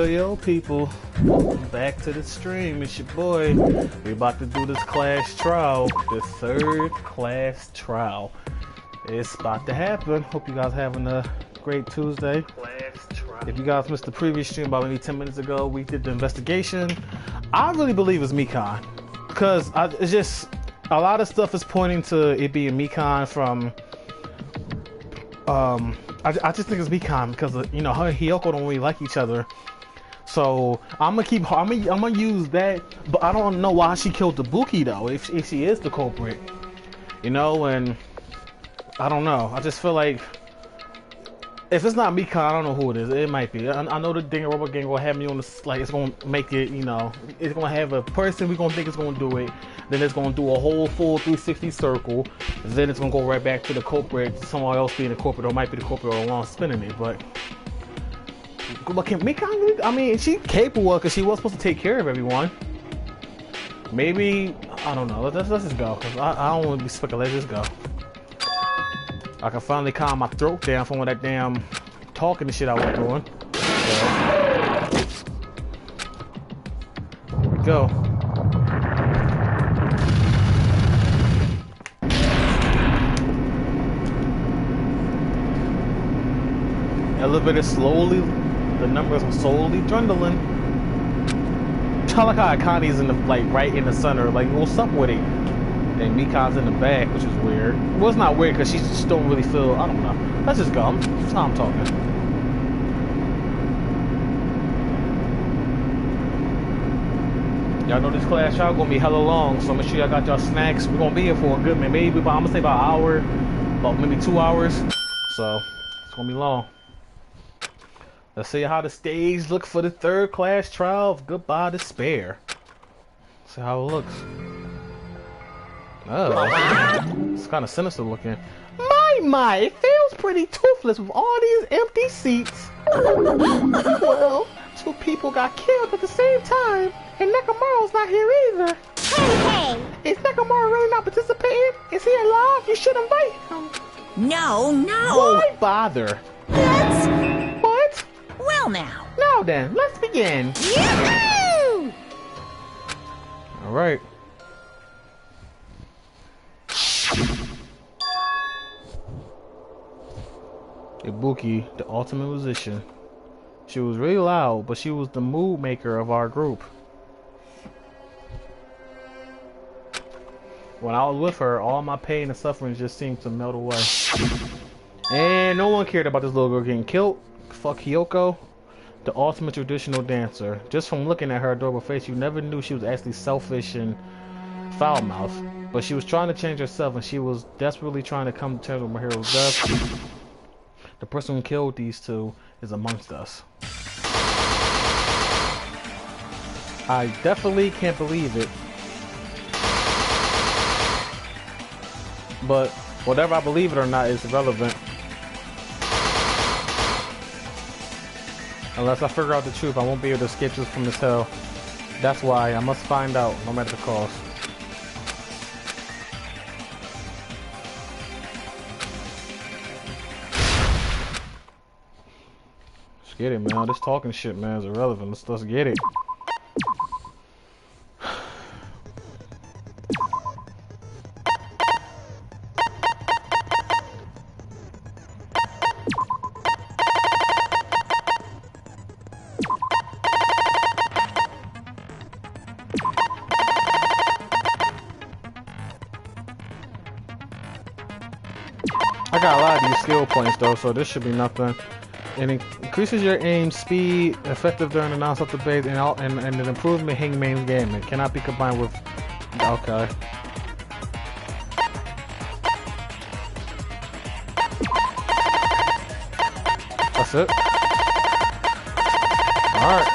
Yo, people. Welcome back to the stream. It's your boy. We're about to do this class trial. The third class trial. It's about to happen. Hope you guys having a great Tuesday. If you guys missed the previous stream about maybe 10 minutes ago, we did the investigation. I really believe it's Mikan. Because it's just, a lot of stuff is pointing to it being Mikan from, I just think it's Mikan because you know her and Hiyoko don't really like each other, so I'm gonna use that. But I don't know why she killed Tabuki though. If she is the culprit, you know, and I don't know. I just feel like if it's not Mikan, I don't know who it is. It might be. I know the Danganronpa gang will have me on the like. It's gonna make it, you know, it's gonna have a person we gonna think is gonna do it. Then it's gonna do a whole full 360 circle. Then it's gonna go right back to the culprit, someone else being the culprit, or might be the culprit all along spinning it. But can Mikan? I mean, she's capable because she was supposed to take care of everyone. Maybe I don't know. Let's just go. Cause I don't want to be speculating. Let's just go. I can finally calm my throat down from all that damn talking and shit I was doing. So, here we go. Elevator slowly, the numbers are slowly dwindling. I like how Akani's in the right in the center, like what's up with it? And Mikan's in the back, which is weird. Well, it's not weird because she just don't really feel. I don't know. Let's just go. That's how I'm talking. Y'all know this class trial gonna be hella long, so make sure y'all got y'all snacks. We're gonna be here for a good minute, maybe about, I'm gonna say about an hour, about maybe 2 hours. So it's gonna be long. Let's see how the stage look for the third class trial of Goodbye Despair. See how it looks. Oh, it's kind of sinister looking. My, it feels pretty toothless with all these empty seats. Well, 2 people got killed at the same time, and Nekomaru's not here either. Hey! Is Nekomaru really not participating? Is he alive? You should invite him. No! Why bother? Let's... What? Well now. Now then, let's begin. Yahoo! Alright. Ibuki, the ultimate musician. She was really loud, but she was the mood maker of our group. When I was with her, all my pain and suffering just seemed to melt away. And no one cared about this little girl getting killed. Fuck Hiyoko, the ultimate traditional dancer. Just from looking at her adorable face, you never knew she was actually selfish and foul-mouthed. But she was trying to change herself, and she was desperately trying to come to terms with my hero's death. The person who killed these 2 is amongst us. I definitely can't believe it. But whether I believe it or not is irrelevant. Unless I figure out the truth, I won't be able to escape this from this hell. That's why I must find out, no matter the cost. Let's get it, man. This talking shit, man, is irrelevant. Let's get it. I got a lot of these skill points though, so this should be nothing. It increases your aim speed, effective during the non-stop debate, and an improvement hangman game. It cannot be combined with. Okay. That's it. Alright.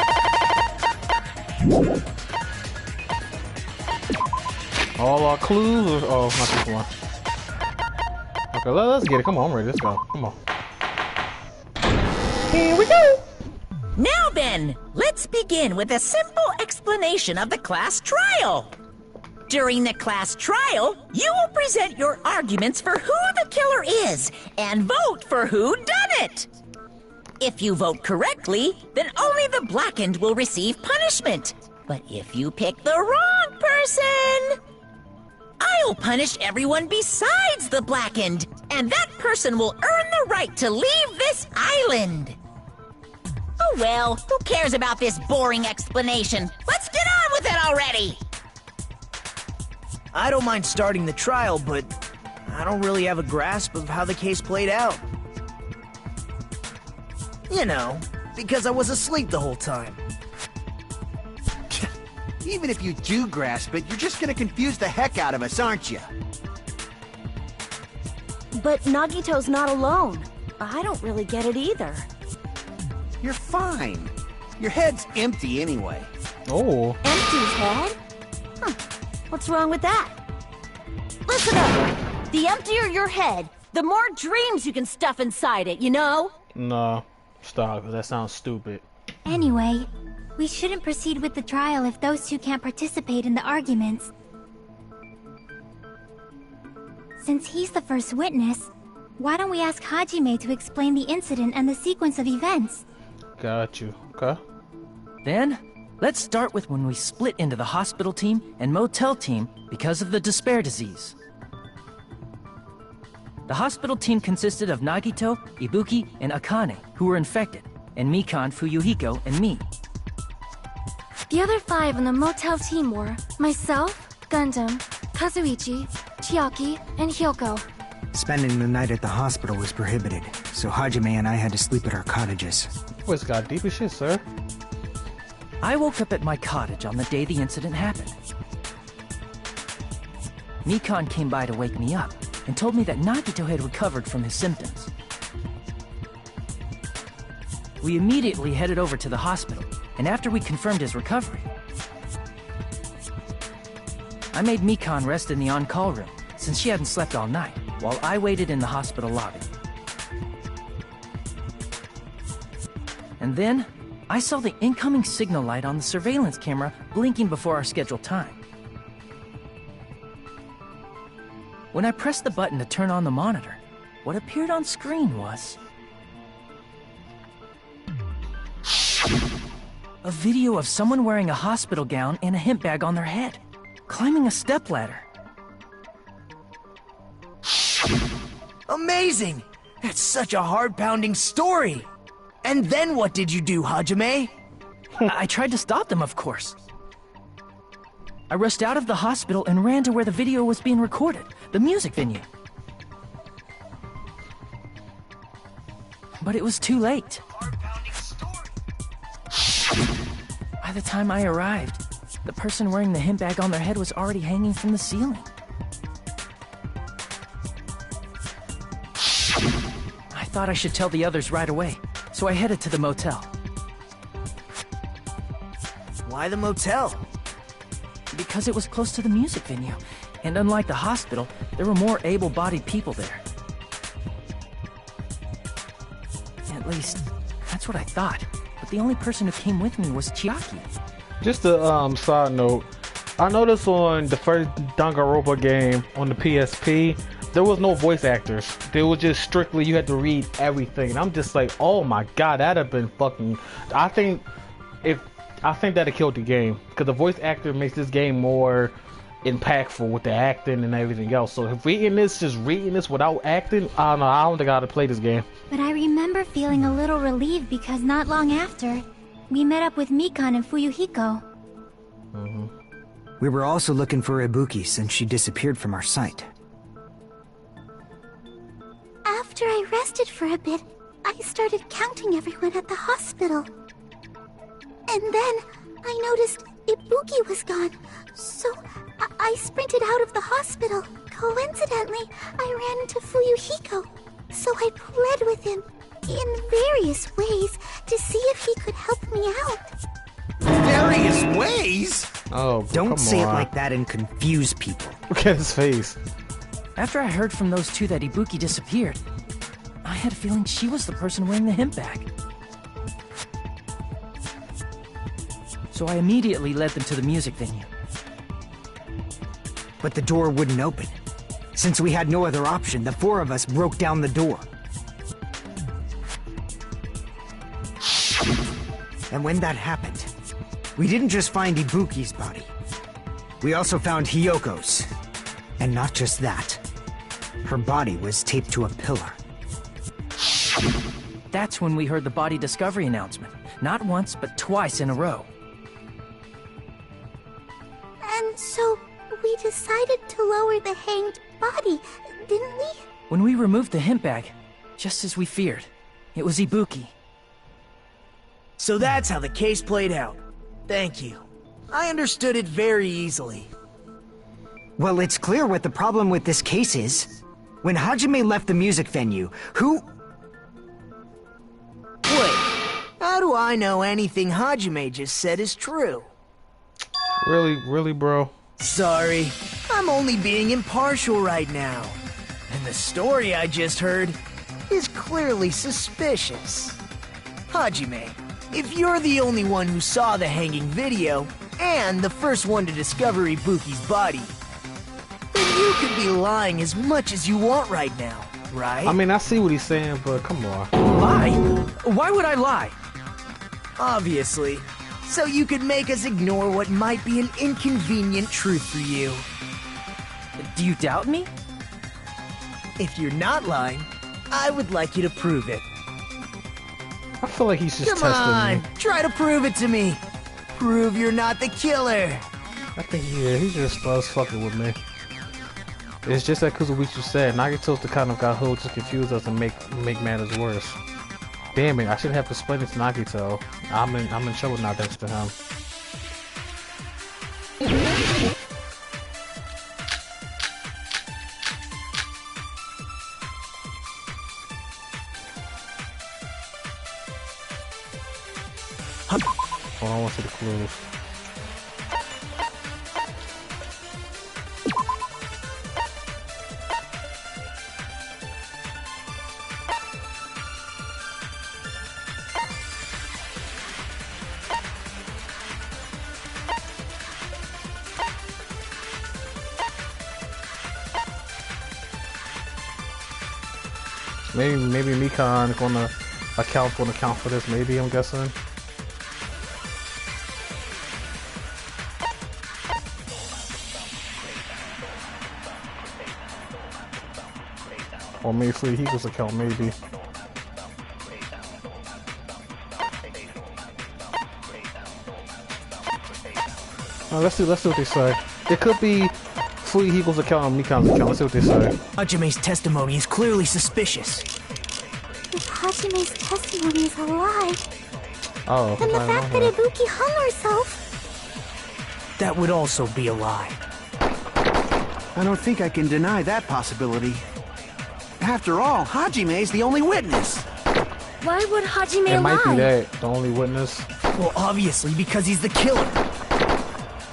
All our clues. Oh, not this one. Okay, let's get it. Come on, I'm ready. Let's go. Come on. Here we go. Now then, let's begin with a simple explanation of the class trial. During the class trial, you will present your arguments for who the killer is and vote for who done it. If you vote correctly, then only the blackened will receive punishment. But if you pick the wrong person, I'll punish everyone besides the blackened, and that person will earn the right to leave this island. Oh well, who cares about this boring explanation? Let's get on with it already! I don't mind starting the trial, but I don't really have a grasp of how the case played out. You know, because I was asleep the whole time. Even if you do grasp it, you're just gonna confuse the heck out of us, aren't you? But Nagito's not alone. I don't really get it either. You're fine. Your head's empty anyway. Oh. Empty's head? Huh. What's wrong with that? Listen up! The emptier your head, the more dreams you can stuff inside it, you know? No. Stop. That sounds stupid. Anyway, we shouldn't proceed with the trial if those two can't participate in the arguments. Since he's the first witness, why don't we ask Hajime to explain the incident and the sequence of events? Got you. Okay. Then, let's start with when we split into the hospital team and motel team because of the despair disease. The hospital team consisted of Nagito, Ibuki, and Akane, who were infected, and Mikan, Fuyuhiko, and me. The other 5 on the motel team were myself, Gundam, Kazuichi, Chiaki, and Hyoko. Spending the night at the hospital was prohibited, so Hajime and I had to sleep at our cottages. Boys got deep as shit, sir. I woke up at my cottage on the day the incident happened. Mikan came by to wake me up and told me that Nagito had recovered from his symptoms. We immediately headed over to the hospital, and after we confirmed his recovery, I made Mikan rest in the on-call room, since she hadn't slept all night, while I waited in the hospital lobby. And then, I saw the incoming signal light on the surveillance camera blinking before our scheduled time. When I pressed the button to turn on the monitor, what appeared on screen was a video of someone wearing a hospital gown and a hemp bag on their head, climbing a stepladder. Amazing! That's such a heart-pounding story! And then what did you do, Hajime? I tried to stop them, of course. I rushed out of the hospital and ran to where the video was being recorded, the music venue. But it was too late. By the time I arrived, the person wearing the hemp bag on their head was already hanging from the ceiling. I thought I should tell the others right away, so I headed to the motel. Why the motel? Because it was close to the music venue, and unlike the hospital, there were more able-bodied people there. At least, that's what I thought. But the only person who came with me was Chiaki. Just a side note, I noticed on the first Danganronpa game on the PSP, there was no voice actors. They was just strictly, you had to read everything. And I'm just like, oh my god, that'd have been fucking... I think that'd have killed the game. Because the voice actor makes this game more impactful with the acting and everything else. So if reading this without acting, I don't know, I don't think I'd have played this game. But I remember feeling a little relieved because not long after, we met up with Mikan and Fuyuhiko. We were also looking for Ibuki since she disappeared from our sight. After I rested for a bit, I started counting everyone at the hospital. And then I noticed Ibuki was gone, so I sprinted out of the hospital. Coincidentally, I ran into Fuyuhiko, so I pled with him in various ways to see if he could help me out. Various ways? Oh, Don't say it like that and confuse people. Look at his face. After I heard from those two that Ibuki disappeared, I had a feeling she was the person wearing the hemp bag. So I immediately led them to the music venue. But the door wouldn't open. Since we had no other option, the four of us broke down the door. And when that happened, we didn't just find Ibuki's body. We also found Hyoko's. And not just that. Her body was taped to a pillar. That's when we heard the body discovery announcement. Not once, but twice in a row. And so we decided to lower the hanged body, didn't we? When we removed the hemp bag, just as we feared, it was Ibuki. So that's how the case played out. Thank you. I understood it very easily. Well, it's clear what the problem with this case is. When Hajime left the music venue, who... Wait, how do I know anything Hajime just said is true? Really, bro? Sorry, I'm only being impartial right now. And the story I just heard is clearly suspicious. Hajime, if you're the only one who saw the hanging video, and the first one to discover Ibuki's body, then you could be lying as much as you want right now, right? I mean, I see what he's saying, but come on. Lie? Why would I lie? Obviously. So you could make us ignore what might be an inconvenient truth for you. Do you doubt me? If you're not lying, I would like you to prove it. I feel like he's just Come testing on, me. try to prove it to me. Prove you're not the killer. I think, yeah, he just starts fucking with me. It's just like Kuzuichi said, Nagito's the kind of guy who'll just confuse us and make matters worse. Damn it, I shouldn't have to explain it to Nagito. I'm in trouble now thanks to him. Hold on, I want to see the clues. Maybe Mikan gonna account for this. Maybe, I'm guessing. Or maybe Fleet Eagles account, maybe. Let's see what they say. It could be Fleet Eagles account and Mikan's account. Let's see what they say. Hajime's testimony is clearly suspicious. If Hajime's testimony is a lie, Oh, then the I fact know that Ibuki hung herself... That would also be a lie. I don't think I can deny that possibility. After all, Hajime's the only witness. Why would Hajime It might be lie? that the only witness. Well, obviously, because he's the killer.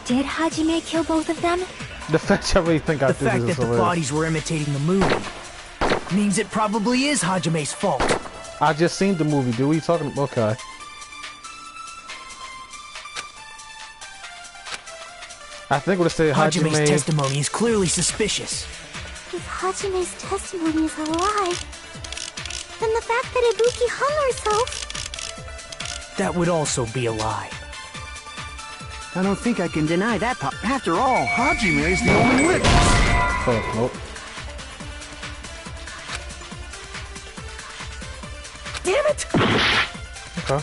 Did Hajime kill both of them? The fact I really think I The did fact this that the hilarious. bodies were imitating the movie means it probably is Hajime's fault. I just seen the movie, dude. What are you talking about? Okay. I think what it said, Hajime's testimony is clearly suspicious. If Hajime's testimony is a lie, then the fact that Ibuki hung herself... That would also be a lie. I don't think I can deny that. After all, Hajime is the only witness. Oh, nope. Damn it! Okay.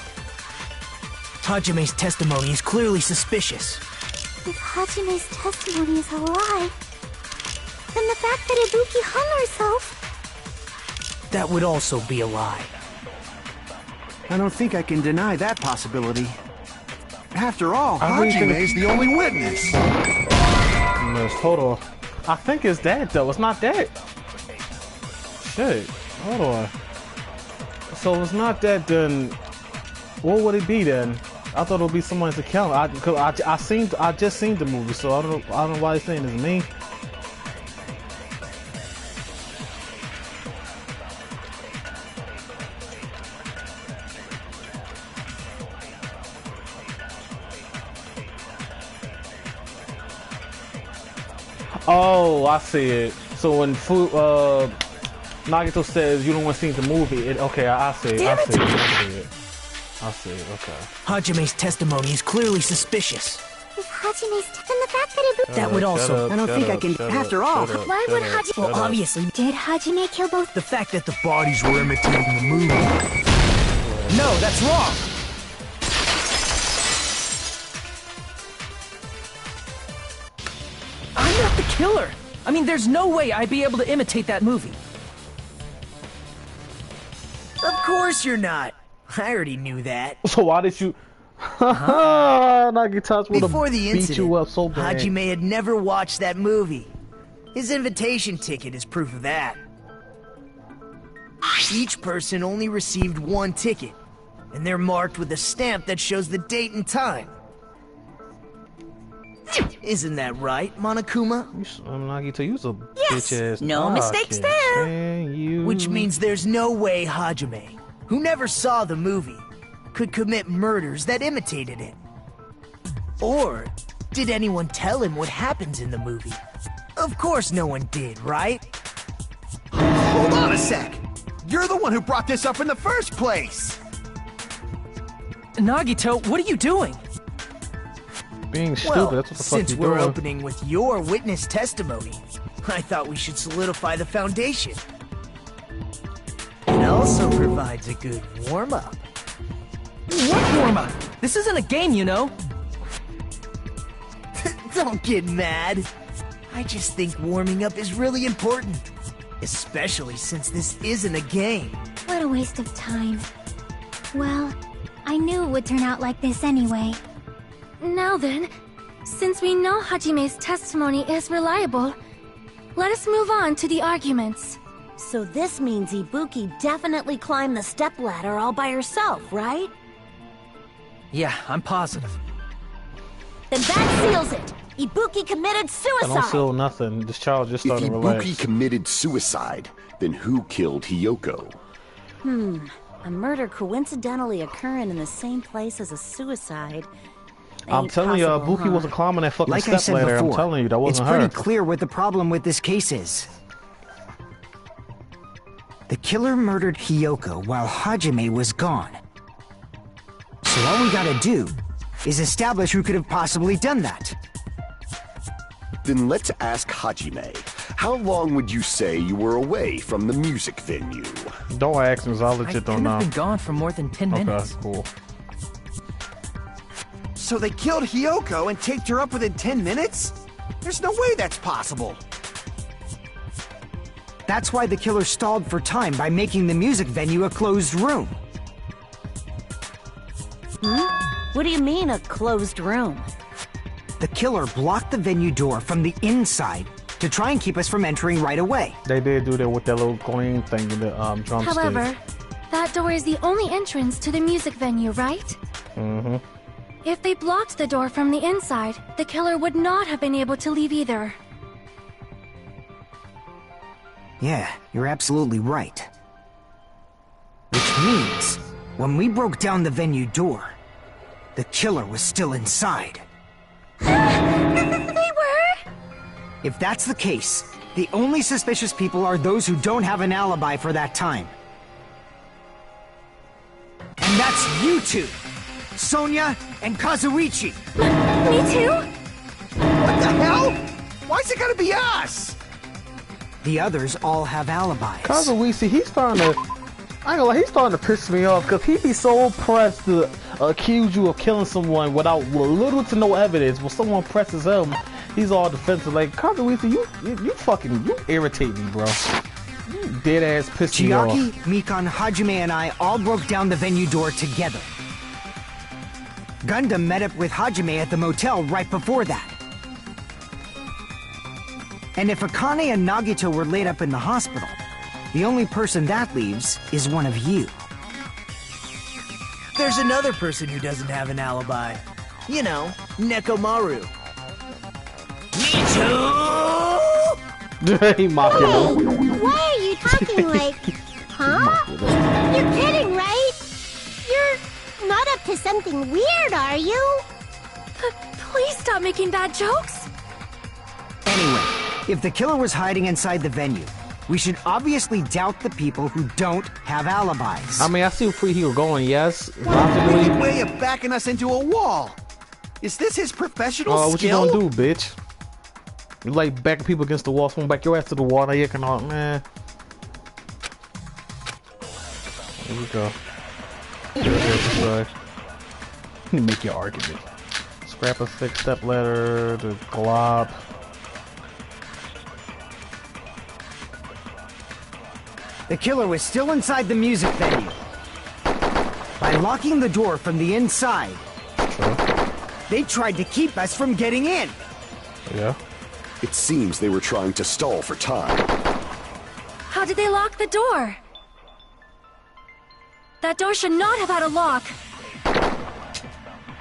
Hajime's testimony is clearly suspicious. If Hajime's testimony is a lie, then the fact that Ibuki hung herself... That would also be a lie. I don't think I can deny that possibility. After all, I really Hajime think- is the only witness. Miss, hold on. I think it's that though. It's not that. Shit. Hold on. So it's not that, then what would it be then? I thought it would be someone's account. I just seen the movie, so I don't know why he's saying it's me. Oh, I see it. So when Nagito says you don't want to see the movie, okay, I see it. I see it. Okay. Hajime's testimony is clearly suspicious. If Hajime's... then the fact that Ibuki... That would also... I don't think I can. After all, Why would Hajime... Well, obviously, Did Hajime kill both? the fact that the bodies were imitating the movie. No, that's wrong! I'm not the killer! I mean, there's no way I'd be able to imitate that movie. Of course you're not. I already knew that. So why did you? Nagito's would Before have the beat incident, you up so bad. Hajime had never watched that movie. His invitation ticket is proof of that. Each person only received one ticket, and they're marked with a stamp that shows the date and time. Isn't that right, Monokuma? Nagito, you's a Yes, bitch ass. no mistakes there. Which means there's no way Hajime, who never saw the movie, could commit murders that imitated it. Or did anyone tell him what happens in the movie? Of course no one did, right? hold on a sec. You're the one who brought this up in the first place. Nagito, what are you doing? Being stupid. Well, That's what the fuck since you we're doing. opening with your witness testimony, I thought we should solidify the foundation. It also provides a good warm-up. What warm-up? This isn't a game, you know. Don't get mad. I just think warming up is really important. Especially since this isn't a game. What a waste of time. Well, I knew it would turn out like this anyway. Now then, since we know Hajime's testimony is reliable, let us move on to the arguments. So this means Ibuki definitely climbed the stepladder all by herself, right? Yeah, I'm positive. Then that seals it! Ibuki committed I suicide! don't feel nothing. This child just If started to Ibuki relax. committed suicide, then who killed Hiyoko? A murder coincidentally occurring in the same place as a suicide. I'm Ain't telling you, possible, Ibuki huh? wasn't climbing that fucking Like I said stepladder. before, I'm telling you, that it's wasn't pretty her. clear what the problem with this case is. The killer murdered Hiyoko while Hajime was gone. So all we gotta do is establish who could have possibly done that. Then let's ask Hajime. How long would you say you were away from the music venue? Don't ask me, 'cause I I legit don't couldn't know. have been gone for more than 10 Okay, minutes. cool. So they killed Hiyoko and taped her up within 10 minutes? There's no way that's possible. That's why the killer stalled for time by making the music venue a closed room. What do you mean, a closed room? The killer blocked the venue door from the inside to try and keep us from entering right away. They did do that with that little green thing in the drumstick. However, That door is the only entrance to the music venue, right? Mm-hmm. If they blocked the door from the inside, the killer would not have been able to leave either. Yeah, you're absolutely right. Which means, when we broke down the venue door, the killer was still inside. They were? If that's the case, the only suspicious people are those who don't have an alibi for that time. And that's you two! Sonia and Kazuichi! Me too? What the hell? Why's it gotta be us? The others all have alibis. Kazuichi, he's starting to... I ain't gonna lie, he's starting to piss me off because he be so pressed to accuse you of killing someone without little to no evidence. When someone presses him, he's all defensive. Like, Kazuichi, you irritate me, bro. You dead ass piss me off. Chiaki, Mikan, Hajime, and I all broke down the venue door together. Gundam met up with Hajime at the motel right before that. And if Akane and Nagito were laid up in the hospital, the only person that leaves is one of you. There's another person who doesn't have an alibi. You know, Nekomaru. Me too! He mocking him. Why are you talking like... Huh? You're kidding, right? You're not up to something weird, are you? Please stop making bad jokes. Anyway, if the killer was hiding inside the venue, we should obviously doubt the people who don't have alibis. I mean, I see where he was going, yes. Wicked Logically. way of backing us into a wall. Is this his professional What you skill? gonna do, bitch? You like backing people against the wall, someone back your ass to the wall, now you can all, man. Here we go. You make your argument. Scrap a 6-step letter, the glob. The killer was still inside the music venue. By locking the door from the inside, they tried to keep us from getting in. Yeah. It seems they were trying to stall for time. How did they lock the door? That door should not have had a lock.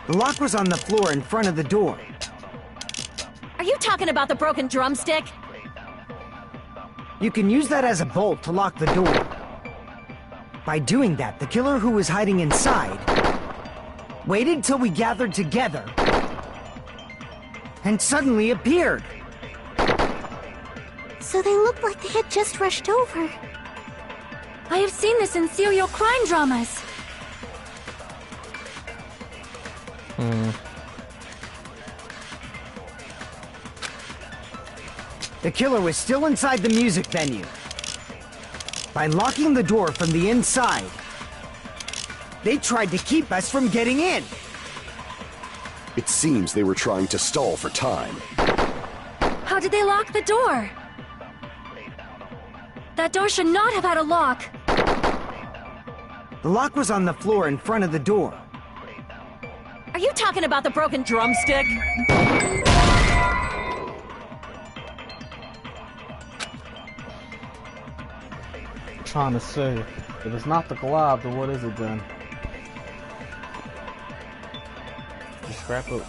The lock was on the floor in front of the door. Are you talking about the broken drumstick? You can use that as a bolt to lock the door. By doing that, the killer who was hiding inside waited till we gathered together and suddenly appeared. So they looked like they had just rushed over. I have seen this in serial crime dramas. The killer was still inside the music venue. By locking the door from the inside, they tried to keep us from getting in. It seems they were trying to stall for time. How did they lock the door? That door should not have had a lock. The lock was on the floor in front of the door. Are you talking about the broken drumstick? Trying to say, if it's not the glob, then what is it then? The scrap up.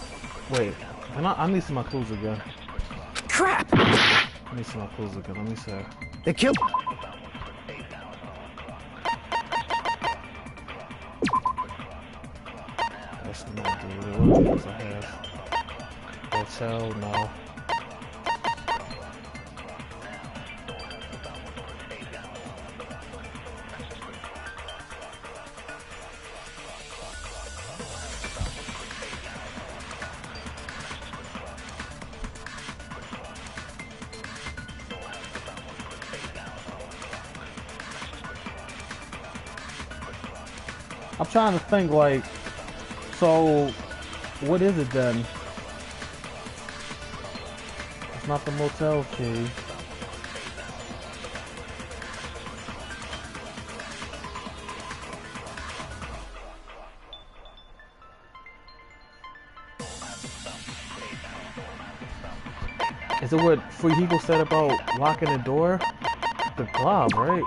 Wait, I need some of my clues again. Crap! I need some of my clues again. Let me see. The kill. That's not the what else I have. Hotel, no. I'm trying to think, like, so what is it then? It's not the motel key. Is it what Fujiko said about locking the door? The glob, right?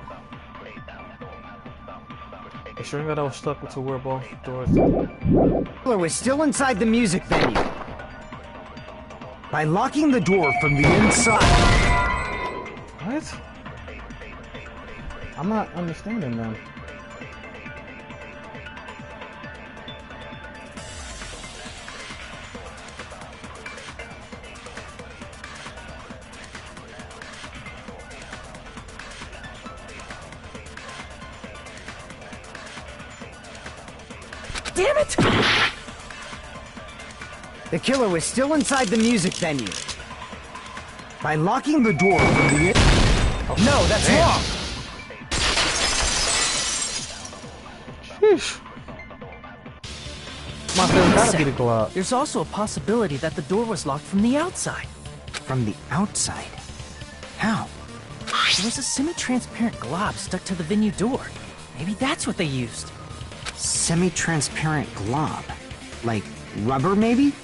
The string that was stuck to where both doors. Killer was still inside the music venue. By locking the door from the inside. What? I'm not understanding them. Damn it! The killer was still inside the music venue. By locking the door from the No, that's wrong! Sheesh. My favorite gotta be the glove. There's also a possibility that the door was locked from the outside. From the outside? How? There was a semi-transparent glob stuck to the venue door. Maybe that's what they used. Semi-transparent glob? Like rubber, maybe?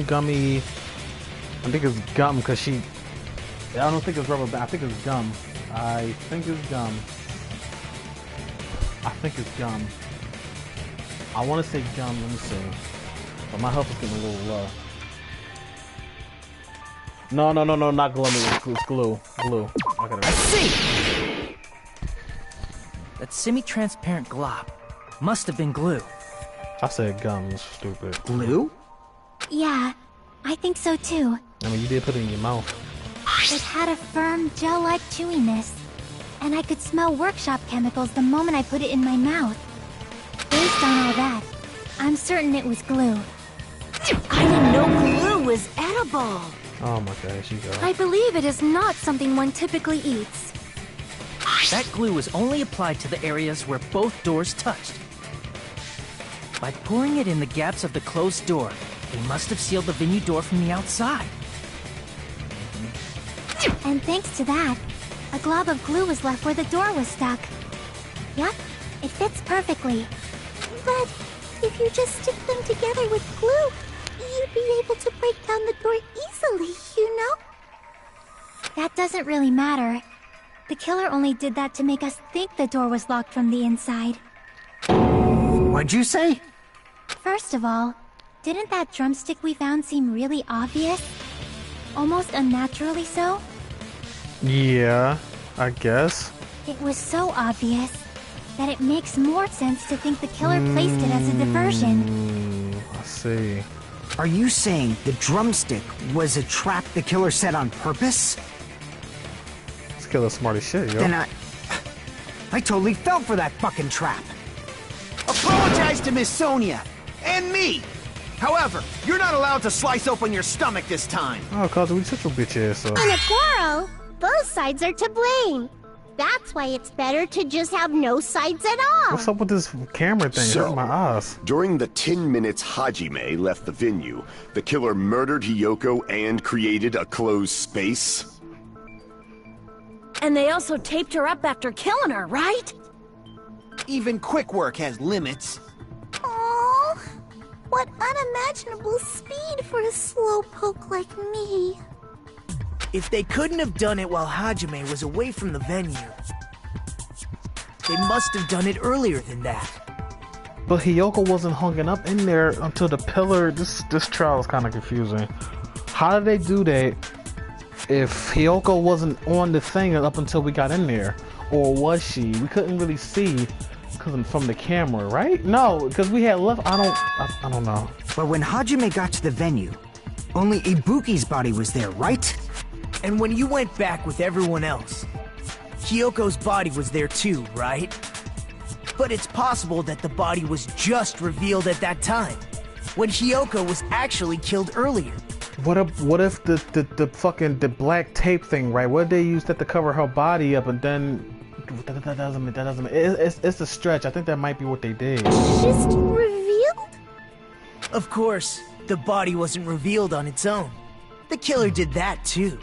Gummy. I think it's gum because she. I don't think it's rubber, but I think it's gum. I think it's gum. I think it's gum. I want to say gum. Let me see. But my health is getting a little low. No, not glue. It's glue. Glue. I see! That semi-transparent glob must have been glue. I said gum. It's stupid. Glue? Yeah, I think so too. I mean, you did put it in your mouth. It had a firm, gel-like chewiness. And I could smell workshop chemicals the moment I put it in my mouth. Based on all that, I'm certain it was glue. I didn't know glue was edible. Oh my gosh, you go. I believe it is not something one typically eats. That glue was only applied to the areas where both doors touched. By pouring it in the gaps of the closed door, they must have sealed the venue door from the outside. And thanks to that, a glob of glue was left where the door was stuck. Yup, it fits perfectly. But if you just stick them together with glue, you'd be able to break down the door easily, you know? That doesn't really matter. The killer only did that to make us think the door was locked from the inside. What'd you say? First of all, didn't that drumstick we found seem really obvious? Almost unnaturally so? Yeah, I guess. It was so obvious that it makes more sense to think the killer placed it as a diversion. I see. Are you saying the drumstick was a trap the killer set on purpose? This killer's smart as shit, yo. Then I totally fell for that fucking trap. Apologize to Miss Sonia and me. However, you're not allowed to slice open your stomach this time. Oh, cause we such a bitch ass. In a quarrel, both sides are to blame. That's why it's better to just have no sides at all. What's up with this camera thing? So, Hurt my eyes. during the 10 minutes Hajime left the venue, the killer murdered Hiyoko and created a closed space? And they also taped her up after killing her, right? Even quick work has limits. Oh, what unimaginable speed for a slowpoke like me. If they couldn't have done it while Hajime was away from the venue, they must have done it earlier than that. But Hiyoko wasn't hung up in there until the pillar. This trial is kind of confusing. How did they do that if Hiyoko wasn't on the thing up until we got in there? Or was she? We couldn't really see from the camera, right? No, because we had left. I don't know. But when Hajime got to the venue, only Ibuki's body was there, right? And when you went back with everyone else, Hiyoko's body was there too, right? But it's possible that the body was just revealed at that time, when Hiyoko was actually killed earlier. What if the fucking black tape thing, right? What did they use that to cover her body up, and then that doesn't it's a stretch. I think that might be what they did. Just revealed? Of course, the body wasn't revealed on its own. The killer did that too.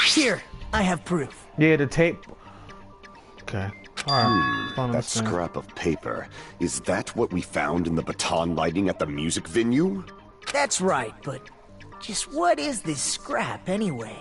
Here, I have proof. Yeah, the tape. Okay. Alright. That scrap of paper. Is that what we found in the baton lighting at the music venue? That's right, but Just what is this scrap, anyway?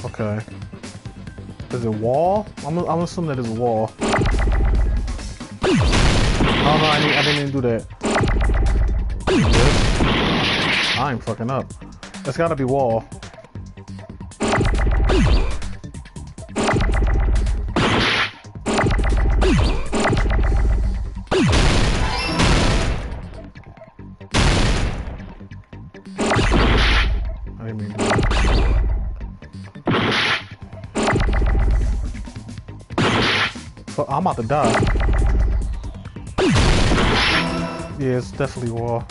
Okay. Is it wall? I'm assuming that is a wall. Oh no, I didn't even do that. I'm fucking up. It's gotta be wall. I didn't mean to do that. I'm about to die. Yeah, it's definitely wall.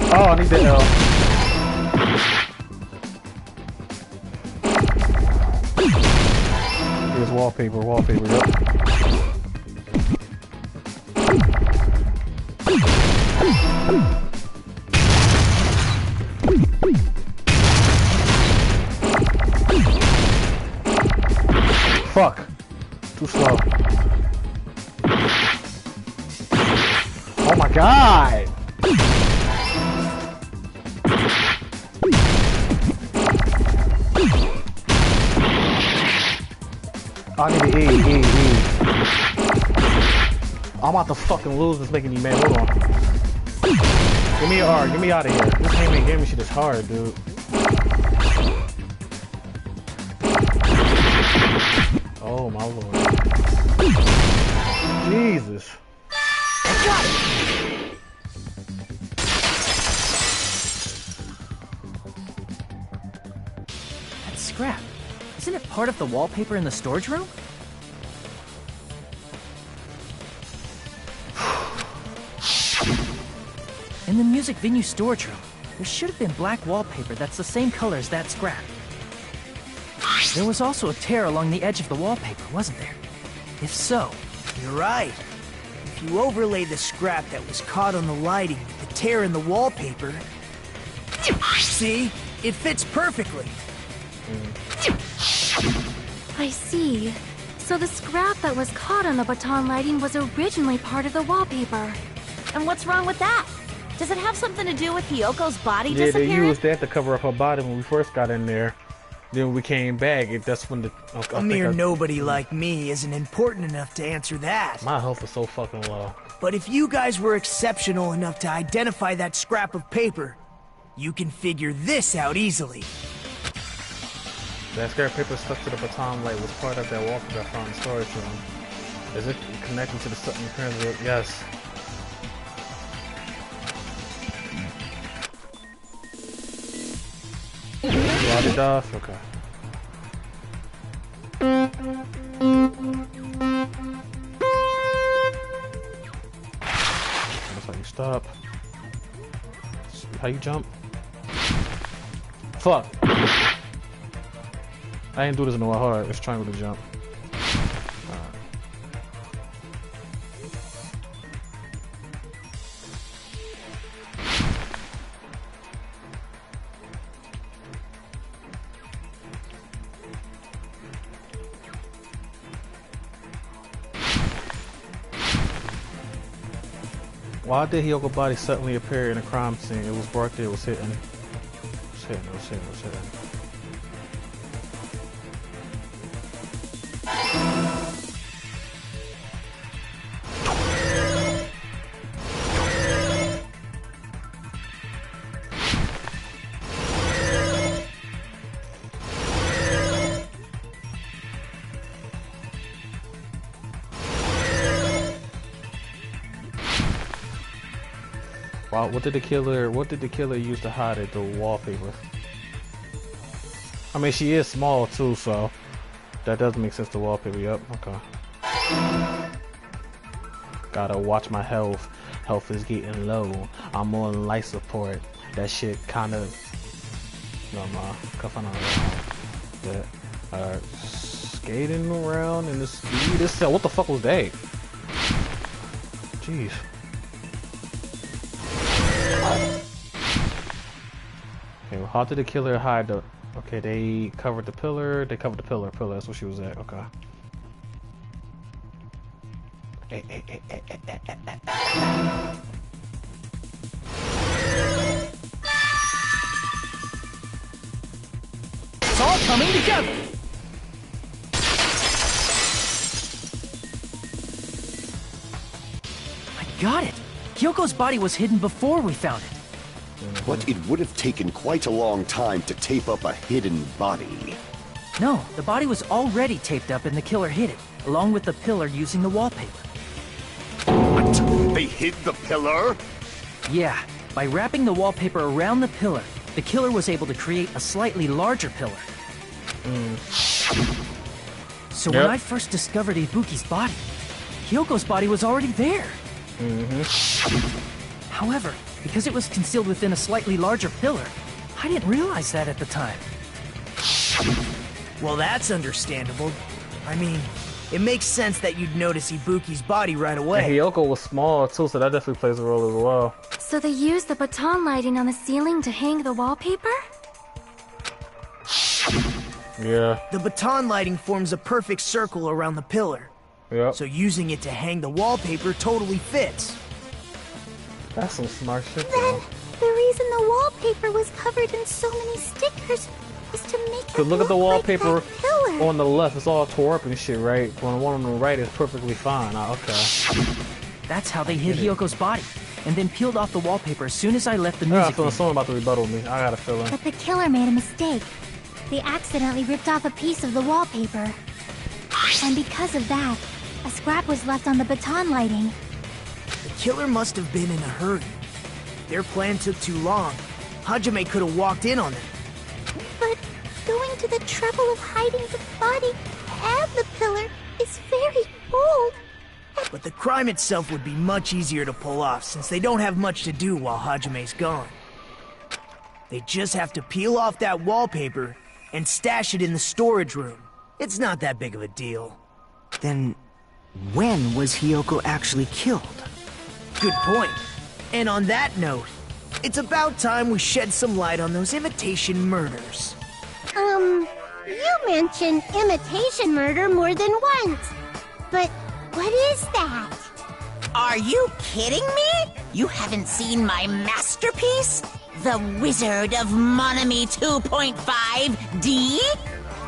Oh, I need the L. Here's wallpaper, yep. Fuck. Too slow. Oh my god! I need to E. I'm about to fucking lose this making me mad. Hold on. Give me an R. Get me out of here. This gaming shit is hard, dude. Oh my lord. Jesus. Got it! That scrap. Isn't it part of the wallpaper in the storage room? In the music venue storage room, there should have been black wallpaper that's the same color as that scrap. There was also a tear along the edge of the wallpaper, wasn't there? If so... You're right. If you overlay the scrap that was caught on the lighting with the tear in the wallpaper... See? It fits perfectly. I see. So the scrap that was caught on the baton lighting was originally part of the wallpaper. And what's wrong with that? Does it have something to do with Hiyoko's body Yeah, disappearing? they used that to cover up her body when we first got in there. Then we came back, that's when the... A mere nobody like me isn't important enough to answer that. My health is so fucking low. But if you guys were exceptional enough to identify that scrap of paper, you can figure this out easily. That scrap paper stuck to the baton light was part of that wallpaper I found in the storage room. Is it connected to the something apparently? Yes. Rod it off? Okay. That's how you stop. How you jump? Fuck! I didn't do this in a while hard. It's triangle to jump. Alright. Why did Hiyoko's body suddenly appear in a crime scene? It was brought there, it was hitting. It was hitting. Wow, what did the killer use to hide it? The wallpaper. I mean, she is small too, so that does make sense. The wallpaper. Yep. Okay. Gotta watch my health. Health is getting low. I'm on life support. That shit kinda... No, Alright. Skating around in the speed. This what the fuck was that? Jeez. Okay, well, how did the killer hide the... Okay, they covered the pillar. They covered the pillar. Pillar, that's where she was at. Okay. It's all coming together! I got it! Hyoko's body was hidden before we found it. But it would have taken quite a long time to tape up a hidden body. No, the body was already taped up and the killer hid it, along with the pillar using the wallpaper. What? They hid the pillar? Yeah, by wrapping the wallpaper around the pillar, the killer was able to create a slightly larger pillar. So when I first discovered Ibuki's body, Hyoko's body was already there. However, because it was concealed within a slightly larger pillar, I didn't realize that at the time. Well, that's understandable. I mean, it makes sense that you'd notice Ibuki's body right away. And Hyoko was small too, so that definitely plays a role as well. So they used the baton lighting on the ceiling to hang the wallpaper? Yeah. The baton lighting forms a perfect circle around the pillar. Yep. So using it to hang the wallpaper totally fits. That's some smart shit, Then, though. the reason the wallpaper was covered in so many stickers was to make it Cause look at the wallpaper like that pillar. on the left. It's all tore up and shit, right? When the one on the right is perfectly fine. Okay. That's how they hid Hyoko's body, and then peeled off the wallpaper as soon as I left the I got a music feeling video. someone about to rebuttal me. I got a feeling. But the killer made a mistake. They accidentally ripped off a piece of the wallpaper. And because of that, a scrap was left on the baton lighting. The killer must have been in a hurry. Their plan took too long. Hajime could have walked in on them. But going to the trouble of hiding the body and the pillar is very bold. But the crime itself would be much easier to pull off since they don't have much to do while Hajime's gone. They just have to peel off that wallpaper and stash it in the storage room. It's not that big of a deal. Then, when was Hyoko actually killed? Good point. And on that note, it's about time we shed some light on those imitation murders. You mentioned imitation murder more than once. But what is that? Are you kidding me? You haven't seen my masterpiece? The Wizard of Monami 2.5D?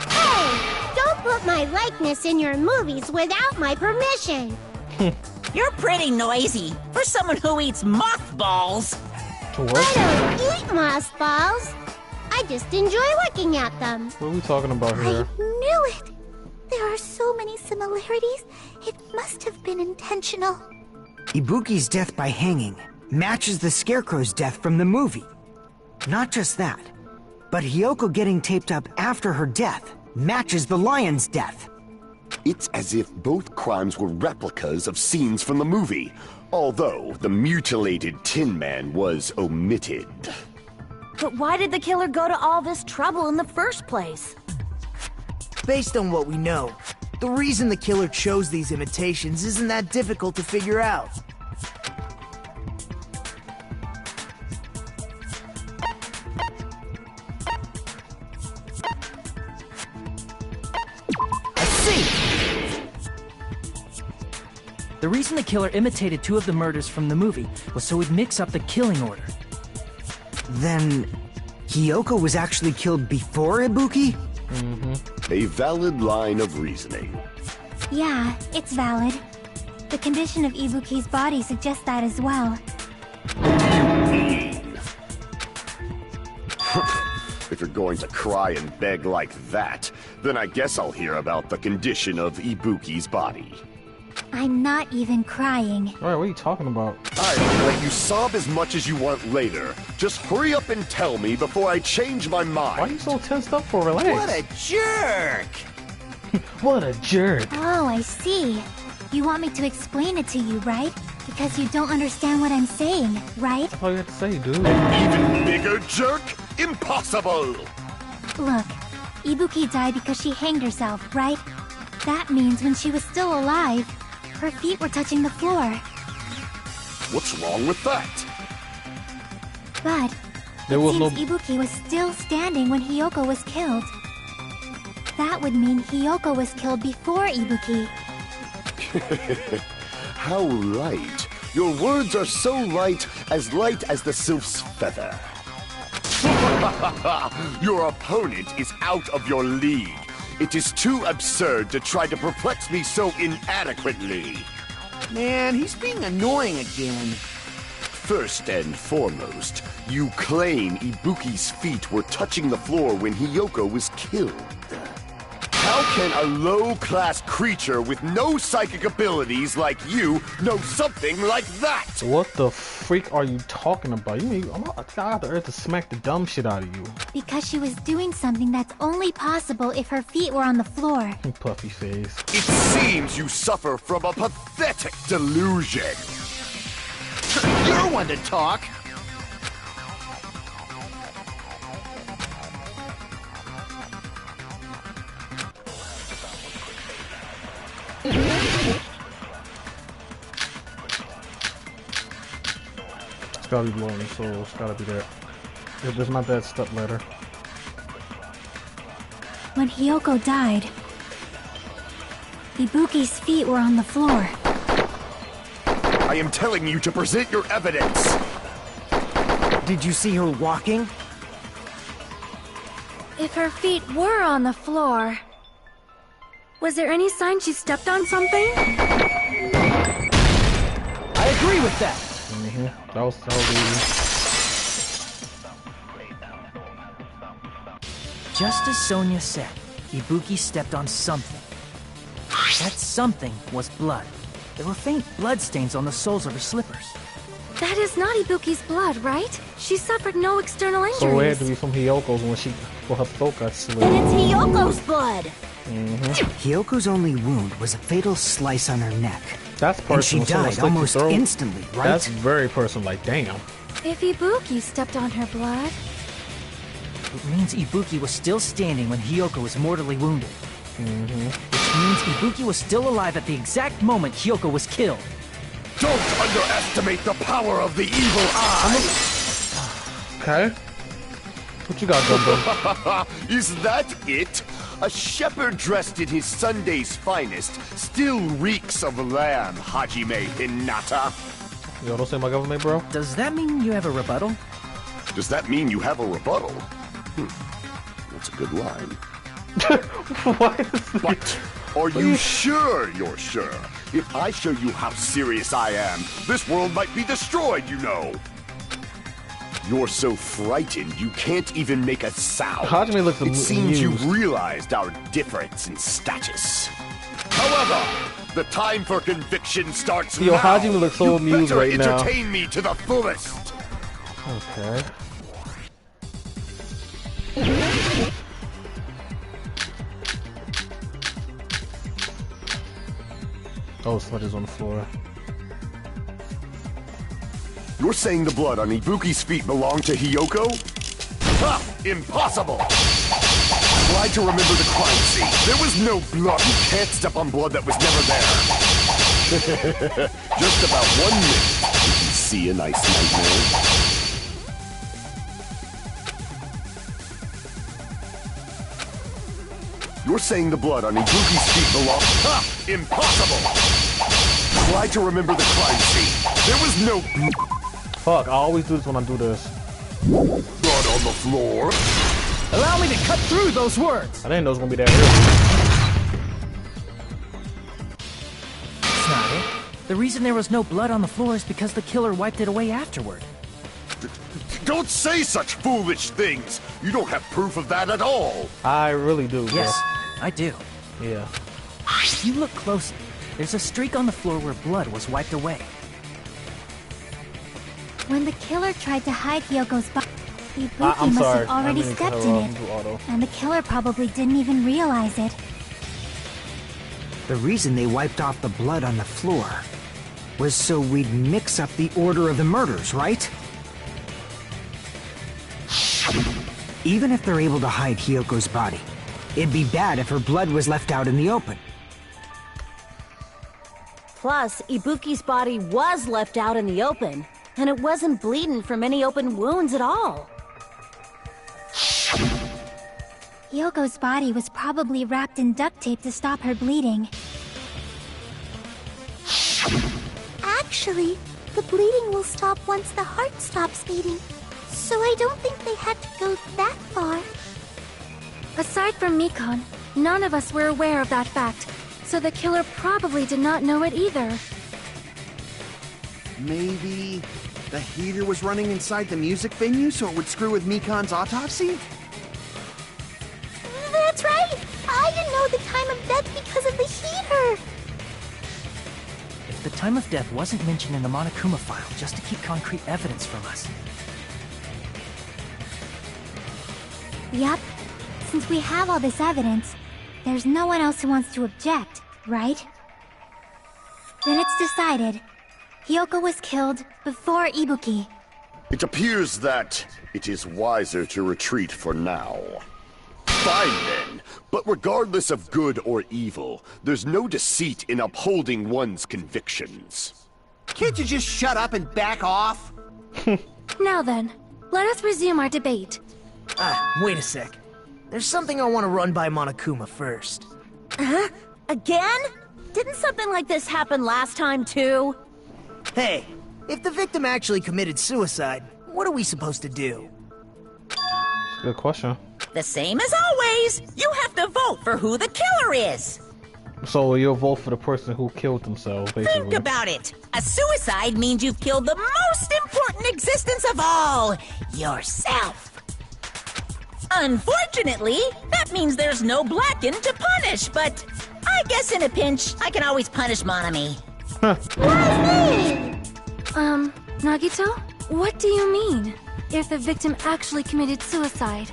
Hey, don't put my likeness in your movies without my permission. You're pretty noisy for someone who eats mothballs. To I what? don't eat mothballs. I just enjoy looking at them. What are we talking about I here? knew it. There are so many similarities. It must have been intentional. Ibuki's death by hanging matches the Scarecrow's death from the movie. Not just that, but Hyoko getting taped up after her death matches the lion's death. It's as if both crimes were replicas of scenes from the movie, although the mutilated Tin Man was omitted. But why did the killer go to all this trouble in the first place? Based on what we know, the reason the killer chose these imitations isn't that difficult to figure out. I see! The reason the killer imitated two of the murders from the movie was so he'd mix up the killing order. Then, Hyoko was actually killed before Ibuki? A valid line of reasoning. Yeah, it's valid. The condition of Ibuki's body suggests that as well. If you're going to cry and beg like that, then I guess I'll hear about the condition of Ibuki's body. I'm not even crying. Alright, what are you talking about? I'll let you sob as much as you want later. Just hurry up and tell me before I change my mind. Why are you so tensed up for? Relax. What a jerk! What a jerk. Oh, I see. You want me to explain it to you, right? Because you don't understand what I'm saying, right? That's all you have to say, dude. Even bigger jerk? Impossible! Look, Ibuki died because she hanged herself, right? That means when she was still alive, her feet were touching the floor. What's wrong with that? But There was no. Ibuki was still standing when Hiyoko was killed. That would mean Hiyoko was killed before Ibuki. How light. Your words are so light as the sylph's feather. Your opponent is out of your league. It is too absurd to try to perplex me so inadequately. Man, he's being annoying again. First and foremost, you claim Ibuki's feet were touching the floor when Hiyoko was killed. How can a low-class creature with no psychic abilities like you know something like that? What the freak are you talking about? You mean I'm out of the earth to smack the dumb shit out of you? Because she was doing something that's only possible if her feet were on the floor. Puffy face. It seems you suffer from a pathetic delusion. You're one to talk. It's gotta be blowing the soul. It's gotta be that. If there's not that step ladder. When Hiyoko died, Ibuki's feet were on the floor. I am telling you to present your evidence. Did you see her walking? If her feet were on the floor, was there any sign she stepped on something? I agree with that. That was so easy. Just as Sonia said, Ibuki stepped on something. That something was blood. There were faint blood stains on the soles of her slippers. That is not Ibuki's blood, right? She suffered no external injuries. So it had to be from Hiyoko's when her throat got slit. And it's Hiyoko's blood! Hyoko's only wound was a fatal slice on her neck. That's And she personal. Someone died slit your almost throat. instantly, right? That's very personal. Like, damn. If Ibuki stepped on her blood, It means Ibuki was still standing when Hiyoko was mortally wounded. Which means Ibuki was still alive at the exact moment Hiyoko was killed. Don't underestimate the power of the evil eye. Okay. What you got, Dumbo? Is that it? A shepherd dressed in his Sunday's finest still reeks of lamb, Hajime Hinata. Yo, don't say my government, bro. Does that mean you have a rebuttal? Does that mean you have a rebuttal? That's a good line. What? But are you sure you're sure? If I show you how serious I am, this world might be destroyed, you know. You're so frightened you can't even make a sound. Hajime looks It seems amused. you've realized our difference in status. However, the time for conviction starts Yo, now. Hajime looks so You amused better right now. entertain me to the fullest. Okay. Oh, smudges on the floor. You're saying the blood on Ibuki's feet belonged to Hiyoko? Ha! Impossible! Try to remember the crime scene. There was no blood. You can't step on blood that was never there. Just about 1 minute. Did you see a nice nightmare? You're saying the blood on Ibuki's feet belonged... Ha! Impossible! Try to remember the crime scene. There was no... Fuck, I always do this when I do this. blood on the floor. Allow me to cut through those words! I didn't know it was gonna be that early. That's not it. The reason there was no blood on the floor is because the killer wiped it away afterward. Don't say such foolish things! You don't have proof of that at all! I really do, bro. Yes, I do. Yeah. If you look closely, there's a streak on the floor where blood was wiped away. when the killer tried to hide Hyoko's body, Ibuki I'm must sorry. have already I mean, stepped cut in her it, off. Do auto. and the killer probably didn't even realize it. The reason they wiped off the blood on the floor was so we'd mix up the order of the murders, right? Even if they're able to hide Hiyoko's body, it'd be bad if her blood was left out in the open. Plus, Ibuki's body was left out in the open, and it wasn't bleeding from any open wounds at all. Yoko's body was probably wrapped in duct tape to stop her bleeding. Actually, the bleeding will stop once the heart stops beating. So I don't think they had to go that far. Aside from Mikon, none of us were aware of that fact, so the killer probably did not know it either. Maybe the heater was running inside the music venue so it would screw with Mikon's autopsy? That's right! I didn't know the time of death because of the heater! If the time of death wasn't mentioned in the Monokuma file just to keep concrete evidence from us. Yup. Since we have all this evidence, there's no one else who wants to object, right? Then it's decided. Hiyoko was killed before Ibuki. It appears that it is wiser to retreat for now. Fine then, but regardless of good or evil, there's no deceit in upholding one's convictions. Can't you just shut up and back off? Now then, let us resume our debate. Wait a sec. There's something I want to run by Monokuma first. Huh? Again? Didn't something like this happen last time too? Hey, if the victim actually committed suicide, what are we supposed to do? Good question. The same as always. You have to vote for who the killer is. So you'll vote for the person who killed themselves, basically. Think about it. A suicide means you've killed the most important existence of all, yourself. Unfortunately, that means there's no Blacken to punish, but I guess in a pinch, I can always punish Monami. Nagito? What do you mean? If the victim actually committed suicide?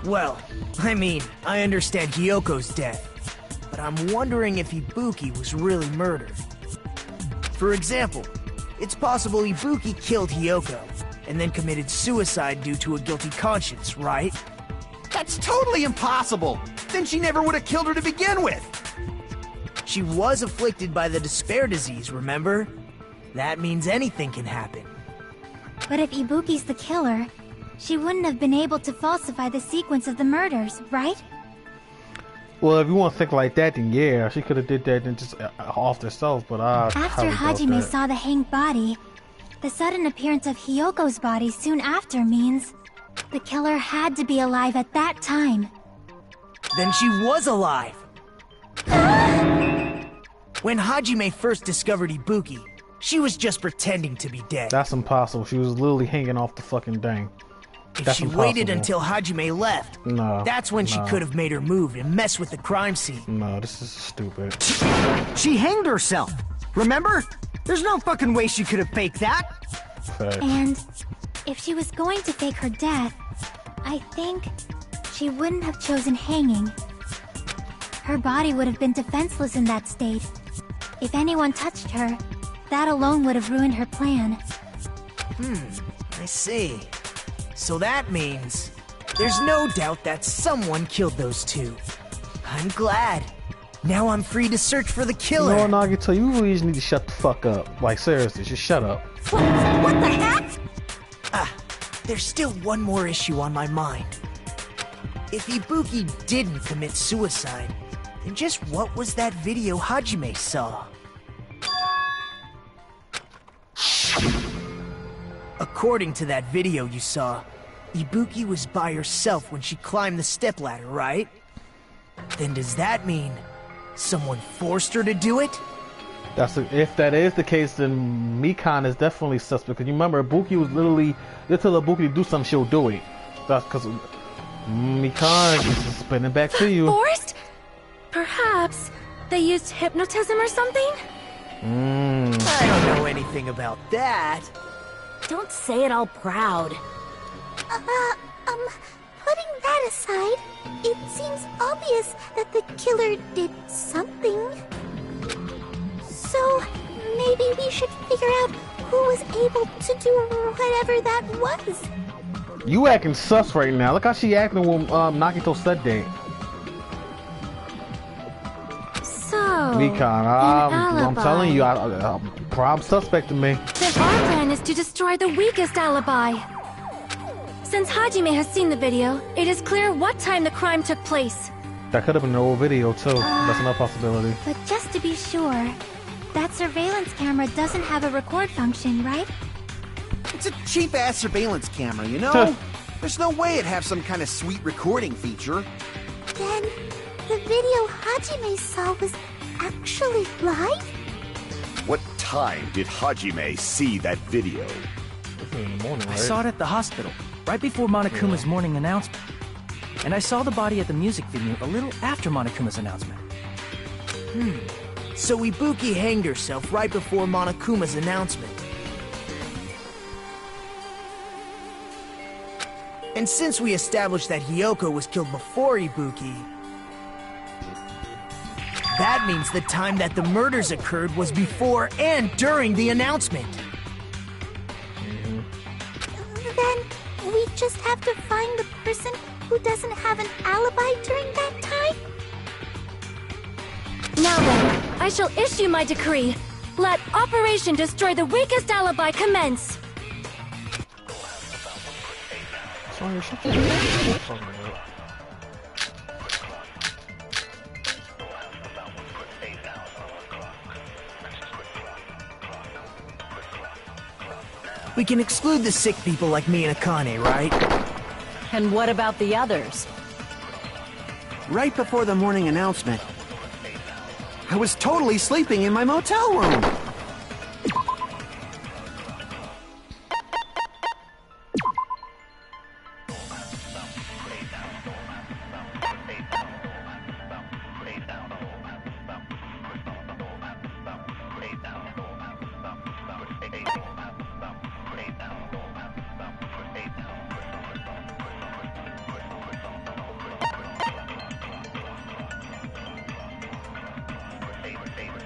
Well, I mean, I understand Hiyoko's death, but I'm wondering if Ibuki was really murdered. For example, it's possible Ibuki killed Hiyoko, and then committed suicide due to a guilty conscience, right? That's totally impossible! Then she never would have killed her to begin with! She was afflicted by the despair disease, remember? That means anything can happen. But if Ibuki's the killer, she wouldn't have been able to falsify the sequence of the murders, right? Well, if you want to think like that, then yeah, she could have did that and just off herself, but After Hajime saw the hanged body, the sudden appearance of Hiyoko's body soon after means the killer had to be alive at that time. Then she was alive! When Hajime first discovered Ibuki, she was just pretending to be dead. That's impossible. She was literally hanging off the fucking thing. If she waited until Hajime left, that's when she could have made her move and mess with the crime scene. No, this is stupid. She hanged herself, remember? There's no fucking way she could have faked that. And if she was going to fake her death, I think she wouldn't have chosen hanging. Her body would have been defenseless in that state. If anyone touched her, that alone would have ruined her plan. I see. So that means there's no doubt that someone killed those two. I'm glad. Now I'm free to search for the killer. No, Nagito, you really just need to shut the fuck up. Like, seriously, just shut up. What the heck? There's still one more issue on my mind. If Ibuki didn't commit suicide, then just what was that video Hajime saw? According to that video you saw, Ibuki was by herself when she climbed the stepladder, right? Then does that mean someone forced her to do it? If that is the case, then Mikon is definitely suspect. Because you remember, Ibuki was literally, they tell Ibuki to do something, she'll do it. That's because Mikon is spinning back to you. Forced? Perhaps they used hypnotism or something? I don't know anything about that. Don't say it all proud. Putting that aside, it seems obvious that the killer did something. So, maybe we should figure out who was able to do whatever that was. You acting sus right now. Look how she acting when Nakito's set date. So, Mikan, I'm telling you, prime suspect to me. then our plan is to destroy the weakest alibi. Since Hajime has seen the video, it is clear what time the crime took place. That could have been an old video too. That's another possibility. But just to be sure, that surveillance camera doesn't have a record function, right? It's a cheap-ass surveillance camera, you know? There's no way it'd have some kind of sweet recording feature. Then, the video Hajime saw was actually live? What time did Hajime see that video? In the morning, I right? saw it at the hospital, right before Monokuma's morning announcement. And I saw the body at the music venue a little after Monokuma's announcement. So Ibuki hanged herself right before Monokuma's announcement. And since we established that Hiyoko was killed before Ibuki, that means the time that the murders occurred was before and during the announcement. Then, we just have to find the person who doesn't have an alibi during that time? Now then, I shall issue my decree. Let Operation Destroy the Weakest Alibi commence. Sorry, shut the fuck up. We can exclude the sick people like me and Akane, right? And what about the others? Right before the morning announcement, I was totally sleeping in my motel room.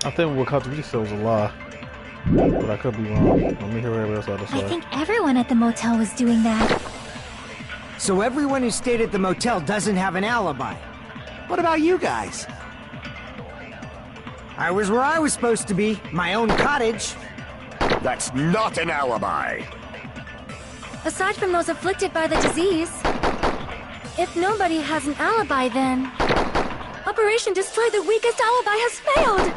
I think what Katsuki said was a lie, but I could be wrong. Let me hear everybody else out of I sight. think everyone at the motel was doing that. So everyone who stayed at the motel doesn't have an alibi. What about you guys? I was where I was supposed to be, my own cottage. That's not an alibi! Aside from those afflicted by the disease, if nobody has an alibi, then Operation Destroy the Weakest Alibi has failed!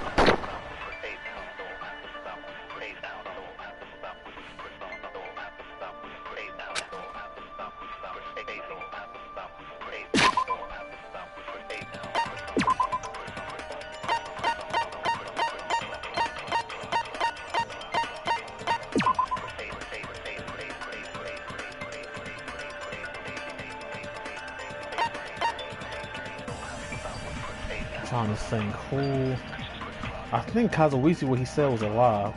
Trying to think who. I think Kazuwisi, what he said was alive.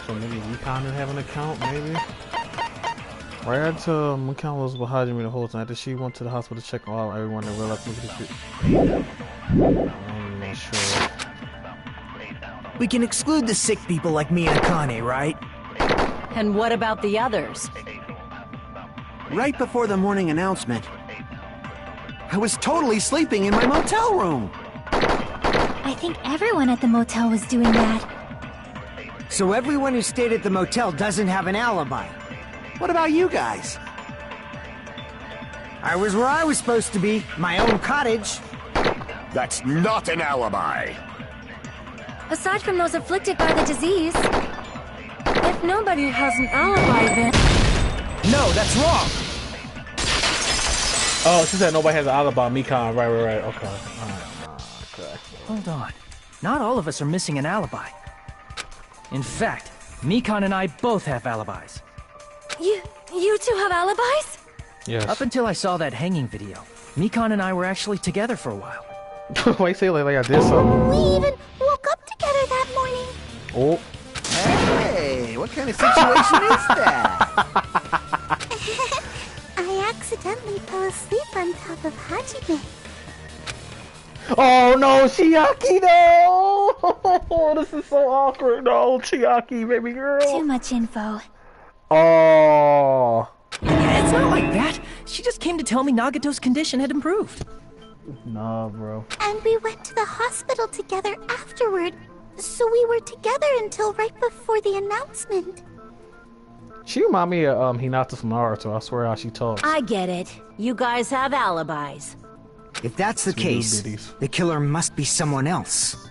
So maybe we kind of have an account, maybe? Right after Mikon was with Hajime the whole time, after she went to the hospital to check on everyone that realized I'm not sure. We can exclude the sick people like me and Akane, right? And what about the others? Right before the morning announcement, I was totally sleeping in my motel room. I think everyone at the motel was doing that. So everyone who stayed at the motel doesn't have an alibi. What about you guys? I was where I was supposed to be, my own cottage. That's not an alibi. Aside from those afflicted by the disease, if nobody has an alibi, then... No, that's wrong! Oh, she said nobody has an alibi. Mikan, right. Okay. Okay. Hold on. Not all of us are missing an alibi. In fact, Mikan and I both have alibis. You two have alibis? Yes. Up until I saw that hanging video, Mikan and I were actually together for a while. Why you say it like I did something? We even woke up together that morning. Oh. Hey, what kind of situation is that? I accidentally fell asleep on top of Hajime. Oh no, Chiaki, no! This is so awkward. No, Chiaki, baby girl. Too much info. Oh. It's not like that. She just came to tell me Nagato's condition had improved. Nah, bro. And we went to the hospital together afterward. So we were together until right before the announcement. She remind me of Hinata from Naruto. I swear how she talks. I get it. You guys have alibis. If that's the case, the killer must be someone else.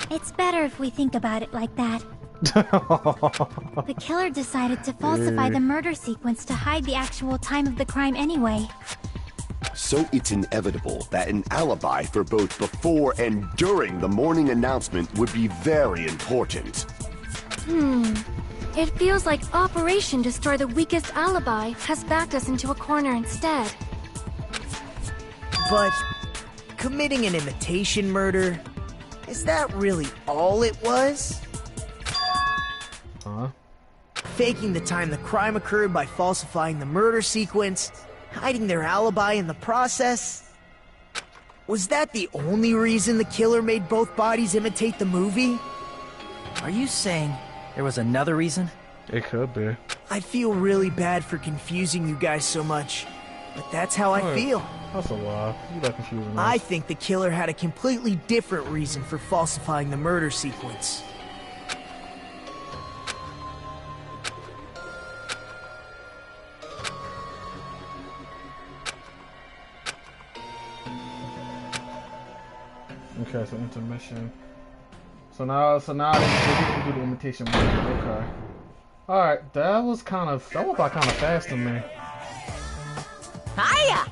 It's better if we think about it like that. The killer decided to falsify the murder sequence to hide the actual time of the crime anyway. So it's inevitable that an alibi for both before and during the morning announcement would be very important. It feels like Operation Destroy the Weakest Alibi has backed us into a corner instead. But committing an imitation murder, is that really all it was? Huh? Faking the time the crime occurred by falsifying the murder sequence, hiding their alibi in the process? Was that the only reason the killer made both bodies imitate the movie? Are you saying there was another reason? It could be. I feel really bad for confusing you guys so much, but that's how I feel. That's a lie. You like confusing us. I think the killer had a completely different reason for falsifying the murder sequence. Okay, so intermission. So now they can do the imitation murder. Okay. Alright, that was kind of fast to me. Hiya!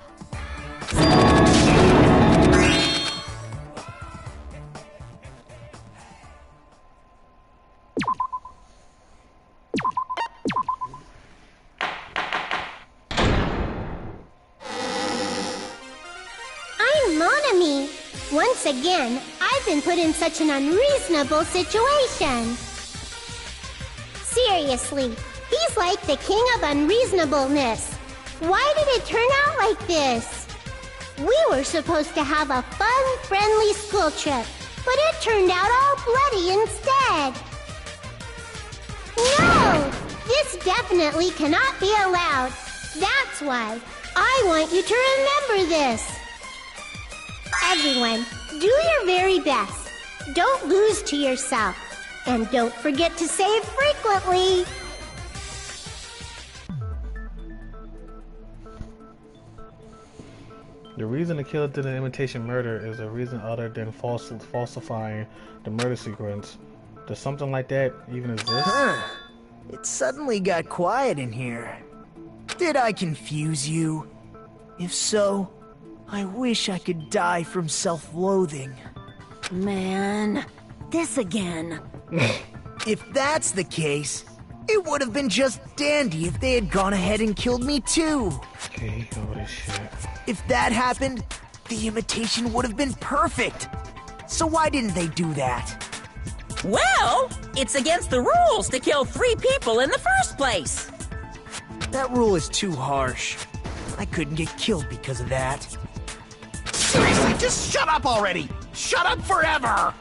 I'm Monami. Once again, I've been put in such an unreasonable situation. Seriously, he's like the king of unreasonableness. Why did it turn out like this? We were supposed to have a fun, friendly school trip, but it turned out all bloody instead. No! This definitely cannot be allowed. That's why I want you to remember this. Everyone, do your very best. Don't lose to yourself. And don't forget to save frequently. The reason the killer did an imitation murder is a reason other than falsifying the murder sequence. Does something like that even exist? It suddenly got quiet in here. Did I confuse you? If so, I wish I could die from self-loathing. Man, this again. If that's the case, it would have been just dandy if they had gone ahead and killed me too. Okay, holy shit. If that happened, the imitation would have been perfect. So why didn't they do that? Well, it's against the rules to kill 3 people in the first place. That rule is too harsh. I couldn't get killed because of that. Seriously, just shut up already! Shut up forever!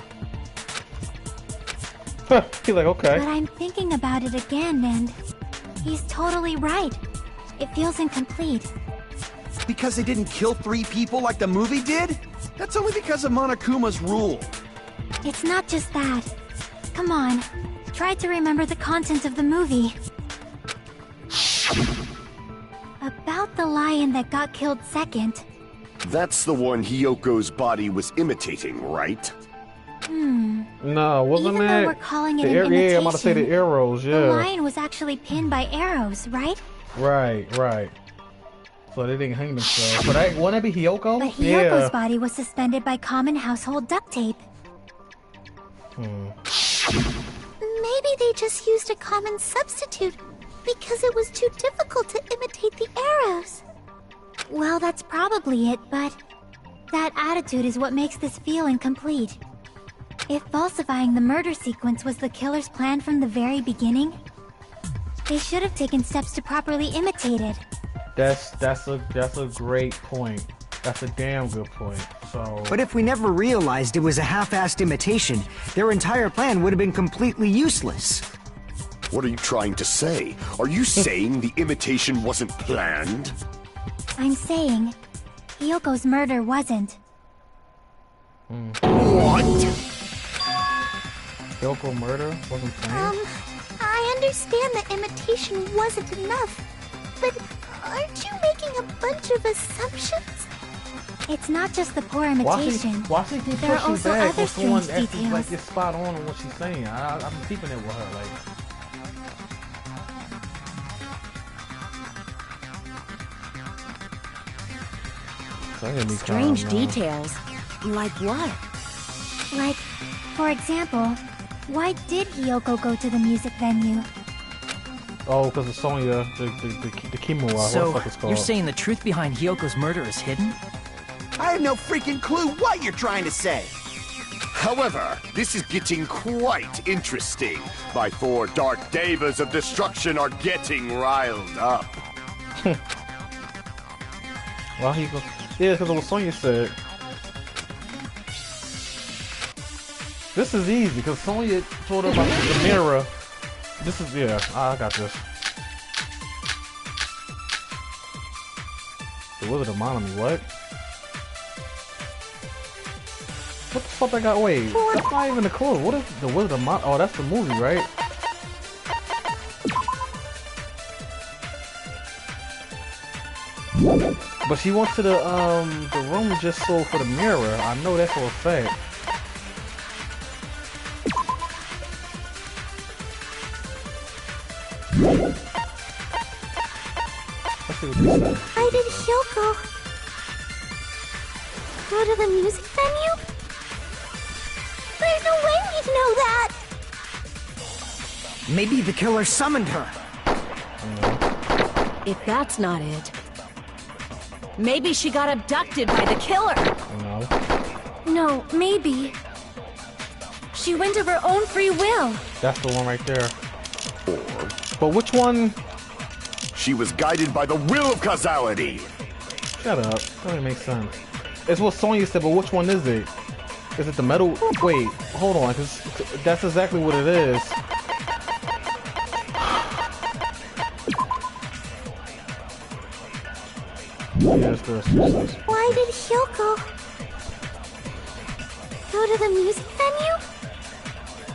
He's like, okay. But I'm thinking about it again, and he's totally right. It feels incomplete. Because they didn't kill 3 people like the movie did? That's only because of Monokuma's rule. It's not just that. Come on, try to remember the content of the movie. About the lie lion that got killed second. That's the one Hiyoko's body was imitating, right? No, wasn't Even that? though we're calling it the an yeah, imitation, I'm about to say the arrows, yeah. the lion was actually pinned by arrows, right? Right. So they didn't hang themselves. But wouldn't that be Hiyoko? But Hiyoko's body was suspended by common household duct tape. Maybe they just used a common substitute because it was too difficult to imitate the arrows. Well, that's probably it, but that attitude is what makes this feel incomplete. If falsifying the murder sequence was the killer's plan from the very beginning, they should have taken steps to properly imitate it. That's a great point. That's a damn good point. So, But if we never realized it was a half-assed imitation, their entire plan would have been completely useless. What are you trying to say? Are you saying the imitation wasn't planned? I'm saying, Hiyoko's murder wasn't. What? Hiyoko murder wasn't planned? I understand that imitation wasn't enough, but aren't you making a bunch of assumptions? It's not just the poor imitation. Why she keep There are pushing also back other when someone strange actually details. like gets spot on what she's saying? I'm keeping it with her. Like, Strange details. Like what? Like, for example, why did Hiyoko go to the music venue? Oh, because of Sonya, the Kimura, what the So, fuck it's called. you're saying the truth behind Hyoko's murder is hidden? I have no freaking clue what you're trying to say. However, this is getting quite interesting. My 4 dark devas of destruction are getting riled up. Why he go? Yeah, because of what Sonya said. This is easy, because Sonya told her about the mirror. This is, yeah, I got this. The Wizard of Monami, what? What the fuck I got? Wait, that's not even a clue. What is the Wizard of Monami? Oh, that's the movie, right? But she went to the room just so for the mirror. I know that's for a fact. Let's see what this says. Why did Hyoko go to the music venue? There's no way we'd know that! Maybe the killer summoned her. If that's not it, maybe she got abducted by the killer. No. No, maybe. She went of her own free will. That's the one right there. But which one? She was guided by the will of causality. Shut up. That doesn't make sense. It's what Sonya said, but which one is it? Is it the metal? Wait, hold on, because that's exactly what it is. Yes, this. Why did Hyoko go to the music venue?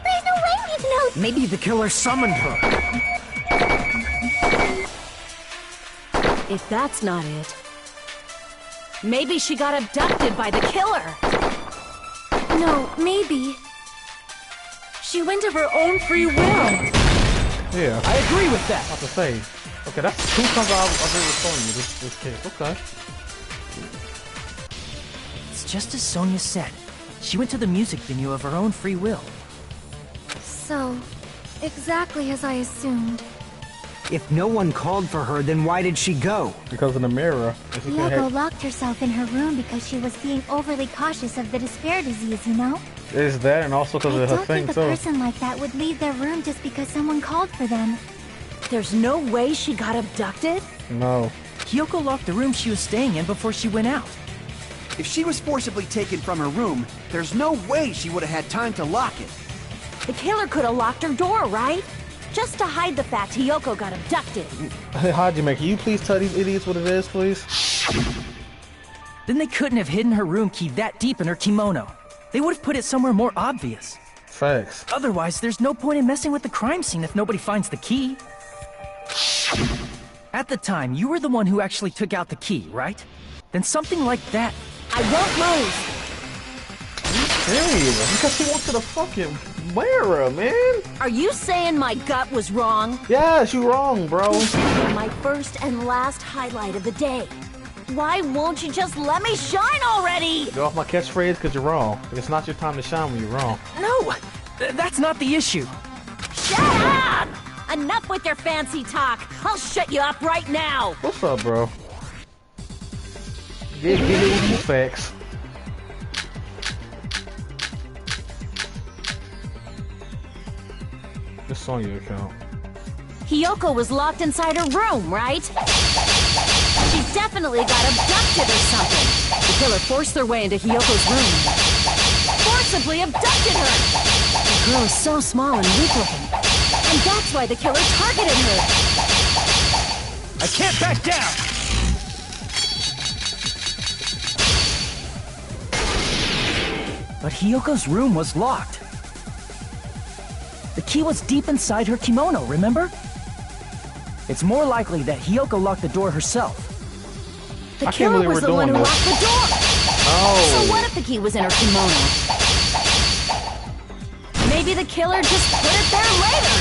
There's no way we'd know. Maybe the killer summoned her. If that's not it, maybe she got abducted by the killer. No, maybe. She went of her own free will. Yeah. I agree with that. About to say. Okay, that's 2 times I'll agree with Sonya this case. Okay. It's just as Sonya said. She went to the music venue of her own free will. So, exactly as I assumed. If no one called for her, then why did she go? Because in the mirror. Hyoko locked herself in her room because she was being overly cautious of the despair disease, you know? Is that, and also because I of her don't thing think a too. person like that would leave their room just because someone called for them. There's no way she got abducted? No. Hyoko locked the room she was staying in before she went out. If she was forcibly taken from her room, there's no way she would have had time to lock it. The killer could have locked her door, right? Just to hide the fact Hyoko got abducted. Hey, Hajime, can you please tell these idiots what it is, please? Then they couldn't have hidden her room key that deep in her kimono. They would have put it somewhere more obvious. Facts. Otherwise, there's no point in messing with the crime scene if nobody finds the key. At the time, you were the one who actually took out the key, right? Then something like that... I won't move! Hey, because she wants to the fucking wearer, man. Are you saying my gut was wrong? Yes, you wrong, bro. This will be my first and last highlight of the day. Why won't you just let me shine already? Get off my catchphrase because you're wrong. It's not your time to shine when you're wrong. No! That's not the issue. Shut up! Enough with your fancy talk. I'll shut you up right now. What's up, bro? Get it with your facts. This on your account. Hiyoko was locked inside her room, right? She definitely got abducted or something. The killer forced their way into Hiyoko's room. Forcibly abducted her! The girl is so small and weak looking. And that's why the killer targeted her. I can't back down! But Hiyoko's room was locked. The key was deep inside her kimono, remember? It's more likely that Hiyoko locked the door herself. The killer was the one who locked the door! Oh. So what if the key was in her kimono? Maybe the killer just put it there later!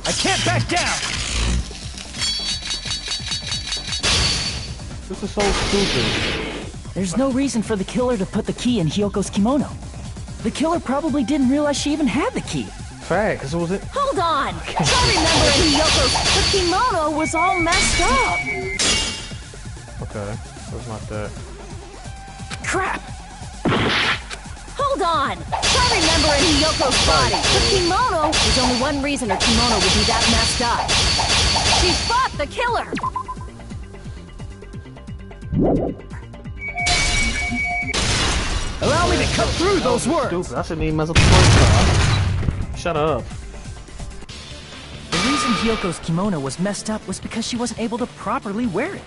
I can't back down! This is so stupid. There's no reason for the killer to put the key in Hiyoko's kimono. The killer probably didn't realize she even had the key. Facts, was it? Hold on! Try remembering Hiyoko's... The kimono was all messed up! Okay, that's not that. Crap! Hold on! Try remembering Hiyoko's body! The kimono... There's only one reason her kimono would be that messed up. She fought the killer! Allow me to cut through those words! Stupid. I shouldn't even mess up the first. Shut up. The reason Hiyoko's kimono was messed up was because she wasn't able to properly wear it.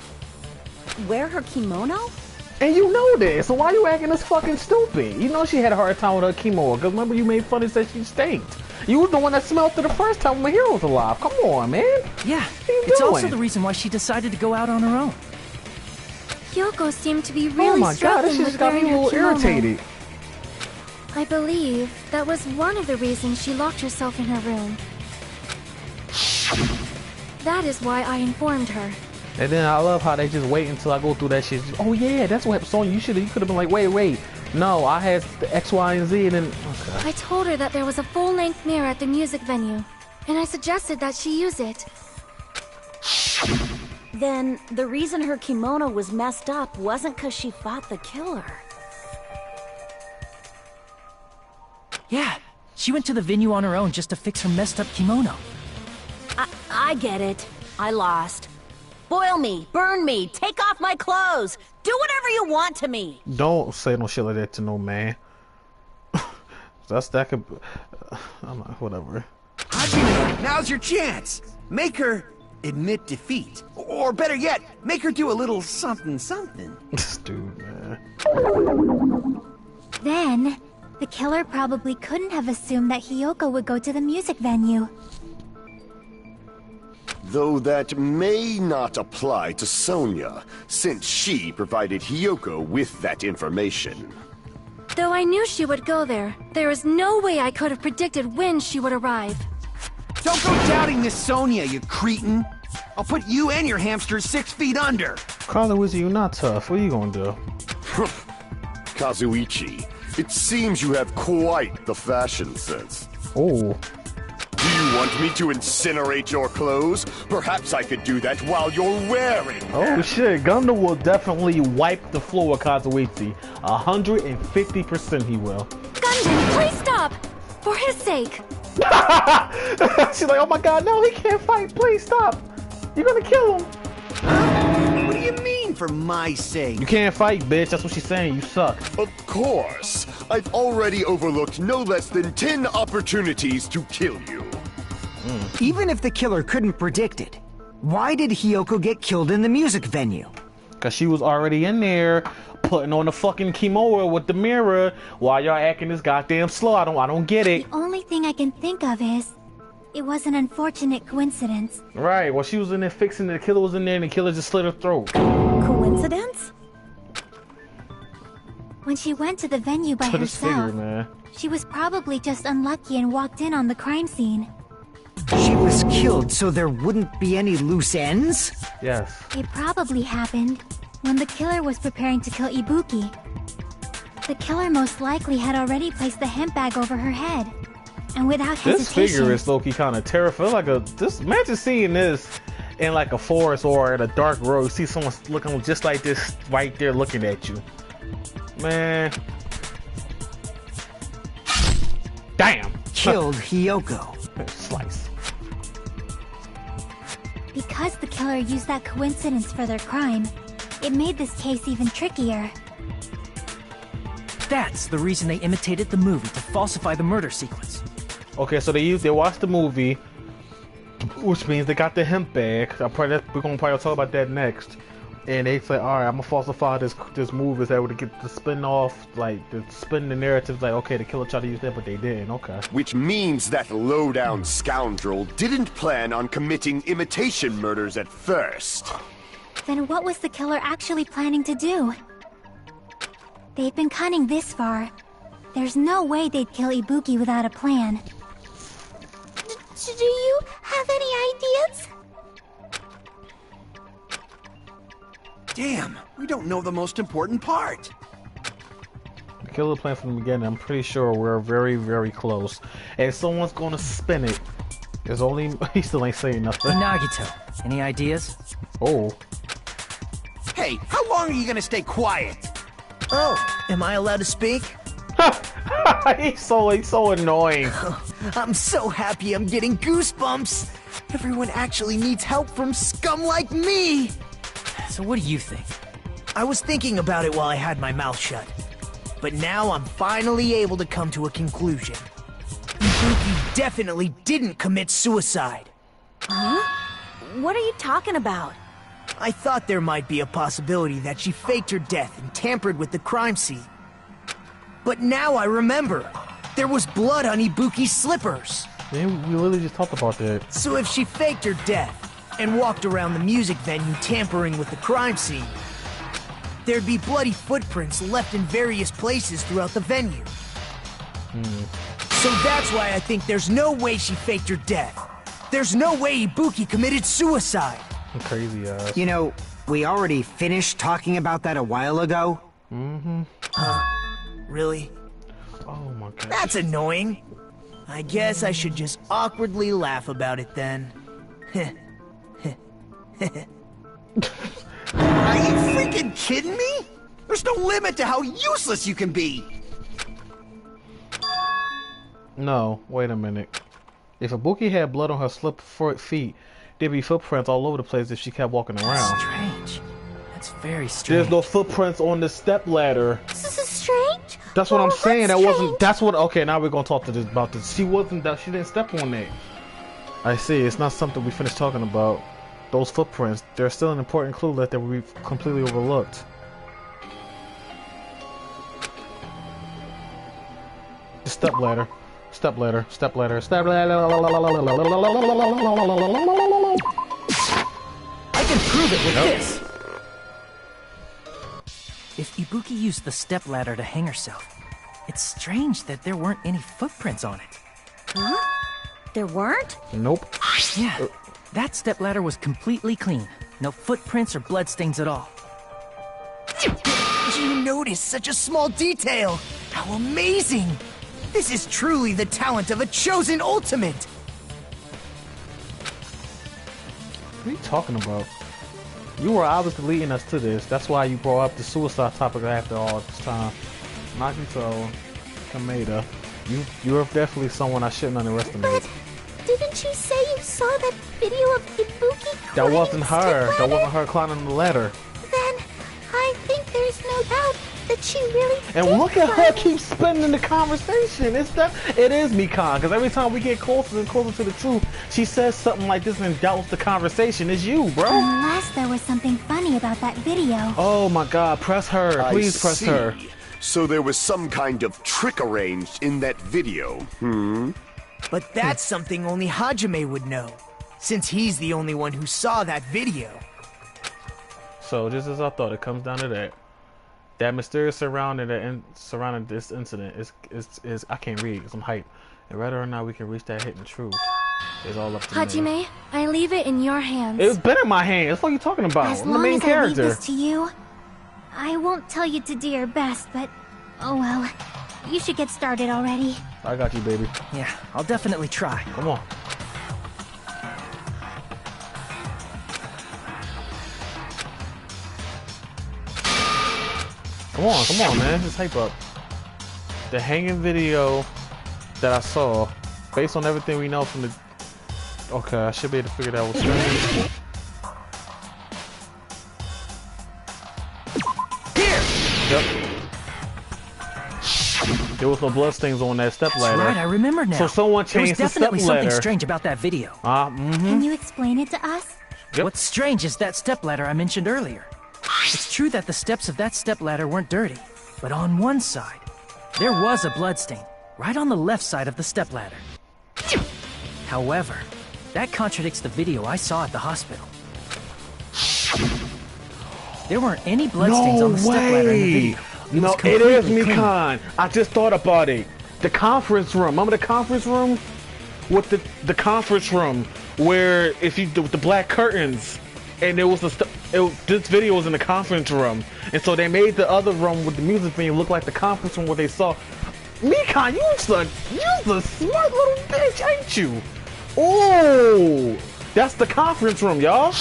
Wear her kimono? And you know this, so why you acting this fucking stupid? You know she had a hard time with her kimono, because remember you made fun and said she stinked. You were the one that smelled it the first time when Hero was alive. Come on, man. Yeah, it's doing? Also the reason why she decided to go out on her own. Hiyoko seemed to be really oh my god, this struggling shit with just got me a wearing her little kimono. irritated. I believe that was one of the reasons she locked herself in her room. That is why I informed her. And then I love how they just wait until I go through that shit. Oh yeah, that's what happened. Sonya, you could have been like, wait. No, I had the X, Y, and Z, and then okay. I told her that there was a full-length mirror at the music venue, and I suggested that she use it. Then, the reason her kimono was messed up wasn't because she fought the killer. Yeah, she went to the venue on her own just to fix her messed up kimono. I get it. I lost. Boil me, burn me, take off my clothes, do whatever you want to me. Don't say no shit like that to no man. that could. I'm not, whatever. Hajime, now's your chance. Make her admit defeat, or better yet, make her do a little something. This dude, man. Then, the killer probably couldn't have assumed that Hiyoko would go to the music venue. Though that may not apply to Sonya, since she provided Hiyoko with that information. Though I knew she would go there, there is no way I could have predicted when she would arrive. Don't go doubting Miss Sonya, you cretin. I'll put you and your hamsters 6 feet under. Kazuichi, you're not tough. What are you gonna do? Kazuichi, it seems you have quite the fashion sense. Oh. Do you want me to incinerate your clothes? Perhaps I could do that while you're wearing them. Oh shit, Gundam will definitely wipe the floor with Kazuichi. 150% he will. Gundam, please stop! For his sake! She's like, oh my god, no, he can't fight. Please stop. You're gonna kill him. What do you mean, for my sake? You can't fight, bitch. That's what she's saying. You suck. Of course. I've already overlooked no less than 10 opportunities to kill you. Even if the killer couldn't predict it, why did Hiyoko get killed in the music venue? Because she was already in there putting on the fucking kimono with the mirror while y'all acting this goddamn slow. I don't get it. The only thing I can think of is, It was an unfortunate coincidence. Right, well, she was in there fixing it, the killer was in there, and the killer just slit her throat. Coincidence? When she went to the venue by To this figure, herself, man. she was probably just unlucky and walked in on the crime scene. She was killed so there wouldn't be any loose ends? Yes. It probably happened when the killer was preparing to kill Ibuki. The killer most likely had already placed the hemp bag over her head. And without hesitation... This figure is low-key kind of terrifying. Like imagine seeing this in like a forest or in a dark road. You see someone looking just like this right there looking at you. Man. Damn. Killed Hiyoko. Slice. Because the killer used that coincidence for their crime, it made this case even trickier. That's the reason they imitated the movie to falsify the murder sequence. Okay, so they watched the movie, which means they got the hemp bag. We're gonna probably talk about that next. And they say, all right, I'm gonna falsify this movie is able to get the spin off, like to spin the narrative. Like, okay, the killer tried to use that, but they didn't. Okay. Which means that low-down scoundrel didn't plan on committing imitation murders at first. Then what was the killer actually planning to do? They've been cunning this far. There's no way they'd kill Ibuki without a plan. Do you have any ideas? Damn, we don't know the most important part. The killer planned from the beginning. I'm pretty sure we're very, very close. And someone's gonna spin it. There's only he still ain't saying nothing. Nagito, any ideas? Oh. Hey, how long are you gonna stay quiet? Oh, am I allowed to speak? he's so annoying. I'm so happy I'm getting goosebumps. Everyone actually needs help from scum like me. So what do you think? I was thinking about it while I had my mouth shut. But now I'm finally able to come to a conclusion. Ibuki definitely didn't commit suicide. Huh? What are you talking about? I thought there might be a possibility that she faked her death and tampered with the crime scene. But now I remember. There was blood on Ibuki's slippers. Man, we literally just talked about that. So if she faked her death and walked around the music venue tampering with the crime scene, there'd be bloody footprints left in various places throughout the venue. So that's why I think there's no way she faked her death. There's no way Ibuki committed suicide. Crazy ass. You know, we already finished talking about that a while ago. Really? Oh my god. That's annoying. I guess I should just awkwardly laugh about it then. Are you freaking kidding me? There's no limit to how useless you can be. No, wait a minute. If Ibuki had blood on her slip feet, there'd be footprints all over the place if she kept walking around. Strange. That's very strange. There's no footprints on the step ladder. This is strange. That's what I'm saying. That strange. wasn't. That's what. Okay, now we're gonna talk about this. She wasn't. That she didn't step on it. I see. It's not something we finished talking about. Those footprints. They're still an important clue that we've completely overlooked. The step ladder. Step ladder. Step ladder. Step ladder. I can prove it with this. If Ibuki used the stepladder to hang herself, it's strange that there weren't any footprints on it. Huh? There weren't? Nope. Yeah, that stepladder was completely clean. No footprints or bloodstains at all. Did you notice such a small detail? How amazing! This is truly the talent of a chosen ultimate! What are you talking about? You were obviously leading us to this. That's why you brought up the suicide topic after all this time. Nagito, Kameda, you're definitely someone I shouldn't underestimate. But didn't you say you saw that video of Ibuki That wasn't her. step That ladder? wasn't her climbing the ladder. Then I think there's no doubt that she really And did look at her climb. keep spinning the conversation. It is Mikan, because every time we get closer and closer to the truth, she says something like this and doubts the conversation. It's you, bro. Unless there was something funny about that video. Oh my god, press her. Please press see. her. So there was some kind of trick arranged in that video, But that's something only Hajime would know, since he's the only one who saw that video. So just as I thought, it comes down to that. That mysterious surrounding this incident is I can't read because I'm hyped. And whether or not we can reach that hidden truth is all up to me. Hajime, I leave it in your hands. It's been in my hands. What are you talking about? As I'm the long main as character. I leave this to you, I won't tell you to do your best, but oh well. You should get started already. I got you, baby. Yeah, I'll definitely try. Come on. Come on, man. Just hype up. The hanging video that I saw, based on everything we know from the... Okay, I should be able to figure that out. Strange. Here! Yep. There was no bloodstains on that step ladder. That's right, I remember now. So someone changed There was the step definitely ladder. something strange about that video. Can you explain it to us? Yep. What's strange is that stepladder I mentioned earlier. It's true that the steps of that stepladder weren't dirty, but on one side, there was a bloodstain, right on the left side of the stepladder. However, that contradicts the video I saw at the hospital. There weren't any bloodstains on the stepladder in the video. No, it is Mikan. I just thought about it. The conference room. Remember the conference room? With the conference room where if you the black curtains, and there was this video was in the conference room, and so they made the other room with the music thing look like the conference room where they saw. Mikan, you're the smart little bitch, ain't you? Oh, that's the conference room, y'all.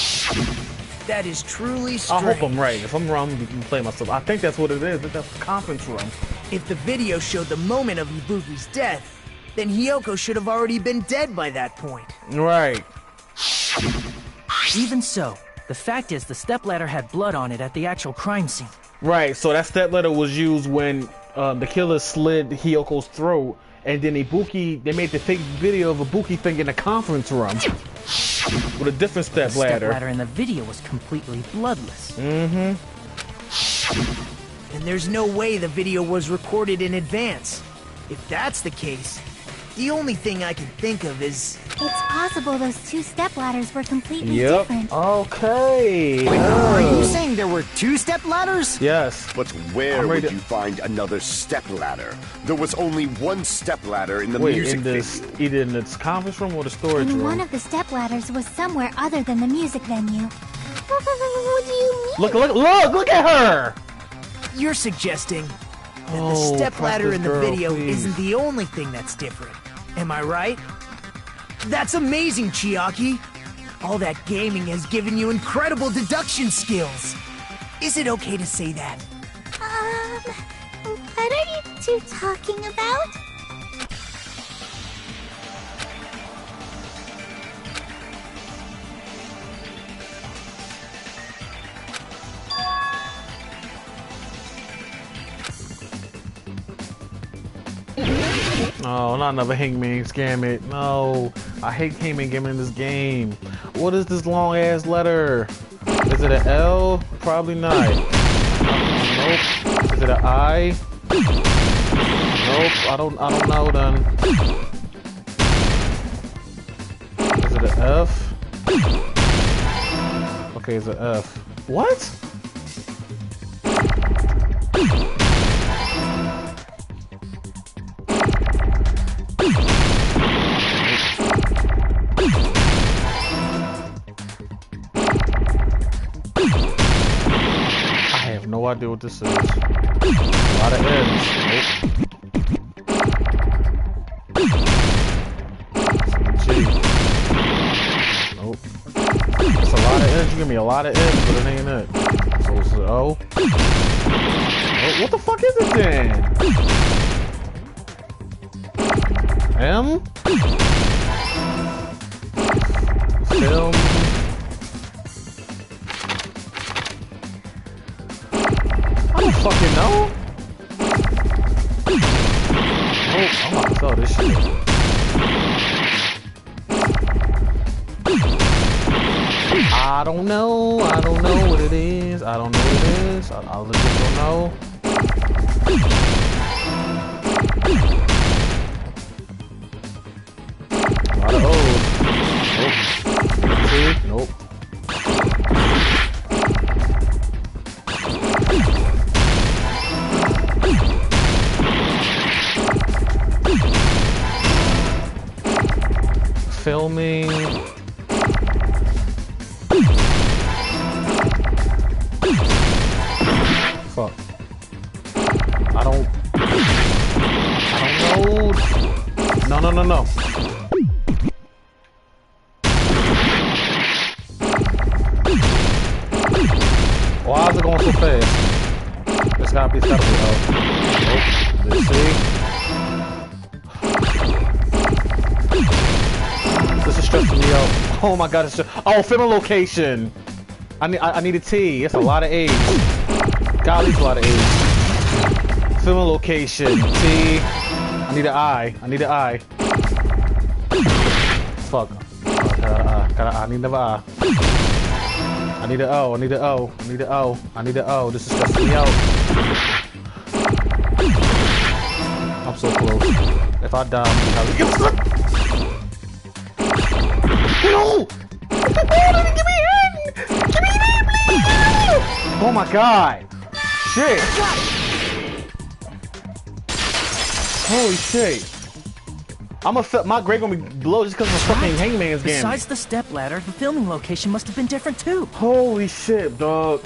That is truly strange. I hope I'm right. If I'm wrong, I'm gonna play myself. I think that's what it is. That's the conference room. If the video showed the moment of Ibuki's death, then Hiyoko should have already been dead by that point. Right. Even so, the fact is the stepladder had blood on it at the actual crime scene. Right, so that stepladder was used when the killer slid Hiyoko's throat, and then Ibuki, they made the fake video of Ibuki thing in the conference room with a different stepladder. The stepladder in the video was completely bloodless. And there's no way the video was recorded in advance. If that's the case, the only thing I can think of is... It's possible those two stepladders were completely different. Okay. Wait, are you saying there were two stepladders? Yes. But where would you find another stepladder? There was only one stepladder in the music video. Either in this conference room or the storage room. And one of the stepladders was somewhere other than the music venue. What do you mean? Look at her! You're suggesting that the stepladder in the video isn't the only thing that's different. Am I right? That's amazing, Chiaki! All that gaming has given you incredible deduction skills! Is it okay to say that? What are you two talking about? No, not another Hangman scam it. No, I hate Hangman gaming in this game. What is this long ass letter? Is it an L? Probably not. Nope. Is it an I? Nope. I don't know then. Is it an F? Okay, it's an F. What? No idea what this is. A lot of N's. Nope. Nope. It's a lot of N's. You give me a lot of N's, but it ain't it. So it's an O. Oh, what the fuck is it then? M? Film. I don't fucking know. Oh, I'm about to sell this shit. I don't know. I don't know what it is. I don't know what it is. I legit don't know. lot of O's. Nope. See? Nope. Filming. Fuck. I don't know. No. Why is it going so fast? It's gotta be out. Nope. Let's see. This is stressing me out. Oh my god, it's just filming location. I need a T. It's a lot of A's. Golly, it's a lot of A's. Filming location. T. I need an I. Fuck. I need another I. I need an O. This is stressing me out. I'm so close. If I die, I'm gonna be no! Give me in! Oh my god! Shit! Holy shit! My grade gonna be below just because of the fucking Hangman's game. Besides the stepladder, the filming location must have been different too. Holy shit, dog!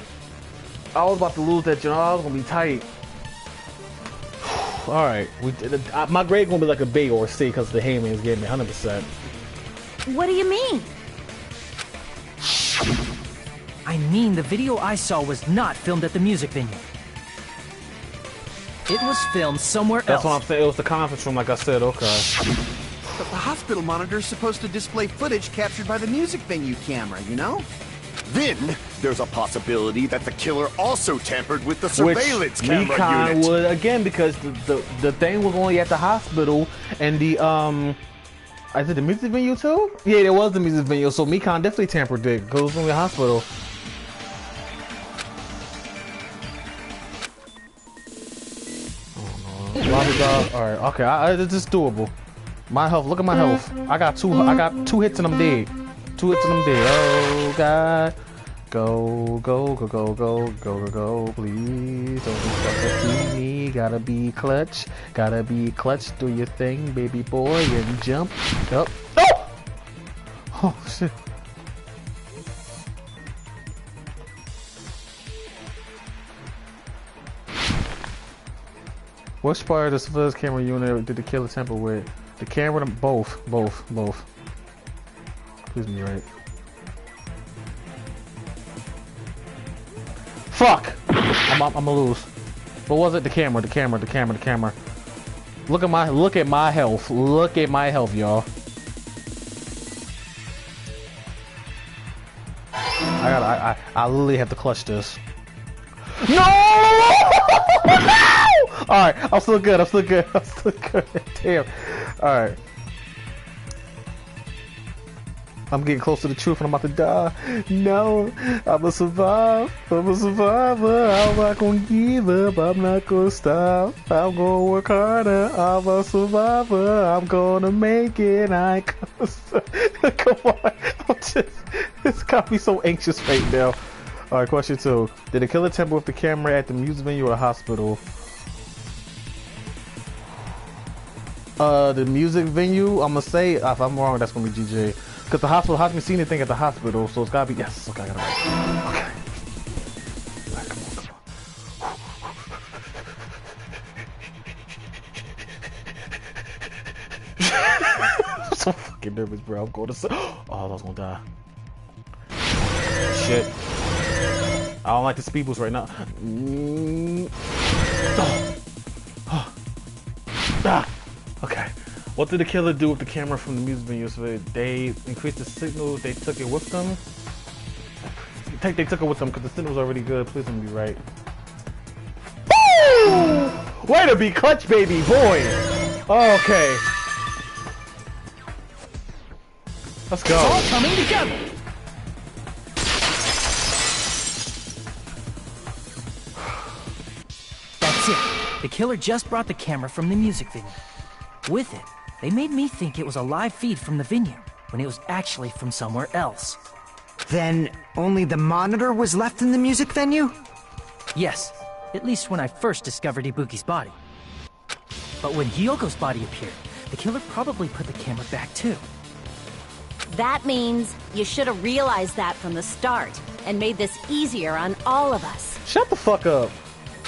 I was about to lose that job. I was gonna be tight. All right, my grade gonna be like a B or a C because the Hangman's game me 100%. What do you mean? I mean, the video I saw was not filmed at the music venue. It was filmed somewhere else. That's what I'm saying. It was the conference room, like I said. Okay. But the hospital monitor's supposed to display footage captured by the music venue camera, you know? Then, there's a possibility that the killer also tampered with the surveillance Which camera unit. would, again, because the thing was only at the hospital, and the, is it the music venue too? Yeah, it was the music venue, so Mekon definitely tampered it, because it was only the hospital. Alright, okay, this is doable. My health, look at my health. I got two hits and I'm dead. 2 hits and I'm dead. Oh god. Go, please. Don't be fucking me. Gotta be clutch. Do your thing, baby boy, and jump. Up. Oh! Oh shit. Which part of the surveillance camera unit did the killer tamper with? The camera, both. Please be right. Fuck! I'm gonna lose. What was it? The camera. Look at my health. Look at my health, y'all. I literally have to clutch this. No! Alright, I'm still good. Damn. Alright. I'm getting close to the truth and I'm about to die. No, I'm a survivor. I'm not gonna give up. I'm not gonna stop. I'm gonna work harder. I'm a survivor. I'm gonna make it. I ain't gonna stop. Come on. It's got me so anxious right now. Alright, question 2. Did the killer tamper with the camera at the music venue or the hospital? The music venue, I'm gonna say, if I'm wrong, that's gonna be GJ. Because the hospital hasn't seen anything at the hospital, so it's gotta be, yes, okay, I got it right. Okay. Alright, come on. I'm so fucking nervous, bro. I'm going to say, oh, I was gonna die. Shit. I don't like the speed boost right now. Okay. What did the killer do with the camera from the music venue? So they increased the signal. They took it with them. They took it with them because the signal was already good. Please let me be right. Woo! Way to be clutch, baby boy. Okay. Let's go. It's all coming together. That's it. The killer just brought the camera from the music venue. With it, They made me think it was a live feed from the venue, when it was actually from somewhere else. Then, only the monitor was left in the music venue? Yes, at least when I first discovered Ibuki's body. But when Hyoko's body appeared, the killer probably put the camera back too. That means you should have realized that from the start and made this easier on all of us. Shut the fuck up.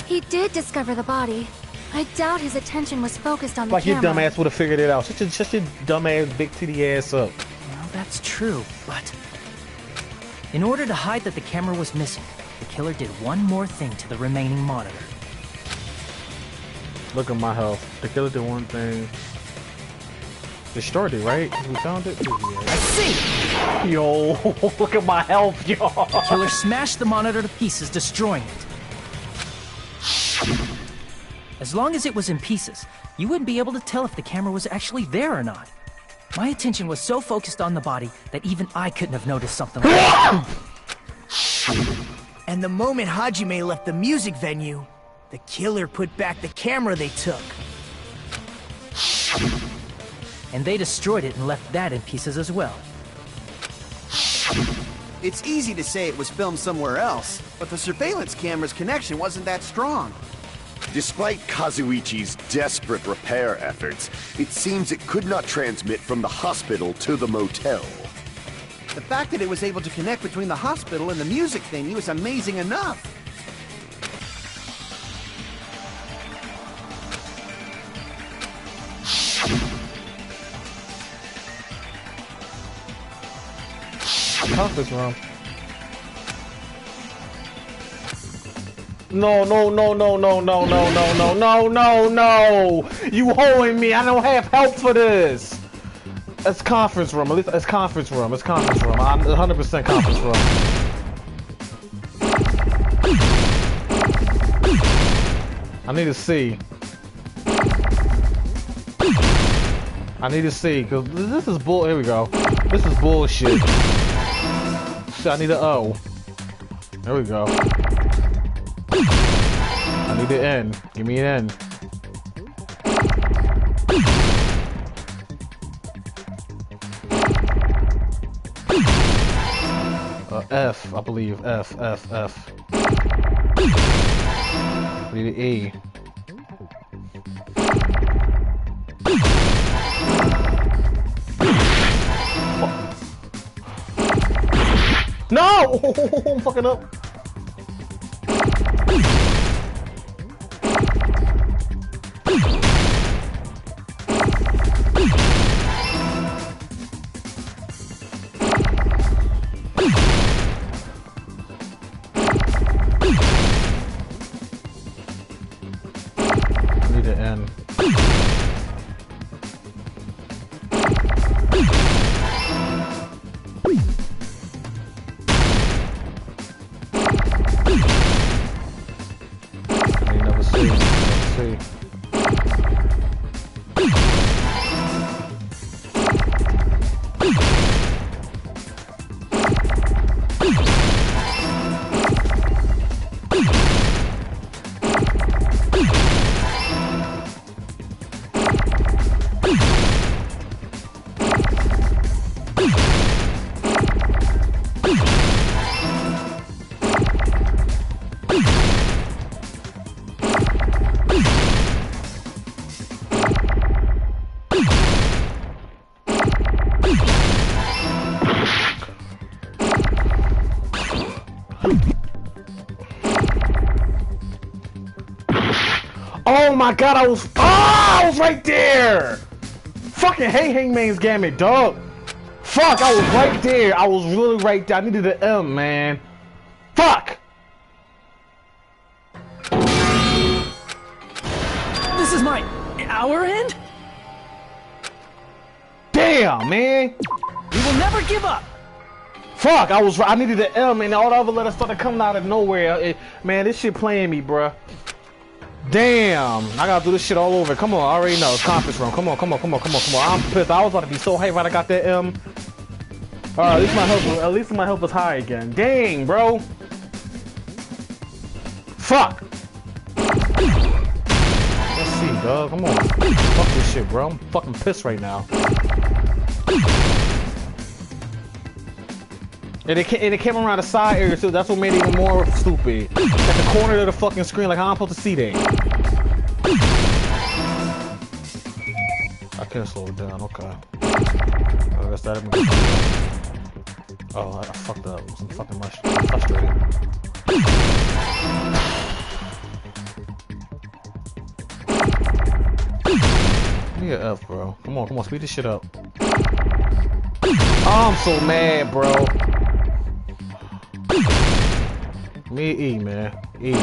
He did discover the body. I doubt his attention was focused on the Like your camera. dumb ass would have figured it out. Shut your dumb ass, big titty ass up. Well, that's true, but... in order to hide that the camera was missing, the killer did one more thing to the remaining monitor. Look at my health. The killer did one thing. Destroyed it, right? We found it? I see! Yo, look at my health, yo! The killer smashed the monitor to pieces, destroying it. As long as it was in pieces, you wouldn't be able to tell if the camera was actually there or not. My attention was so focused on the body that even I couldn't have noticed something like that. And the moment Hajime left the music venue, the killer put back the camera they took. And they destroyed it and left that in pieces as well. It's easy to say it was filmed somewhere else, but the surveillance camera's connection wasn't that strong. Despite Kazuichi's desperate repair efforts, it seems it could not transmit from the hospital to the motel. The fact that it was able to connect between the hospital and the music venue is amazing enough. Conference room. No. You holding me. I don't have help for this. It's conference room. At least it's conference room. It's conference room. I'm 100% conference room. I need to see. I need to see, because this is bull. Here we go. This is bullshit. Shit, I need an O. There we go. I need an N. Give me an N. F, I believe. F. I need an E. No! I'm fucking up. I need an N. Oh my god, I was right there! Fucking hate Hangman's Gambit, dog. Fuck, I was right there. I was really right there. I needed an M, man. Fuck! This is our end? Damn, man. We will never give up. Fuck, I needed an M, and all the other letters started coming out of nowhere. Man, this shit playing me, bruh. Damn, I gotta do this shit all over. Come on, I already know. It's conference room. Come on. I'm pissed. I was about to be so hyped when I got that M. Alright, at least my health was high again. Dang, bro. Fuck. That see, dog. Come on. Fuck this shit, bro. I'm fucking pissed right now. And it came around the side area too. That's what made it even more stupid. At the corner of the fucking screen, like how I'm supposed to see that? I can't slow it down. Okay. I guess that. Oh, I fucked up. I'm fucking frustrated. Give me an F, bro. Come on, speed this shit up. Oh, I'm so mad, bro. Me E, man. E.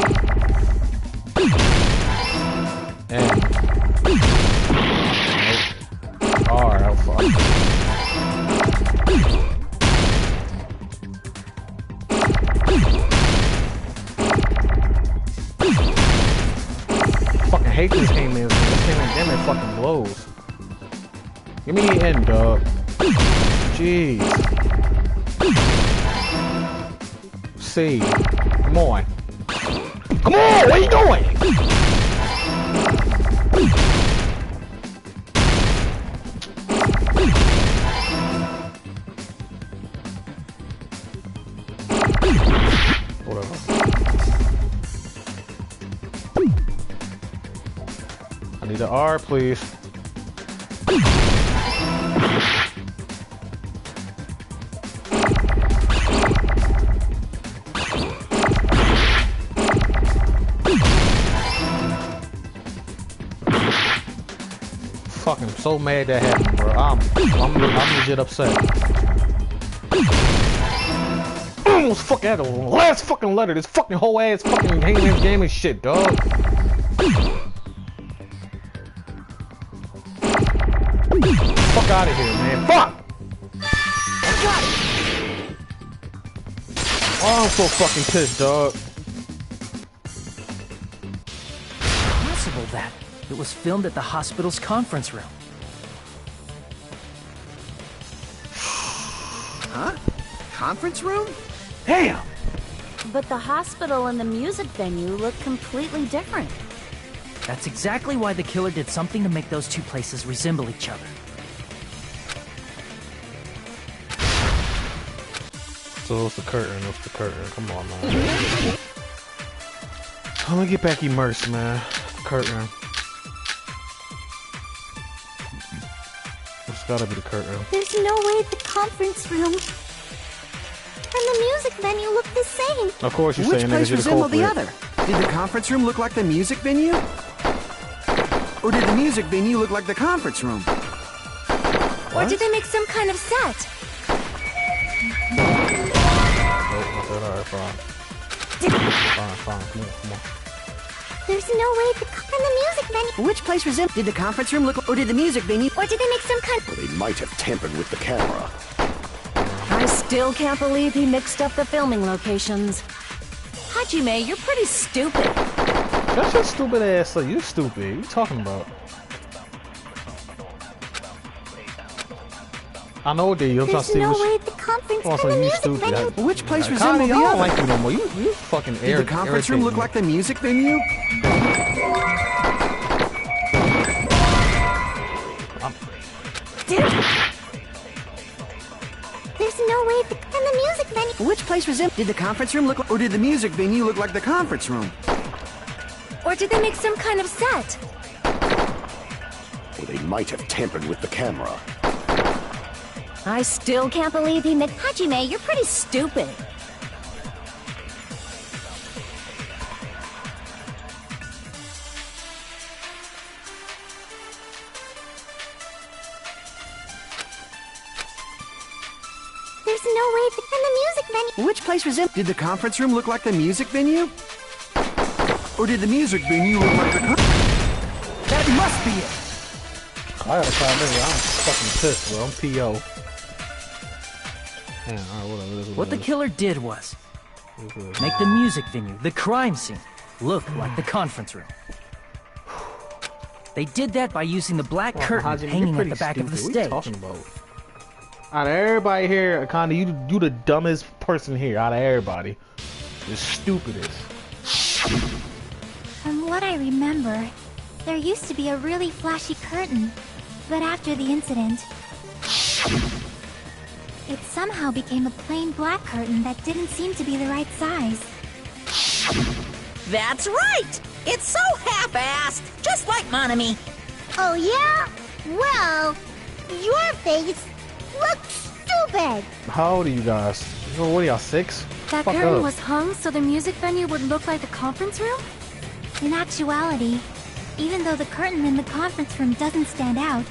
N. R. Oh, fuck. Fucking hate this game, man. This game it fucking blows. Give me an N, dog. Jeez. C. Come on. Come on! What are you doing? Whatever. I need an R, please. Fucking so mad that happened, bro. I'm legit upset. Almost fuck out of the last fucking letter. This fucking whole ass fucking game and shit, dog. Fuck out of here, man. Fuck! I got it. Oh, I'm so fucking pissed, dog. Possible that it was filmed at the hospital's conference room. Huh? Conference room? Damn! But the hospital and the music venue look completely different. That's exactly why the killer did something to make those two places resemble each other. So it's the curtain, Come on, man. I'm gonna get back immersed, man. Curtain. It's gotta be the curtain. There's no way the conference room and the music venue look the same. Of course you're Which saying place niggas, you're the resembled the culprit. other? Did the conference room look like the music venue? Or did the music venue look like the conference room? Or did they make some kind of set? Alright, fine. Fine. Come on. There's no way the music venue. Which place resembled? Did the conference room look, or did the music venue? Or did they make some kind Well, they might have tampered with the camera. I still can't believe he mixed up the filming locations. Hajime, you're pretty stupid. That's your stupid ass. So you stupid. What you talking about? I know what they are. I'm trying to There's see no which. way the conference Oh, and so the you music stupid. venue. Which place Connie, resembled I the don't other? like you no more. You fucking Did the conference room look like the music venue? There's no way the music venue. Which place resembled? Did the conference room look, Or did the music venue look like the conference room? Or did they make some kind of set? Well, they might have tampered with the camera. I still can't believe he mixed... Hajime, you're pretty stupid. There's no way the music venue. which place resembled? Did the conference room look like the music venue? Or did the music venue look like the That must be it. I gotta try this. I'm fucking pissed, bro. I'm PO. Yeah, alright, whatever. What the killer did was make the music venue, the crime scene, look like the conference room. They did that by using the black curtain Hajime, hanging you're at the back pretty of the stupid. What stage. you talking about? Out of everybody here, Akanda, you the dumbest person here. Out of everybody, the stupidest. From what I remember, There used to be a really flashy curtain, but after the incident, it somehow became a plain black curtain that didn't seem to be the right size. That's right! It's so half-assed, just like Monami. Oh yeah? Well, your face looks stupid. How old are you guys? What are y'all, 6? That Fuck curtain up. was hung so the music venue would look like the conference room? In actuality, even though the curtain in the conference room doesn't stand out,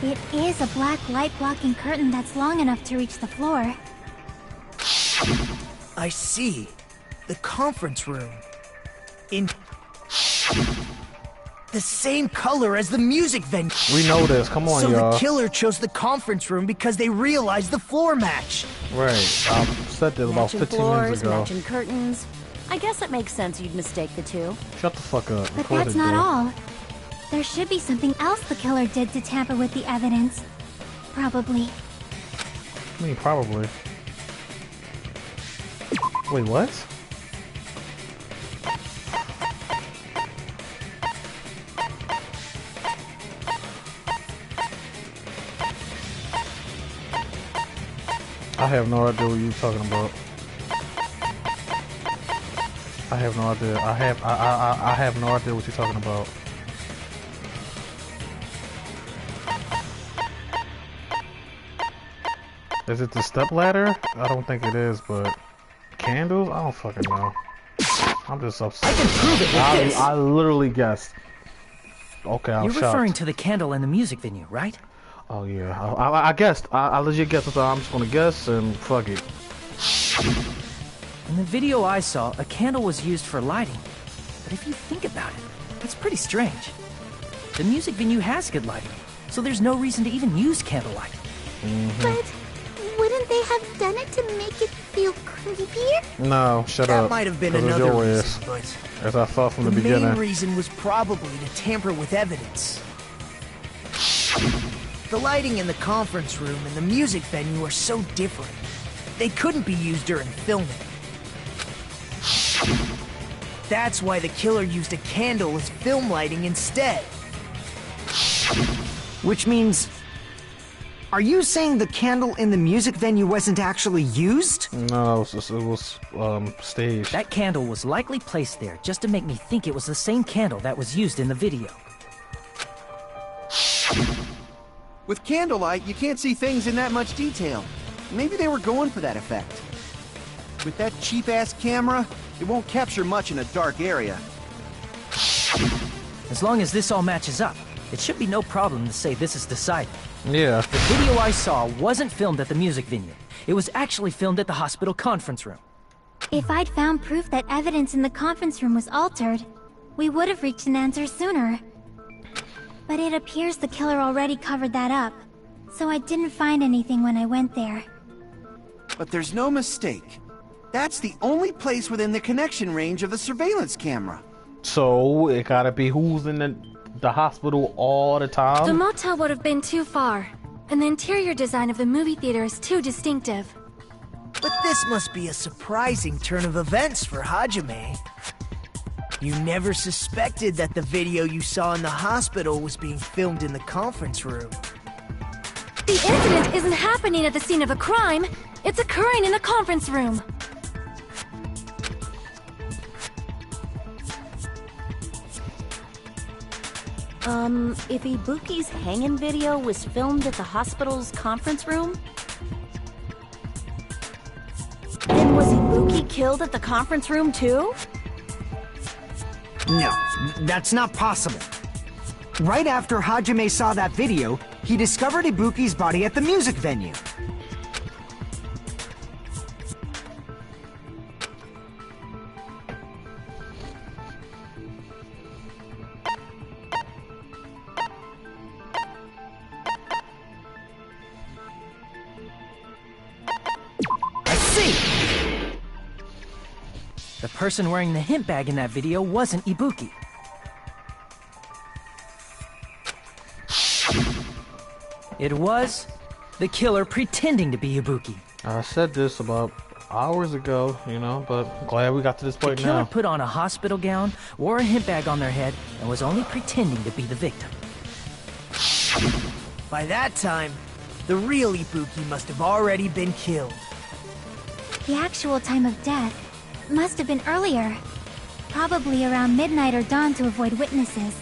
it is a black light-blocking curtain that's long enough to reach the floor. I see. The conference room. In the same color as the music venue. We know this. Come on, so y'all. the killer chose the conference room because they realized the floor match. Right. I said this about Matching 15 floors, minutes ago. matching curtains. I guess it makes sense you'd mistake the two. Shut the fuck up. But Of course that's it not did. all. There should be something else the killer did to tamper with the evidence. Probably. I mean, probably. Wait, what? I have no idea what you're talking about. I have no idea. I have no idea what you're talking about. Is it the step ladder? I don't think it is, but candles? I don't fucking know. I'm just upset. I can prove it with this. I literally guessed. Okay, I'm You're shocked. referring to the candle in the music venue, right? Oh yeah, I guessed. I legit guessed. So I'm just gonna guess and fuck it. In the video I saw, a candle was used for lighting. But if you think about it, it's pretty strange. The music venue has good lighting, so there's no reason to even use candlelight. But wouldn't they have done it to make it feel creepier? No, shut That up. might have been 'Cause it's another your reason, ass, but as I thought from the the main beginning. reason was probably to tamper with evidence. The lighting in the conference room and the music venue are so different. They couldn't be used during filming. That's why the killer used a candle as film lighting instead. Which means... Are you saying the candle in the music venue wasn't actually used? No, it was staged. That candle was likely placed there just to make me think it was the same candle that was used in the video. With candlelight, you can't see things in that much detail. Maybe they were going for that effect. With that cheap-ass camera, it won't capture much in a dark area. As long as this all matches up, it should be no problem to say this is decided. Yeah. The video I saw wasn't filmed at the music venue. It was actually filmed at the hospital conference room. If I'd found proof that evidence in the conference room was altered, we would have reached an answer sooner. But it appears the killer already covered that up, so I didn't find anything when I went there. But there's no mistake. That's the only place within the connection range of the surveillance camera. So it gotta be who's in the hospital all the The time. motel would have been too far, and the interior design of the movie theater is too distinctive. But this must be a surprising turn of events for Hajime. You never suspected that the video you saw in the hospital was being filmed in the conference room. The incident isn't happening at the scene of a crime, it's occurring in the conference room. If Ibuki's hanging video was filmed at the hospital's conference room, then was Ibuki killed at the conference room too? No, that's not possible. Right after Hajime saw that video, he discovered Ibuki's body at the music venue. I see! The person wearing the hint bag in that video wasn't Ibuki. It was the killer pretending to be Ibuki. I said this about hours ago, you know, but glad we got to this The point killer now. put on a hospital gown, wore a hint bag on their head, and was only pretending to be the victim. By that time, the real Ibuki must have already been killed. The actual time of death must have been earlier. Probably around midnight or dawn to avoid witnesses.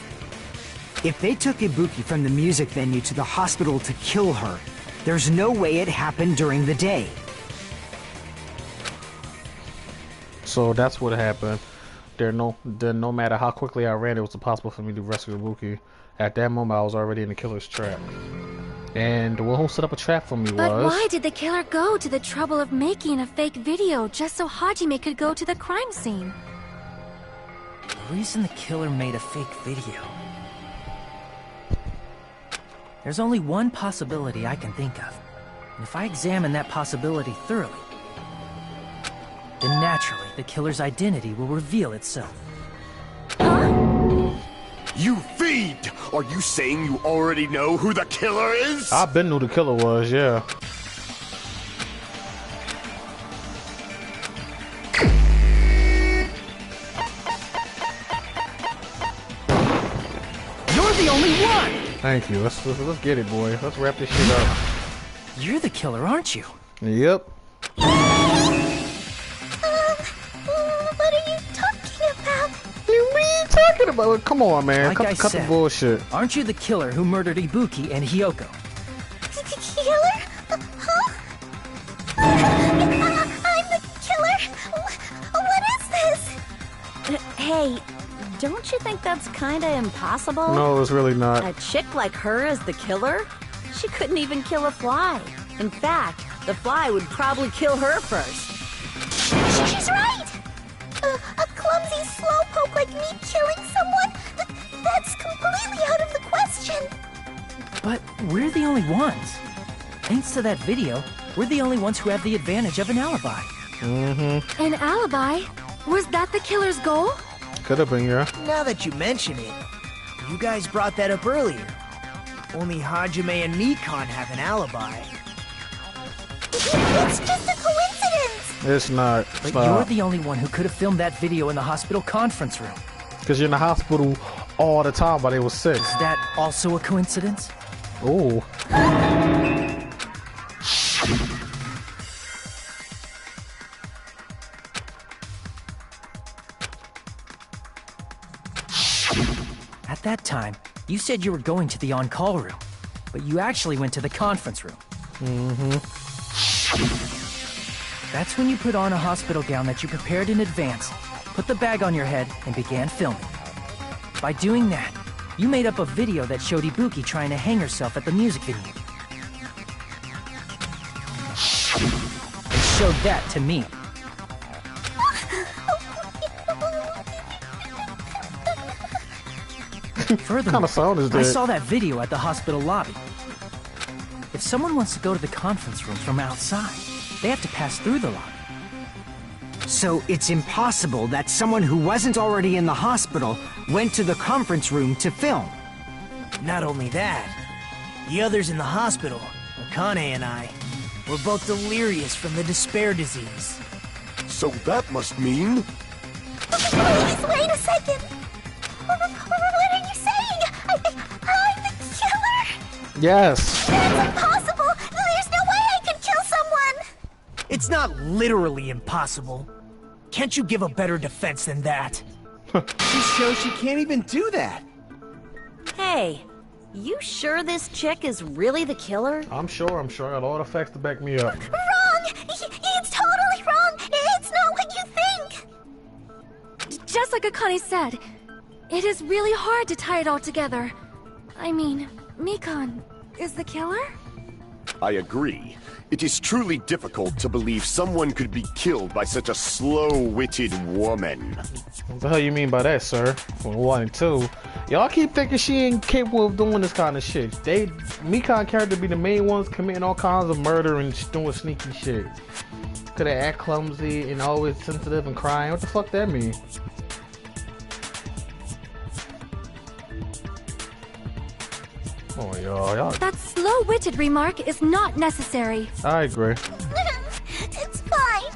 If they took Ibuki from the music venue to the hospital to kill her, there's no way it happened during the day. So that's what happened. No matter how quickly I ran, it was impossible for me to rescue Ibuki. At that moment, I was already in the killer's trap. And the one who set up a trap for me But was... why did the killer go to the trouble of making a fake video just so Hajime could go to the crime scene? The reason the killer made a fake video... There's only one possibility I can think of. And if I examine that possibility thoroughly, then naturally the killer's identity will reveal itself. You fiend! Are you saying you already know who the killer is? I've been who the killer was, yeah. You're the only one! Thank you. Let's get it, boy. Let's wrap this shit up. You're the killer, aren't you? Yep. What are you talking about? What are you talking about? Come on, man. Like I Cut the said, bullshit. Aren't you the killer who murdered Ibuki and Hyoko? Killer? Huh? I'm the killer? What is this? Hey, don't you think that's kinda impossible? No, it's really A not. chick like her as the killer? She couldn't even kill a fly. In fact, the fly would probably kill her first. She's right! A clumsy slowpoke like me killing someone? That's completely out of the question! But we're the only ones. Thanks to that video, we're the only ones who have the advantage of an alibi. Mm-hmm. An alibi? Was that the killer's goal? Could have been, yeah. Now that you mention it, you guys brought that up earlier. Only Hajime and Nikon have an alibi. It's just a coincidence! It's not. But you're the only one who could have filmed that video in the hospital conference room. Because you're in the hospital all the time while they was sick. Is that also a coincidence? Ooh. At that time, you said you were going to the on-call room, but you actually went to the conference room. Mm-hmm. That's when you put on a hospital gown that you prepared in advance, put the bag on your head, and began filming. By doing that, you made up a video that showed Ibuki trying to hang herself at the music venue. And showed that to me. Furthermore, kind of sound is I that? saw that video at the hospital lobby. If someone wants to go to the conference room from outside, they have to pass through the lobby. So it's impossible that someone who wasn't already in the hospital went to the conference room to film. Not only that, the others in the hospital, Akane and I, were both delirious from the despair disease. So that must mean... Please, wait a second! What are you saying? I'm the killer? Yes. That's impossible! There's no way I could kill someone! It's not literally impossible. Can't you give a better defense than that? This shows she can't even do that. Hey, you sure this chick is really the killer? I'm sure. I got all the facts to back me up. Wrong! It's totally wrong! It's not what you think! Just like Akane said, it is really hard to tie it all together. I mean, Mikon is the killer? I agree. It is truly difficult to believe someone could be killed by such a slow-witted woman. What the hell you mean by that, sir? For one and two, y'all keep thinking she ain't capable of doing this kind of shit. Mikon character be the main ones committing all kinds of murder and doing sneaky shit. Could have act clumsy and always sensitive and crying. What the fuck that mean? Oh, y'all. That slow-witted remark is not necessary. I agree. It's fine.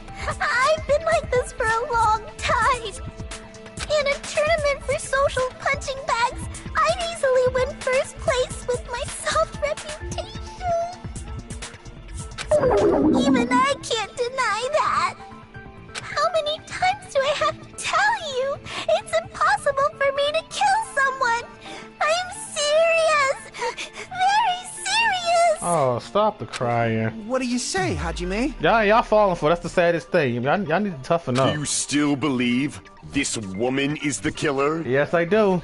social punching bags, I'd easily win first place with my soft reputation. Even I can't deny that. How many times do I have to tell you? It's impossible for me to kill someone. I'm serious. Very serious. Oh, stop the crying. What do you say, Hajime? Y'all falling for it. That's the saddest thing. Y'all need to toughen up. Do you still believe this woman is the killer? Yes, I do.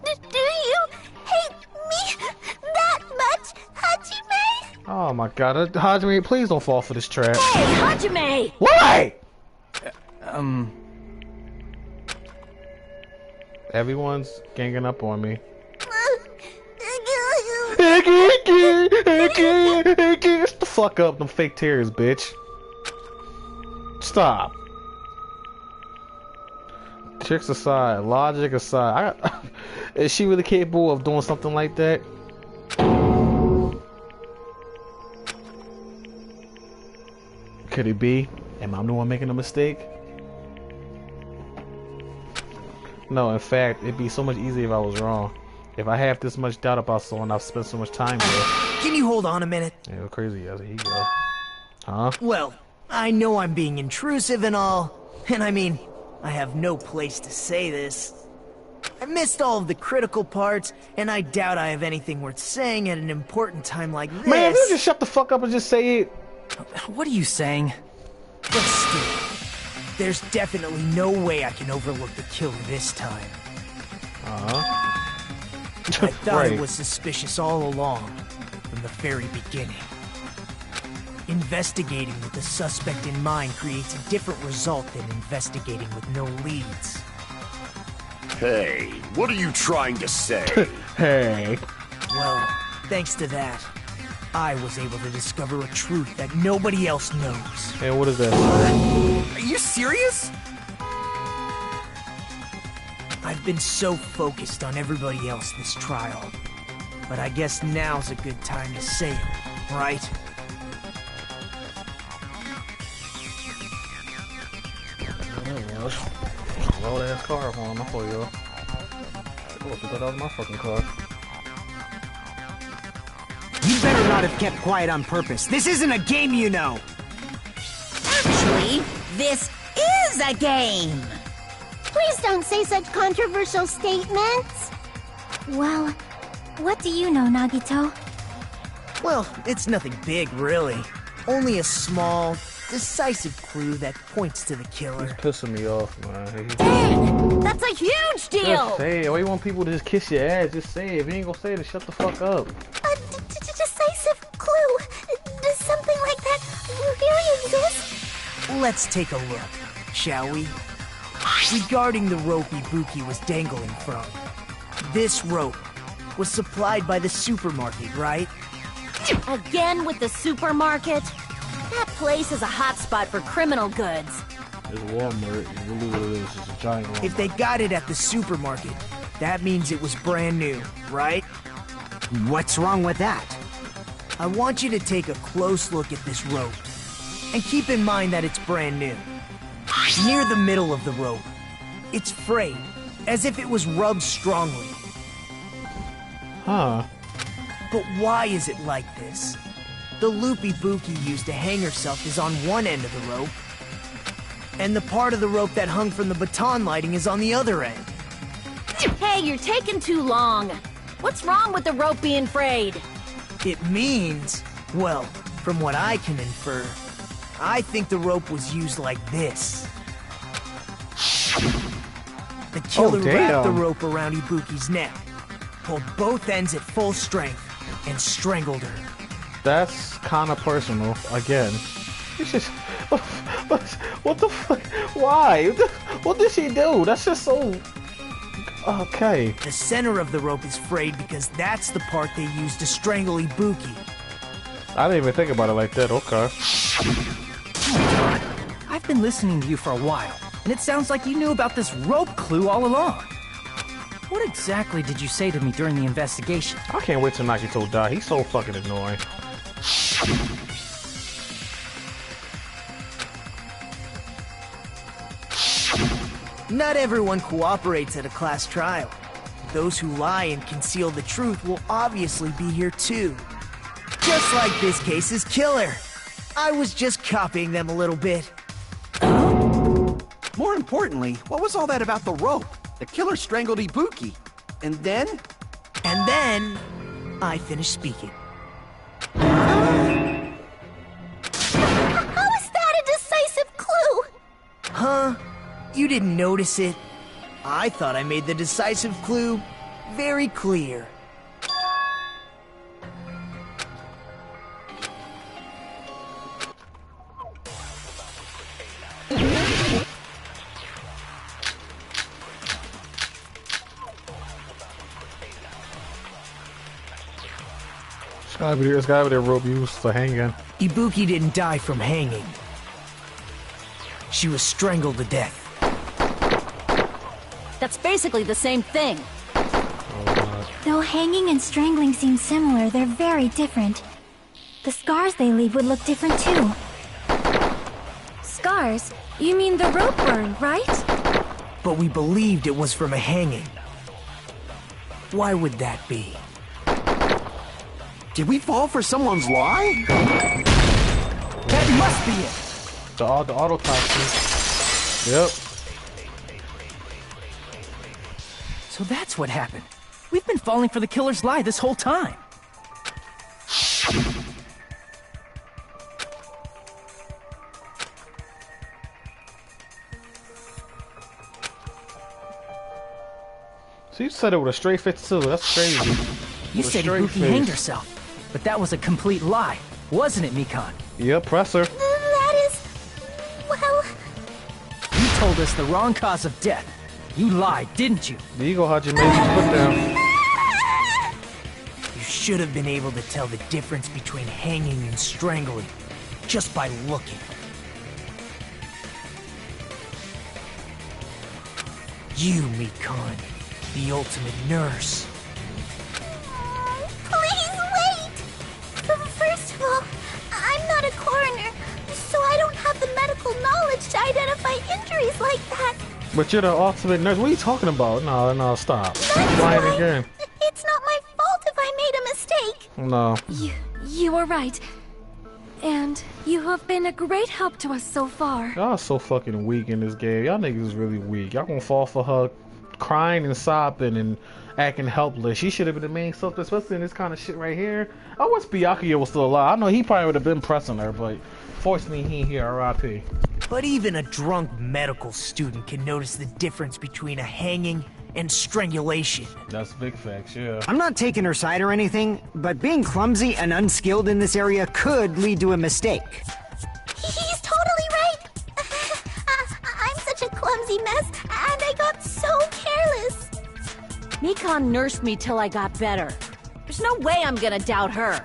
Do you hate me that much, Hajime? Oh my god. Hajime, please don't fall for this trap. Hey, Hajime! Why? Everyone's ganging up on me. Shut the fuck up, them fake tears, bitch. Stop. Tricks aside, logic aside, is she really capable of doing something like that? Could it be? Am I the one making a mistake? No, in fact, it'd be so much easier if I was wrong. If I have this much doubt about someone I've spent so much time with. Can you hold on a minute? Yeah, crazy as he go. Huh? Well, I know I'm being intrusive and all, and I mean, I have no place to say this. I missed all of the critical parts, and I doubt I have anything worth saying at an important time like this. Man, you just shut the fuck up and just say it. What are you saying? But still, there's definitely no way I can overlook the killer this time. I thought it was suspicious all along, from the very beginning. Investigating with the suspect in mind creates a different result than investigating with no leads. Hey, what are you trying to say? Hey. Well, thanks to that, I was able to discover a truth that nobody else knows. Hey, what is that? Are you serious? I've been so focused on everybody else this trial, but I guess now's a good time to say it, right? Loud ass car on my for you. Oh, if you thought that was my fucking car. You better not have kept quiet on purpose. This isn't a game, you know. Actually, this is a game. Please don't say such controversial statements. Well, what do you know, Nagito? Well, it's nothing big, really. Only a small, decisive clue that points to the killer. He's pissing me off, man. Dang! That's a huge deal! Just say it. Why you want people to just kiss your ass? Just say it. If you ain't gonna say it, then shut the fuck up. A decisive clue. Does something like that really exist? Let's take a look, shall we? Regarding the rope Ibuki was dangling from. This rope was supplied by the supermarket, right? Again with the supermarket? That place is a hotspot for criminal goods. It's Walmart. It's really what it is. It's a giant Walmart. If they got it at the supermarket, that means it was brand new, right? What's wrong with that? I want you to take a close look at this rope. And keep in mind that it's brand new. Near the middle of the rope, it's frayed, as if it was rubbed strongly. Huh. But why is it like this? The loop Ibuki used to hang herself is on one end of the rope, and the part of the rope that hung from the baton lighting is on the other end. Hey, you're taking too long. What's wrong with the rope being frayed? It means, well, from what I can infer, I think the rope was used like this. The killer wrapped the rope around Ibuki's neck, pulled both ends at full strength, and strangled her. That's kind of personal. Again. It's just... What the fuck? Why? What did she do? That's just so... Okay. The center of the rope is frayed because that's the part they used to strangle Ibuki. I didn't even think about it like that. Okay. I've been listening to you for a while, and it sounds like you knew about this rope clue all along. What exactly did you say to me during the investigation? I can't wait till Nagito die. He's so fucking annoying. Not everyone cooperates at a class trial. Those who lie and conceal the truth will obviously be here too. Just like this case's killer. I was just copying them a little bit. More importantly, what was all that about the rope? The killer strangled Ibuki. And then? And then, I finished speaking. How is that a decisive clue? Huh? You didn't notice it? I thought I made the decisive clue very clear. It's gotta be the rope used for hanging. Ibuki didn't die from hanging. She was strangled to death. That's basically the same thing. Though hanging and strangling seem similar, they're very different. The scars they leave would look different too. Scars? You mean the rope burn, right? But we believed it was from a hanging. Why would that be? Did we fall for someone's lie? That must be it! The autopsy. Yep. So that's what happened. We've been falling for the killer's lie this whole time. So you said it with a straight face too. That's crazy. You said Ibuki hanged herself, but that was a complete lie, wasn't it, Mikan? Yep, press her. That is... well... You told us the wrong cause of death. You lied, didn't you? There you go, Hajime. Put down. You should have been able to tell the difference between hanging and strangling just by looking. You, Mikan, the ultimate nurse. Please wait! First of all, I'm not a coroner, so I don't have the medical knowledge to identify injuries like that. But you're the ultimate nurse. What are you talking about? No, stop. That's Lying why again. it's not my fault if I made a mistake. No. You are right. And you have been a great help to us so far. Y'all so fucking weak in this game. Y'all niggas is really weak. Y'all gonna fall for her crying and sobbing and acting helpless. She should have been the main subject, especially in this kind of shit right here. I wish Byakuya was still alive. I know he probably would have been pressing her, but fortunately he ain't here. R.I.P. But even a drunk medical student can notice the difference between a hanging and strangulation. That's big facts, yeah. I'm not taking her side or anything, but being clumsy and unskilled in this area could lead to a mistake. He's totally right. I'm such a clumsy mess, and I got so careless. Mikan nursed me till I got better. There's no way I'm gonna doubt her.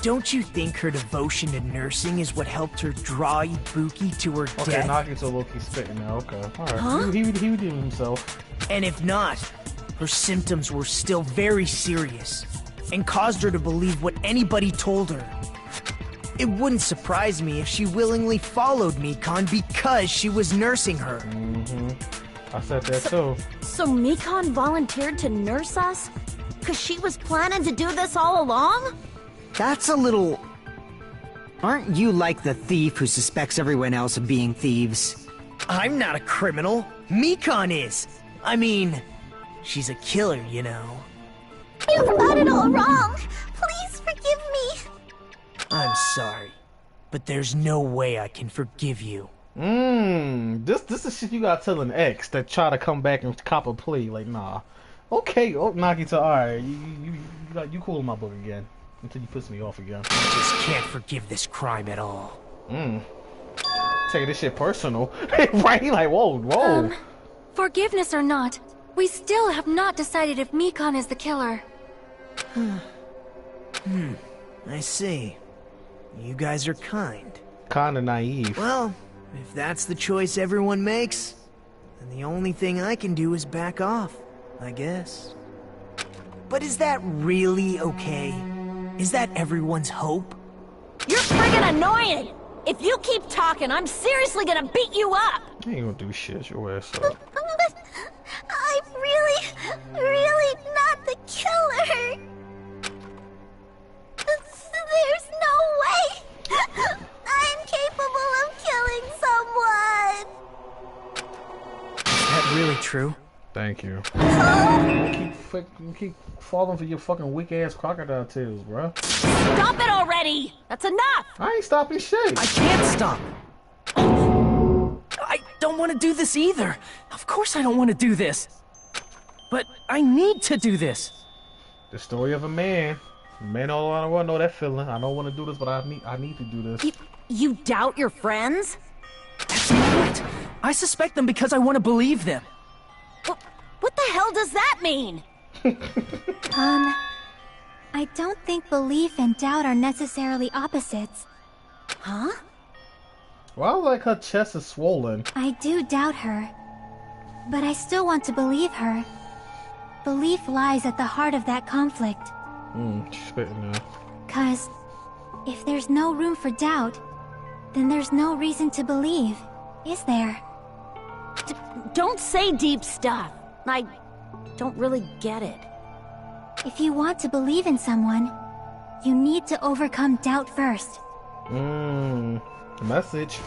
Don't you think her devotion to nursing is what helped her draw Ibuki to her Okay, death? Nagi's low-key spitting now. Okay, alright. Huh? He redeemed himself. And if not, her symptoms were still very serious and caused her to believe what anybody told her. It wouldn't surprise me if she willingly followed Mikan because she was nursing her. Mm-hmm. I said that too. So Mikan volunteered to nurse us? Cause she was planning to do this all along? That's a little... Aren't you like the thief who suspects everyone else of being thieves? I'm not a criminal. Mikan is. I mean, she's a killer, you know. You've got it all wrong. Please forgive me. I'm sorry, but there's no way I can forgive you. This is shit you gotta tell an ex that try to come back and cop a plea. Like, nah. Okay, Nagita, alright. You cool in my book again. Until you piss me off again. I just can't forgive this crime at all. Take this shit personal. Right? Like, whoa. Forgiveness or not, we still have not decided if Mikan is the killer. I see. You guys are kind. Kinda naive. Well, if that's the choice everyone makes, then the only thing I can do is back off, I guess. But is that really okay? Is that everyone's hope? You're friggin' annoying! If you keep talking, I'm seriously gonna beat you up! You ain't gonna do shit, your ass up. true. Thank you. You keep falling for your fucking weak ass crocodile tails, bro. Stop it already! That's enough! I ain't stopping shit. I can't stop. I don't want to do this either. Of course I don't want to do this. But I need to do this. The story of a man. Men all around the world know that feeling. I don't want to do this, but I need to do this. You doubt your friends? That's not it. I suspect them because I want to believe them. What the hell does that mean? I don't think belief and doubt are necessarily opposites. Huh? Well, like her chest is swollen. I do doubt her, but I still want to believe her. Belief lies at the heart of that conflict. Spitting now. 'Cause if there's no room for doubt, then there's no reason to believe, is there? Don't say deep stuff. I don't really get it. If you want to believe in someone, you need to overcome doubt first. Message.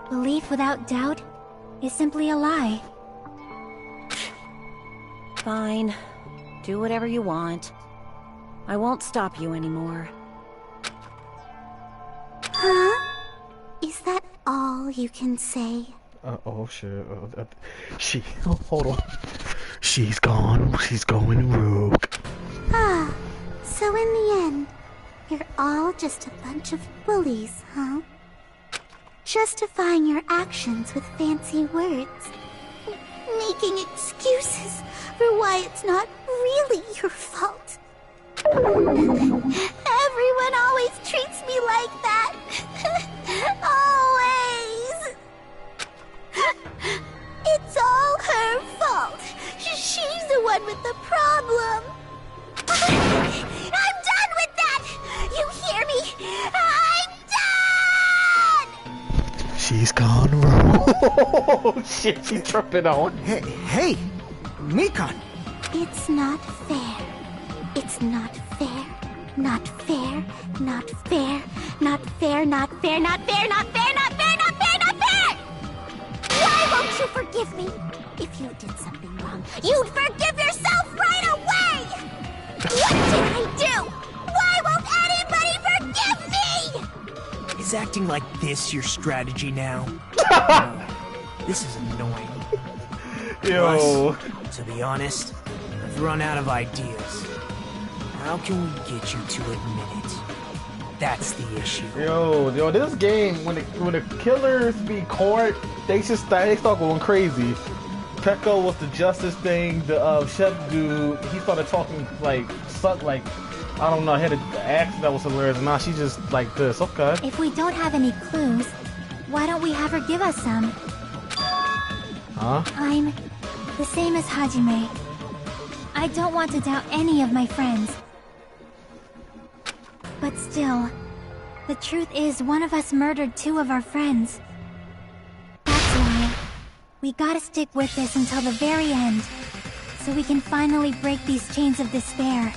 Belief without doubt is simply a lie. Fine. Do whatever you want. I won't stop you anymore. Huh? Is that all you can say? Oh shit. Hold on. She's gone. She's going rogue. Ah, so in the end, you're all just a bunch of bullies, huh? Justifying your actions with fancy words. Making excuses for why it's not really your fault. Everyone always treats me like that. Always. It's all her fault. She's the one with the problem. I'm done with that! You hear me? I'm done! She's gone rogue. Oh shit, she's tripping on. Hey, Mikan. It's not fair. It's not fair. Not fair. Not fair. Not fair. Not fair. Not fair. Not fair. Not fair. Not fair. Not fair! Why won't you forgive me? If you did something wrong, you'd forgive yourself right away! What did I do? Why won't anybody forgive me? Is acting like this your strategy now? This is annoying. Yo. Plus, to be honest, I've run out of ideas. How can we get you to admit it? That's the issue. Yo, this game, when the killers be caught, they start going crazy. Pekko was the justice thing. The chef dude, he started talking like I don't know. He had an accent that was hilarious. Now she's just like this. Okay. If we don't have any clues, why don't we have her give us some? Huh? I'm the same as Hajime. I don't want to doubt any of my friends. But still, the truth is one of us murdered two of our friends. That's why we gotta stick with this until the very end, so we can finally break these chains of despair.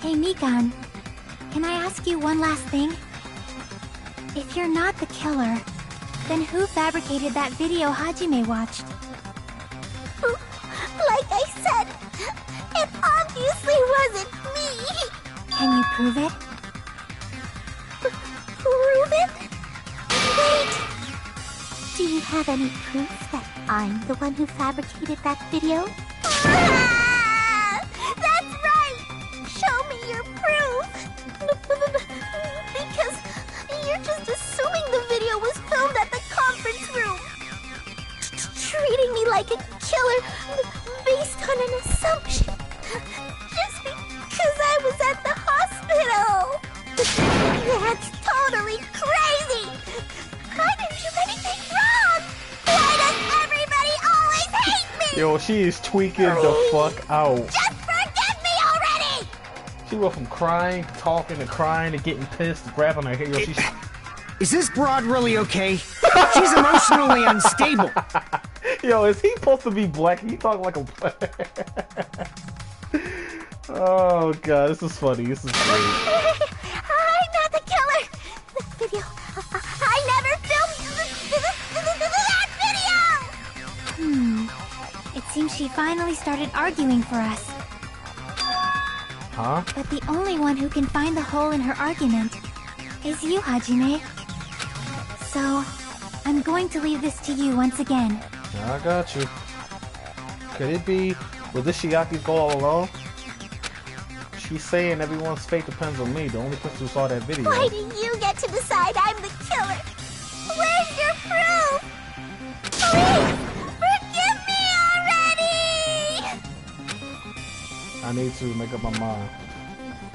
Hey Mikan, can I ask you one last thing? If you're not the killer, then who fabricated that video Hajime watched? Like I said, it obviously wasn't me. Can you prove it? Prove it? Wait. Do you have any proof that I'm the one who fabricated that video? That's right! Show me your proof! Because you're just assuming the video was filmed at the conference room. Treating me like a killer based on an assumption. Just because I was at the hospital. That's totally crazy! I didn't do anything wrong! Why does everybody always hate me? Yo, she is tweaking the fuck out. Just forgive me already! She went from crying, to talking, to crying, to getting pissed, to grabbing her hair. Yo, she's... Is this broad really okay? She's emotionally unstable. Yo, is he supposed to be black? He talking like a... Oh god, this is funny. This is great. I'm not the killer! The video... I never filmed that video! finally started arguing for us. Huh? But the only one who can find the hole in her argument is you, Hajime. So, I'm going to leave this to you once again. I got you. Could it be, was this Shiaki's goal all along? She's saying everyone's fate depends on me, the only person who saw that video. Why do you get to decide I'm the killer? Where's your proof? Please, forgive me already! I need to make up my mind.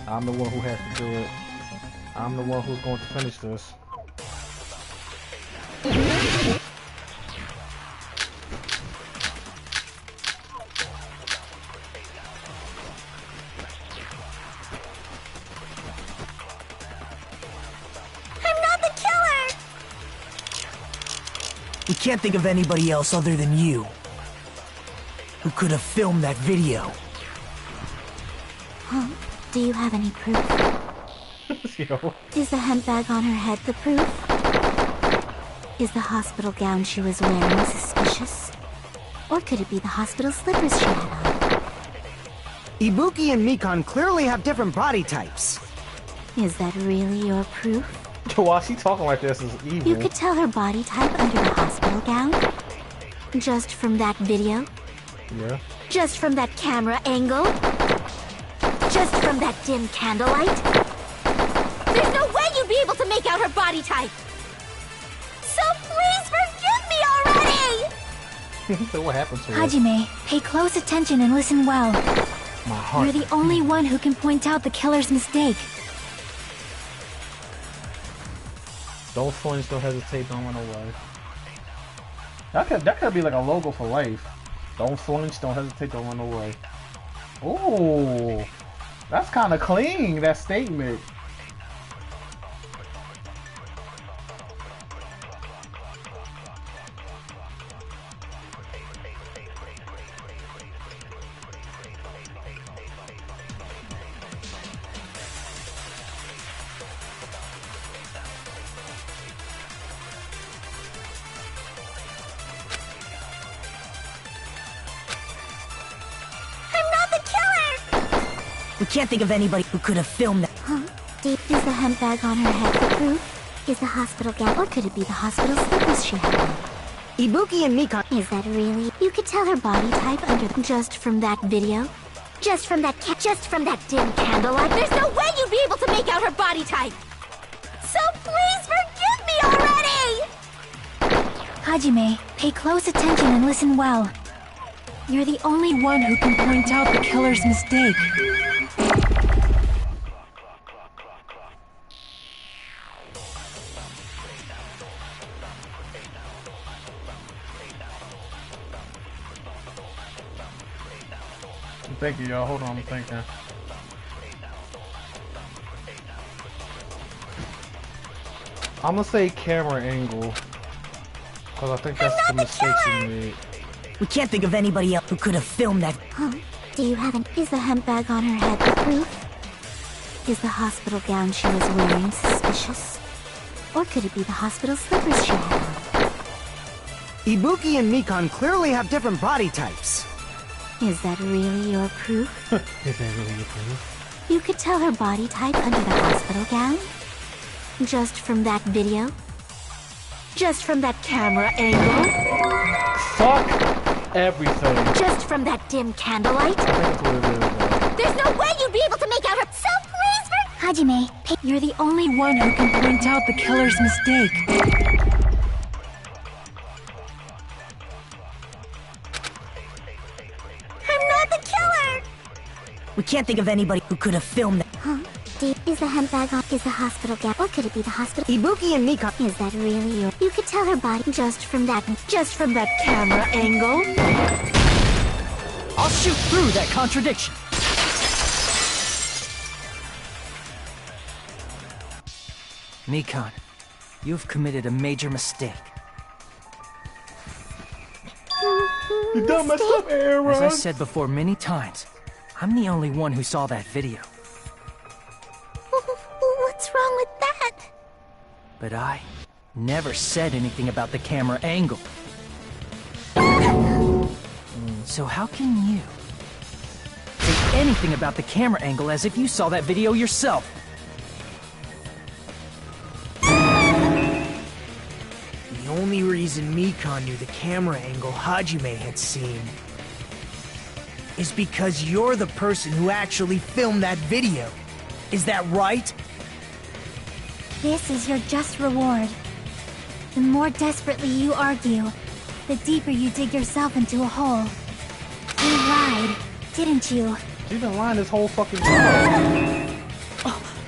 I'm the one who has to do it. I'm the one who's going to finish this. We can't think of anybody else other than you who could have filmed that video. Huh? Do you have any proof? Yo. Is the hemp bag on her head the proof? Is the hospital gown she was wearing suspicious? Or could it be the hospital slippers she had on? Ibuki and Mikan clearly have different body types. Is that really your proof? Why she talking like this is evil. You could tell her body type under the hospital gown? Just from that video? Yeah. Just from that camera angle? Just from that dim candlelight? There's no way you'd be able to make out her body type! So please forgive me already! So what happened to her? Hajime, pay close attention and listen well. My heart. You're the only one who can point out the killer's mistake. Don't flinch, don't hesitate, don't run away. That could be like a logo for life. Don't flinch, don't hesitate, don't run away. Ooh, that's kind of clean, that statement. We can't think of anybody who could have filmed that. Huh? Is the hemp bag on her head the proof? Is the hospital gown, or could it be the hospital slippers she had on? Ibuki and Mikan... Is that really? You could tell her body type under just from that video? Just from that dim candlelight? There's no way you'd be able to make out her body type! So please forgive me already! Hajime, pay close attention and listen well. You're the only one who can point out the killer's mistake. Thank you, y'all. Hold on, I'm thinking. I'm gonna say camera angle, because I think that's the mistake she made. We can't think of anybody else who could have filmed that. Huh? Do you have Is the hemp bag on her head the proof? Is the hospital gown she was wearing suspicious? Or could it be the hospital slippers she had on? Ibuki and Mikan clearly have different body types. Is that really your proof? Is that really your proof? You could tell her body type under the hospital gown? Just from that video? Just from that camera angle? Fuck everything. Just from that dim candlelight? I think that's what it is, though. There's no way you'd be able to make out her. So please Hajime, you're the only one who can point out the killer's mistake. We can't think of anybody who could have filmed that. Huh? Is the hemp bag on? Is the hospital gown? Or could it be the hospital? Ibuki and Mikan... Is that really your... You could tell her body just from that camera angle? I'll shoot through that contradiction. Mikan, you've committed a major mistake. You done messed up, Aaron. As I said before many times, I'm the only one who saw that video. What's wrong with that? But I never said anything about the camera angle. So how can you say anything about the camera angle as if you saw that video yourself? The only reason Mikan knew the camera angle Hajime had seen is because you're the person who actually filmed that video. Is that right? This is your just reward. The more desperately you argue, the deeper you dig yourself into a hole. You lied, didn't you? She's been lying this whole fucking time.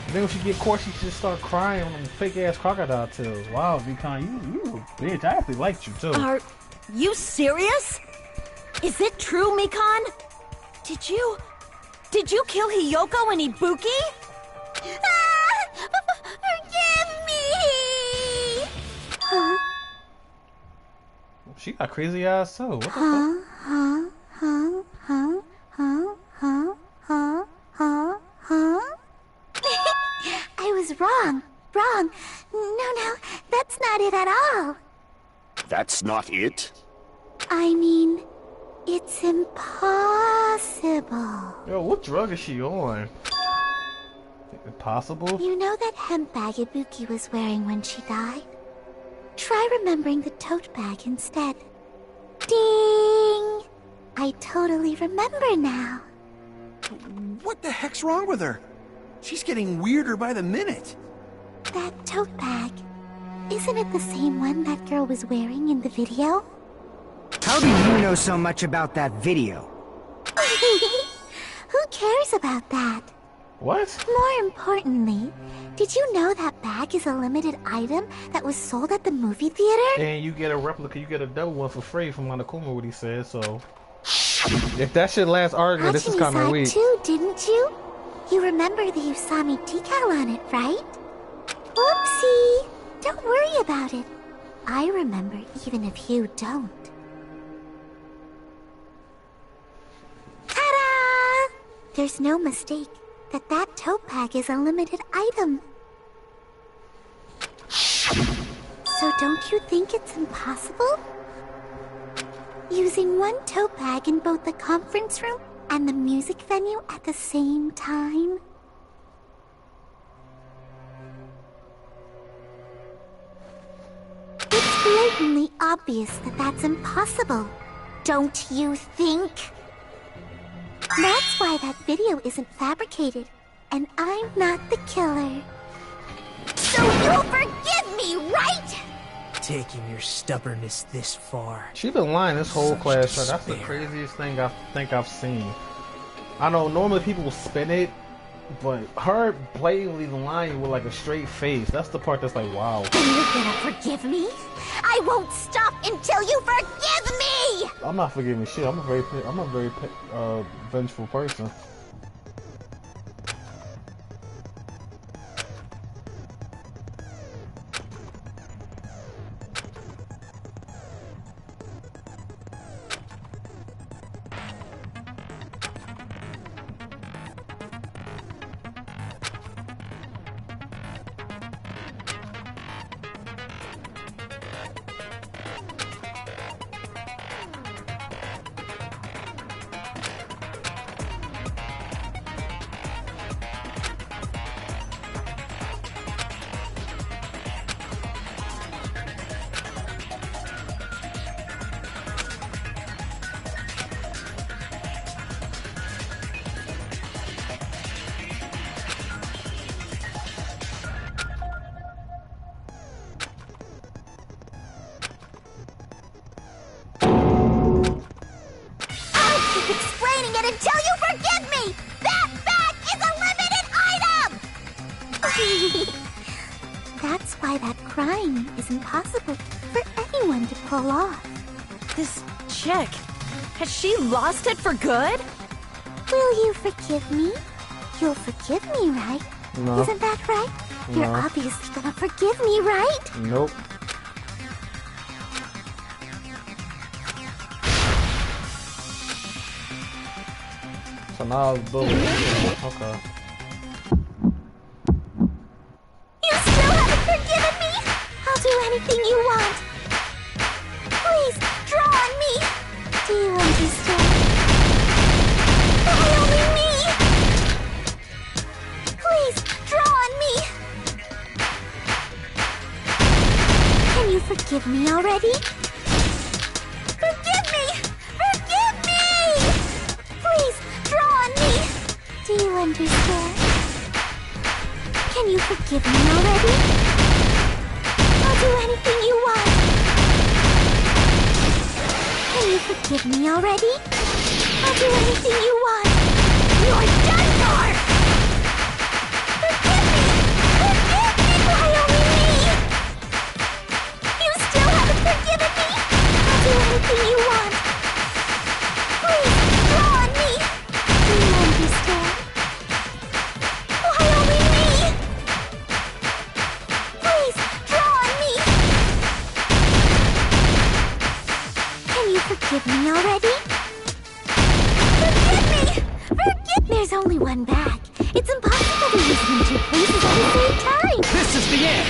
Then when she get caught, she just start crying on them fake ass crocodile tails. Wow, Vikan, you a bitch. I actually liked you too. Are you serious? Is it true, Mikan? Did you kill Hiyoko and Ibuki? Forgive me! Huh? She got crazy eyes too. What the fuck? I was wrong. No, that's not it at all. That's not it? I mean, it's impossible. Yo, what drug is she on? Impossible? You know that hemp bag Ibuki was wearing when she died? Try remembering the tote bag instead. Ding! I totally remember now. What the heck's wrong with her? She's getting weirder by the minute. That tote bag. Isn't it the same one that girl was wearing in the video? How do you know so much about that video? Who cares about that? What? More importantly, did you know that bag is a limited item that was sold at the movie theater? And you get a replica, you get a double one for free from Monokuma, what he said, so... If that shit last argument, this is kind of weak. Too, didn't you? You remember the Usami decal on it, right? Whoopsie! Don't worry about it. I remember even if you don't. Ta-da! There's no mistake that tote bag is a limited item. So don't you think it's impossible? Using one tote bag in both the conference room and the music venue at the same time? It's blatantly obvious that that's impossible, don't you think? That's why that video isn't fabricated, and I'm not the killer. So you'll forgive me, right? Taking your stubbornness this far. She been lying this whole Such class show. That's the despair. craziest thing I think I've seen. I know normally people will spin it, but her blatantly lying with like a straight face. That's the part that's like, wow. And you're gonna forgive me? I won't stop until you forgive me! I'm not forgiving shit. I'm a very vengeful person. Explaining it until you forgive me! That bag is a limited item! That's why that crying is impossible for anyone to pull off. This chick, has she lost it for good? Will you forgive me? You'll forgive me, right? No. Isn't that right? You're No. obviously gonna forgive me, right? Nope. So now it's bullet. Okay. You still haven't forgiven me? I'll do anything you want. Please, draw on me. Do you understand? forgive me already? Forgive me! Forgive me! Please, draw on me! Do you understand? Can you forgive me already? I'll do anything you want. Can you forgive me already? I'll do anything you want. You're done for! Forgive me! Forgive me! Why only me? You still haven't forgiven me? I'll do anything you want. Please, draw on me. Do you understand? Why only me? Please, draw on me. Can you forgive me already? Forgive me! Forgive me! There's only one bag. It's impossible to use it in two places at the same time. This is the end!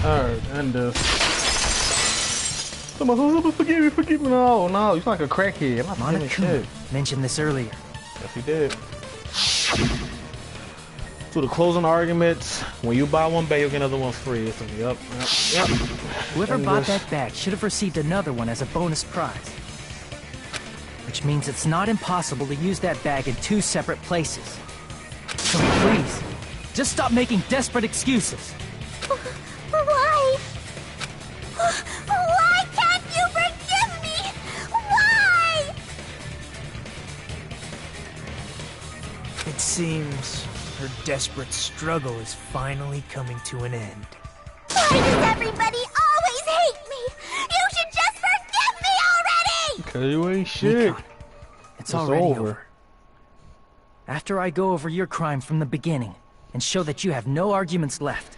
Alright, and someone forgive me, forgive me. No, no, you're like a crackhead. I'm not forgiving shit. Mentioned this earlier. Yes, he did. So the closing arguments, when you buy one bag, you'll get another one free. So, yep. Whoever And bought this- that bag should have received another one as a bonus prize. Which means it's not impossible to use that bag in two separate places. So please, just stop making desperate excuses. Why? Why can't you forgive me? Why? It seems her desperate struggle is finally coming to an end. Why does everybody always hate me? You should just forgive me already! Cause you ain't shit. Nikon, it's already over. After I go over your crime from the beginning and show that you have no arguments left.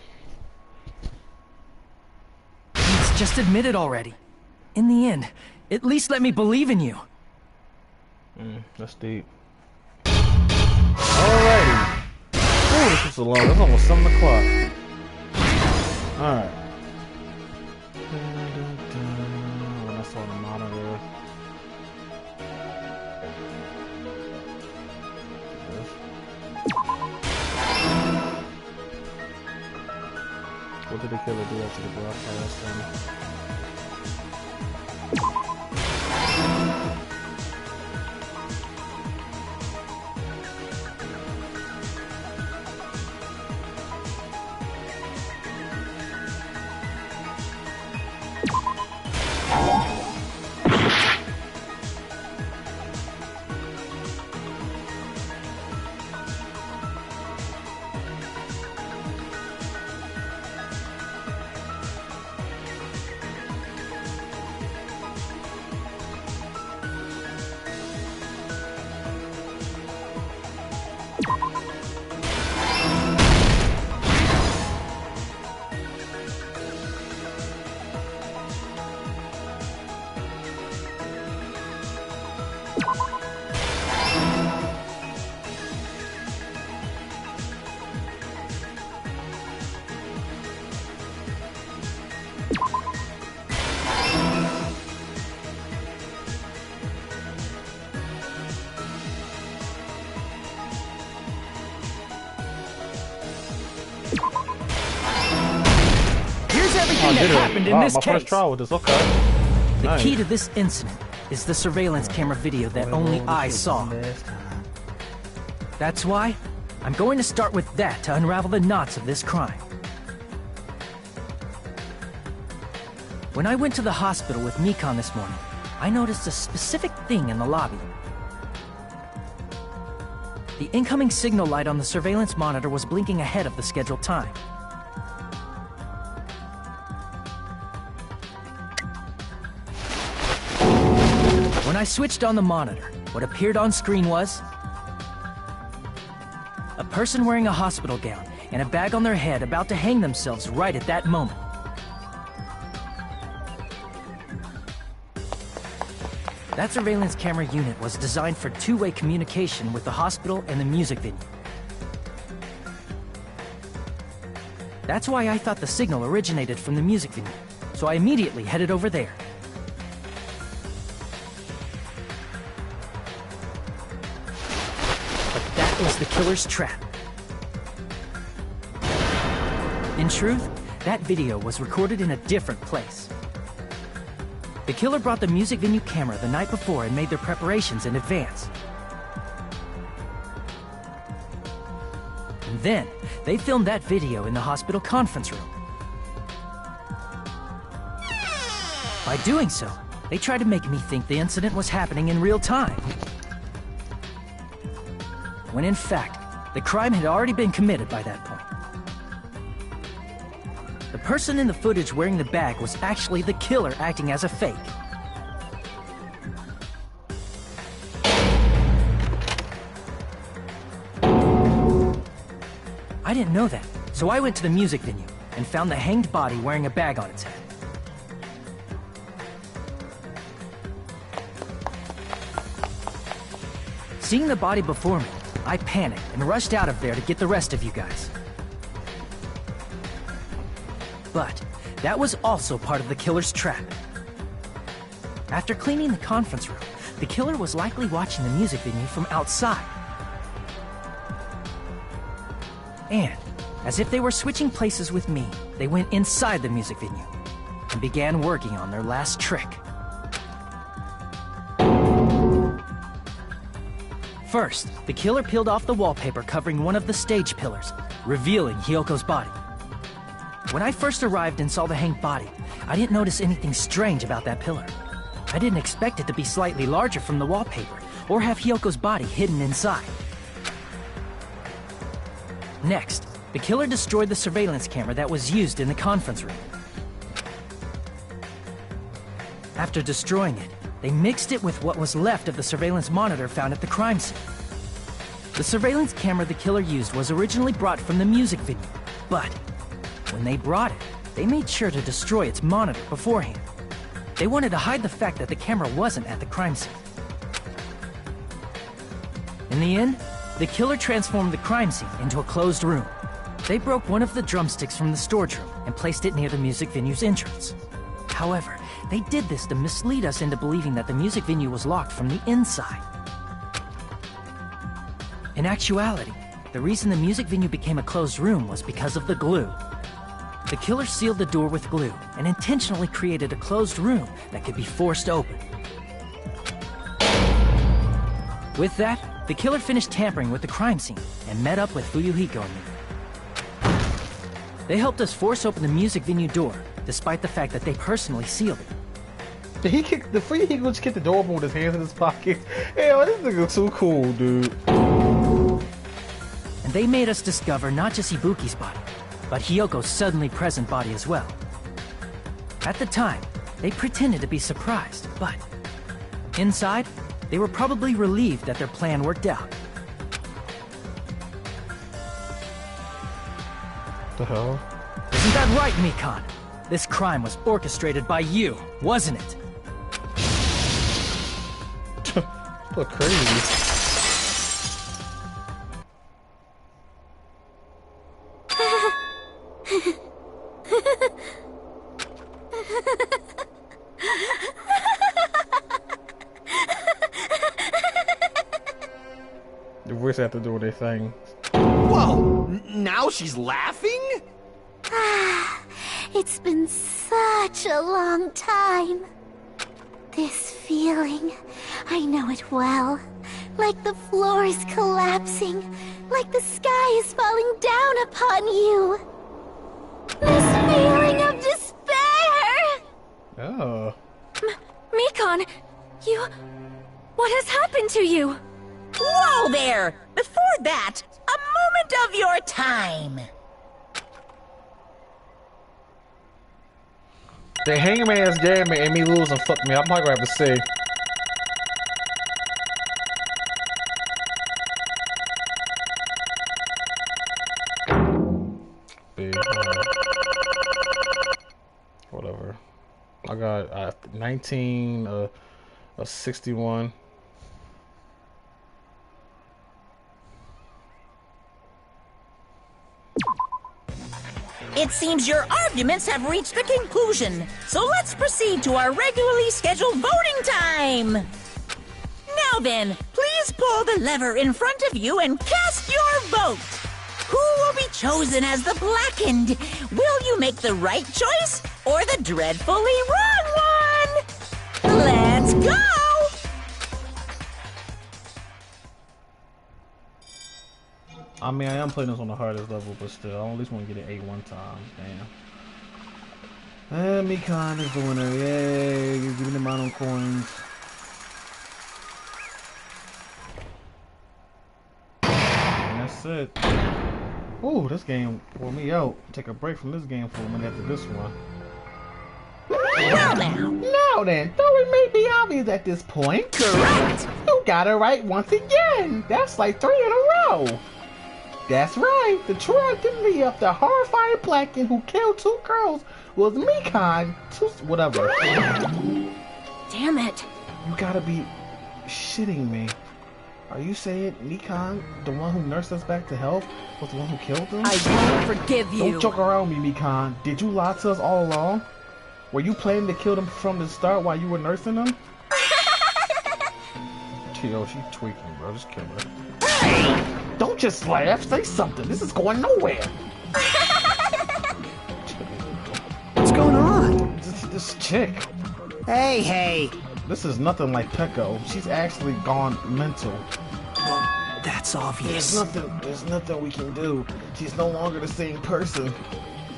Please, just admit it already. In the end, at least let me believe in you. That's deep. Alrighty. Oh, this is a long. That's almost 7 o'clock. Alright. When I saw the monitor. What did the killer do after the broadcast? Everything that happened in this my case. first trial with this. Okay. The Nice. key to this incident is the surveillance camera video that only I saw. That's why I'm going to start with that to unravel the knots of this crime. When I went to the hospital with Nikon this morning, I noticed a specific thing in the lobby. The incoming signal light on the surveillance monitor was blinking ahead of the scheduled time. When I switched on the monitor, what appeared on screen was a person wearing a hospital gown and a bag on their head about to hang themselves right at that moment. That surveillance camera unit was designed for two-way communication with the hospital and the music venue. That's why I thought the signal originated from the music venue, so I immediately headed over there. But that was the killer's trap. In truth, that video was recorded in a different place. The killer brought the music venue camera the night before and made their preparations in advance. And then, they filmed that video in the hospital conference room. By doing so, they tried to make me think the incident was happening in real time. When in fact, the crime had already been committed by that point. The person in the footage wearing the bag was actually the killer acting as a fake. I didn't know that, so I went to the music venue and found the hanged body wearing a bag on its head. Seeing the body before me, I panicked and rushed out of there to get the rest of you guys. But that was also part of the killer's trap. After cleaning the conference room, the killer was likely watching the music venue from outside. And, as if they were switching places with me, they went inside the music venue and began working on their last trick. First, the killer peeled off the wallpaper covering one of the stage pillars, revealing Hyoko's body. When I first arrived and saw the hanged body, I didn't notice anything strange about that pillar. I didn't expect it to be slightly larger from the wallpaper, or have Hyoko's body hidden inside. Next, the killer destroyed the surveillance camera that was used in the conference room. After destroying it, they mixed it with what was left of the surveillance monitor found at the crime scene. The surveillance camera the killer used was originally brought from the music venue, but when they brought it, they made sure to destroy its monitor beforehand. They wanted to hide the fact that the camera wasn't at the crime scene. In the end, the killer transformed the crime scene into a closed room. They broke one of the drumsticks from the storage room and placed it near the music venue's entrance. However, they did this to mislead us into believing that the music venue was locked from the inside. In actuality, the reason the music venue became a closed room was because of the glue. The killer sealed the door with glue and intentionally created a closed room that could be forced open. With that, the killer finished tampering with the crime scene and met up with Fuyuhiko and me. They helped us force open the music venue door, despite the fact that they personally sealed it. Did he kick the Fuyuhiko just kick the door open with his hands in his pockets? Hell, this nigga's so cool, dude. And they made us discover not just Ibuki's body, but Hyoko's suddenly present body as well. At the time, they pretended to be surprised, but inside, they were probably relieved that their plan worked out. The hell? Isn't that right, Mikan? This crime was orchestrated by you, wasn't it? Look crazy. The voice have to do their thing. Whoa! Now she's laughing? It's been such a long time. This feeling, I know it well. Like the floor is collapsing, like the sky is falling down upon you. This feeling of despair! Oh. Mikan, you... What has happened to you? Whoa there! Before that, a moment of your time. The hangman's game made me lose and fuck me. I'm probably gonna have to see. Whatever. I got 19, 61. It seems your arguments have reached a conclusion, so let's proceed to our regularly scheduled voting time. Now then, please pull the lever in front of you and cast your vote. Who will be chosen as the Blackened? Will you make the right choice or the dreadfully wrong one? Let's go! I mean, I am playing this on the hardest level, but still, I at least want to get an 8 one time. Damn. And Mikan is the winner. Yay! Give me the amount of coins. And that's it. Ooh, this game wore me out. Take a break from this game for a minute after this one. Now then, though it may be obvious at this point. Correct! You got it right once again. That's like 3 in a row. That's right. The true identity of the horrifying Blackened who killed 2 girls was Mikan. Whatever. Damn it. You gotta be shitting me. Are you saying Mikan, the one who nursed us back to health, was the one who killed them? I won't forgive you. Don't joke around me, Mikan. Did you lie to us all along? Were you planning to kill them from the start while you were nursing them? Yo, she's tweaking, bro. Just kill her. Hey! Don't just laugh. Say something. This is going nowhere. What's going on? This chick. Hey. This is nothing like Peko. She's actually gone mental. Well, that's obvious. There's nothing we can do. She's no longer the same person.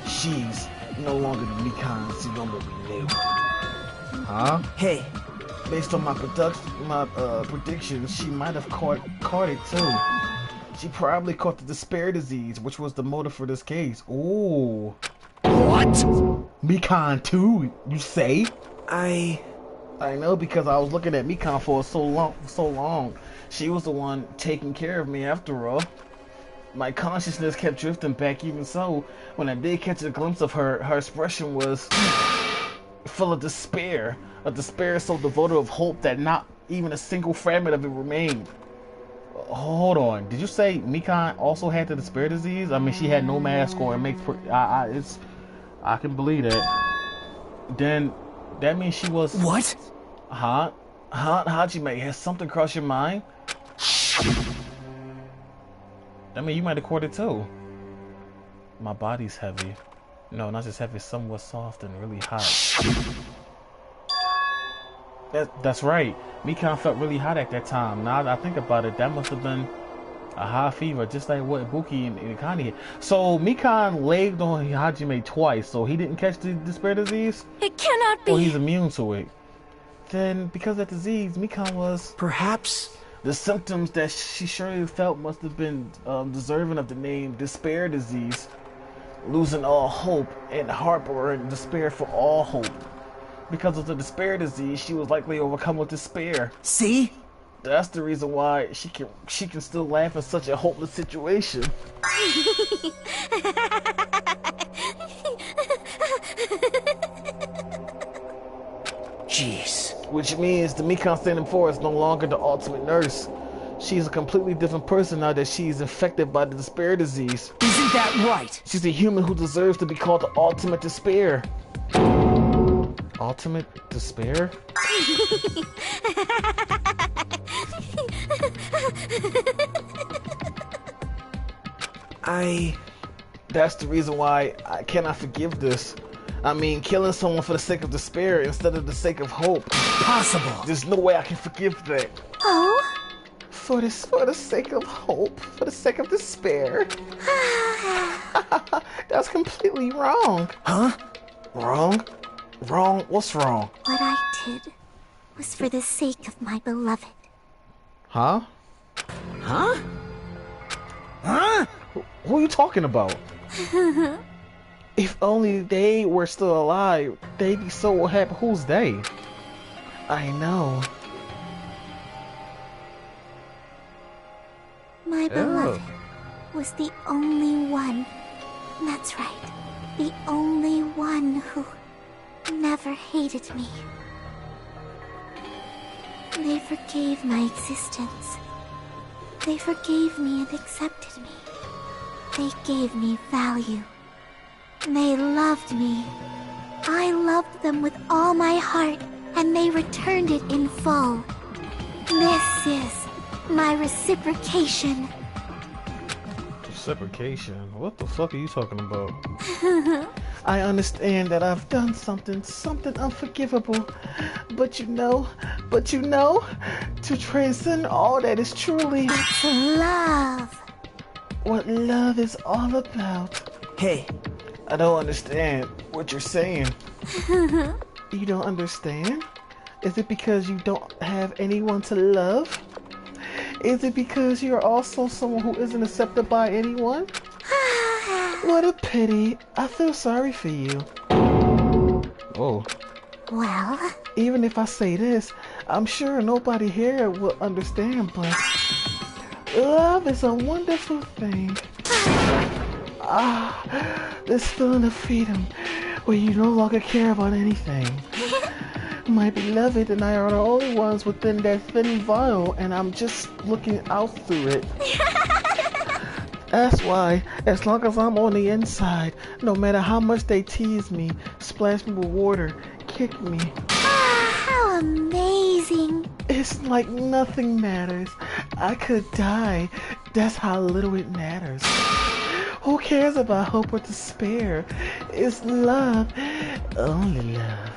She's no longer the Mikan Tsuyomo we knew. Huh? Hey. Based on my predictions, she might have caught it too. She probably caught the despair disease, which was the motive for this case. Ooh. What? Mikan too, you say? I know, because I was looking at Mikan for so long. She was the one taking care of me after all. My consciousness kept drifting back. Even so, when I did catch a glimpse of her expression was full of despair. A despair so devoid of hope that not even a single fragment of it remained. Hold on. Did you say Mikan also had the despair disease? I mean, she had no mask or it makes... I can believe that. Then, that means she was... What? Huh? Hajime, has something crossed your mind? I mean, you might have caught it too. My body's heavy. No, not just heavy, somewhat soft and really hot. That's right. Mikan felt really hot at that time. Now that I think about it, that must have been a high fever, just like what Ibuki and Ikani had. So Mikan laid on Hajime twice, so he didn't catch the despair disease? It cannot be. Or he's immune to it. Then, because of that disease, Mikan was... Perhaps... The symptoms that she surely felt must have been deserving of the name despair disease. Losing all hope and harboring despair for all hope. Because of the despair disease, she was likely overcome with despair. See? That's the reason why she can still laugh in such a hopeless situation. Jeez. Which means the Mikan standing before is no longer the ultimate nurse. She's a completely different person now that she's infected by the despair disease. Isn't that right? She's a human who deserves to be called the ultimate despair. Ultimate despair? That's the reason why I cannot forgive this. I mean, killing someone for the sake of despair instead of the sake of hope. Possible. There's no way I can forgive that. Oh? For the sake of hope, for the sake of despair. That's completely wrong. Huh? Wrong? Wrong? What's wrong? What I did was for the sake of my beloved. Huh? Huh? Huh? Who are you talking about? If only they were still alive, they'd be so happy. Who's they? I know. My beloved was the only one. That's right. The only one who never hated me. They forgave my existence. They forgave me and accepted me. They gave me value. They loved me. I loved them with all my heart, and they returned it in full. This is my reciprocation. Reciprocation? What the fuck are you talking about? I understand that I've done something unforgivable. But you know, to transcend all that is truly... It's love. What love is all about. Hey. I don't understand what you're saying. You don't understand? Is it because you don't have anyone to love? Is it because you're also someone who isn't accepted by anyone? What a pity. I feel sorry for you. Oh. Well... Even if I say this, I'm sure nobody here will understand, but... love is a wonderful thing. This feeling of freedom, where you no longer care about anything. My beloved and I are the only ones within that thin vial, and I'm just looking out through it. That's why, as long as I'm on the inside, no matter how much they tease me, splash me with water, kick me. How amazing. It's like nothing matters. I could die. That's how little it matters. Who cares about hope or despair? It's love. Only love.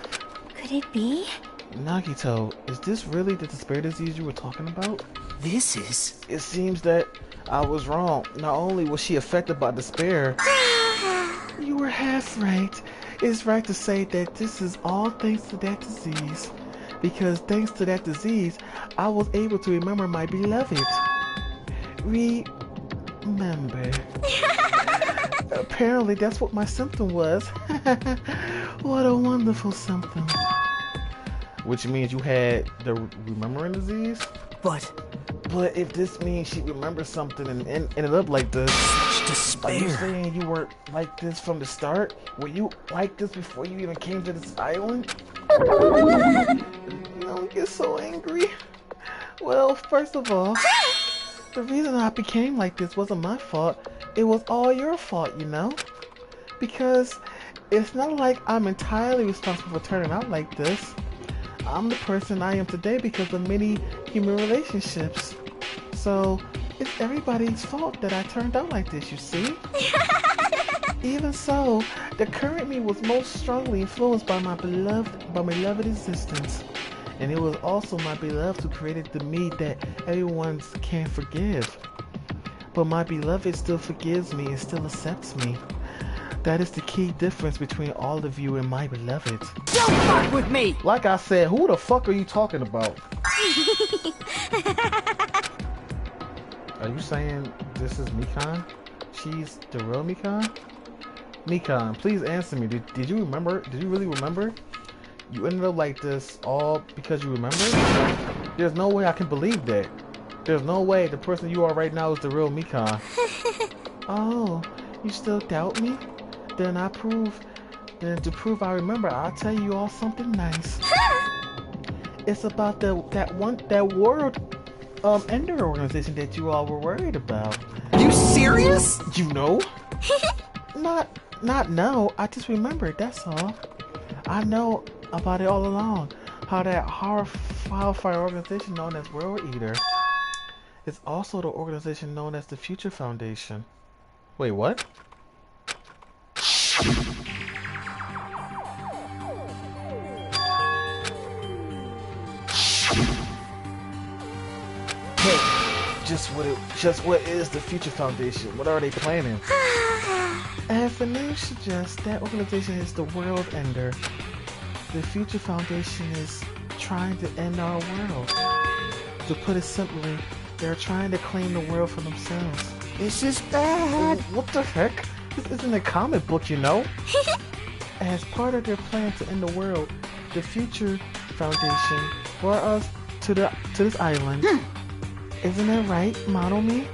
Could it be? Nagito, is this really the despair disease you were talking about? This is... It seems that I was wrong. Not only was she affected by despair, you were half right. It's right to say that this is all thanks to that disease. Because thanks to that disease, I was able to remember my beloved. Remember. Apparently that's what my symptom was. What a wonderful symptom. Which means you had the remembering disease? But if this means she remembers something and ended up like this, such despair. Are you saying you were like this from the start? Were you like this before you even came to this island? Don't get so angry. Well, first of all, the reason I became like this wasn't my fault. It was all your fault, you know? Because it's not like I'm entirely responsible for turning out like this. I'm the person I am today because of many human relationships. So, it's everybody's fault that I turned out like this, you see? Even so, the current me was most strongly influenced by my beloved existence. And it was also my beloved who created the me that everyone can forgive. But my beloved still forgives me and still accepts me. That is the key difference between all of you and my beloved. Don't fuck with me! Like I said, who the fuck are you talking about? Are you saying this is Mikan? She's the real Mikan? Mikan, please answer me. Did you remember? Did you really remember? You ended up like this all because you remember? There's no way I can believe that. There's no way the person you are right now is the real Mikan. Oh, you still doubt me? Then to prove I remember, I'll tell you all something nice. It's about that world Ender organization that you all were worried about. You serious? You know? Not know. I just remembered, that's all. I know about it all along. How that wildfire organization known as World Eater is also the organization known as the Future Foundation. Wait, what? Just what is the Future Foundation? What are they planning? As the name suggests, that organization is the World Ender. The Future Foundation is trying to end our world. To put it simply, they're trying to claim the world for themselves. This is bad. What the heck? This isn't a comic book, you know? As part of their plan to end the world, the Future Foundation brought us to this island. Isn't that right, Mono Me?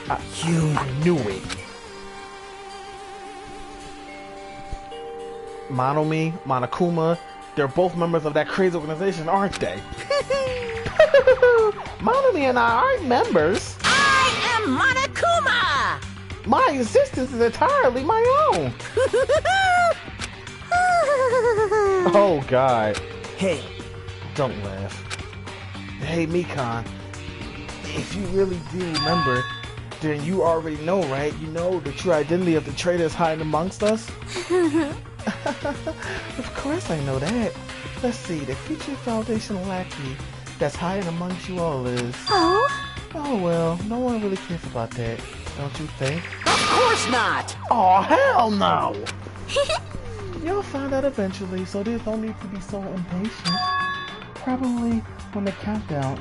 I knew it. Mono Me, Monokuma, they're both members of that crazy organization, aren't they? Mono Me and I aren't members. I am Monokuma! My existence is entirely my own. Oh, God. Hey. Don't laugh. Hey, Mikan. if you really do remember, then you already know, right? You know the true identity of the traitor is hiding amongst us? Of course I know that. Let's see, the future foundational lackey that's hiding amongst you all is... Oh? Oh well, no one really cares about that, don't you think? Of course not! Oh hell no! You'll find out eventually, so there's no need to be so impatient. Probably when that countdown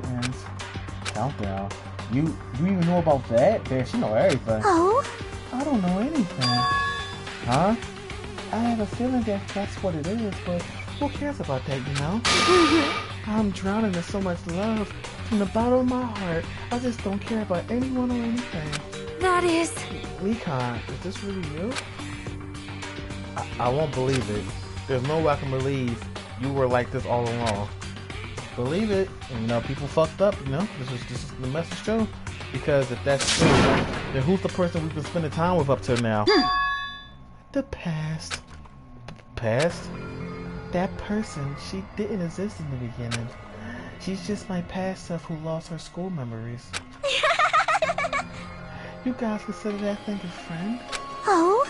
ends. Countdown? You even know about that? There, she know everything. Oh? I don't know anything. Huh? I have a feeling that that's what it is, but who cares about that, you know? I'm drowning in so much love from the bottom of my heart. I just don't care about anyone or anything. That is... Mikan, is this really you? I won't believe it. There's no way I can believe you were like this all along. Believe it, and you know, people fucked up, you know? This is the message too. Because if that's true, then who's the person we've been spending time with up till now? The past. Past? That person, she didn't exist in the beginning. She's just my past self who lost her school memories. You guys consider that thing a friend? Oh?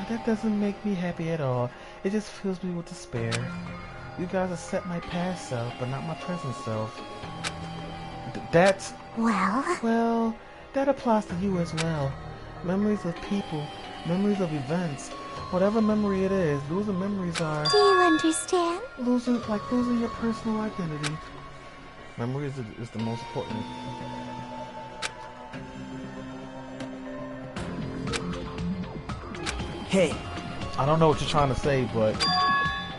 That doesn't make me happy at all. It just fills me with despair. You guys accept my past self, but not my present self. That's... Well, that applies to you as well. Memories of people, memories of events. Whatever memory it is, losing memories are... Do you understand? Losing your personal identity. Memory is the most important. Hey. I don't know what you're trying to say, but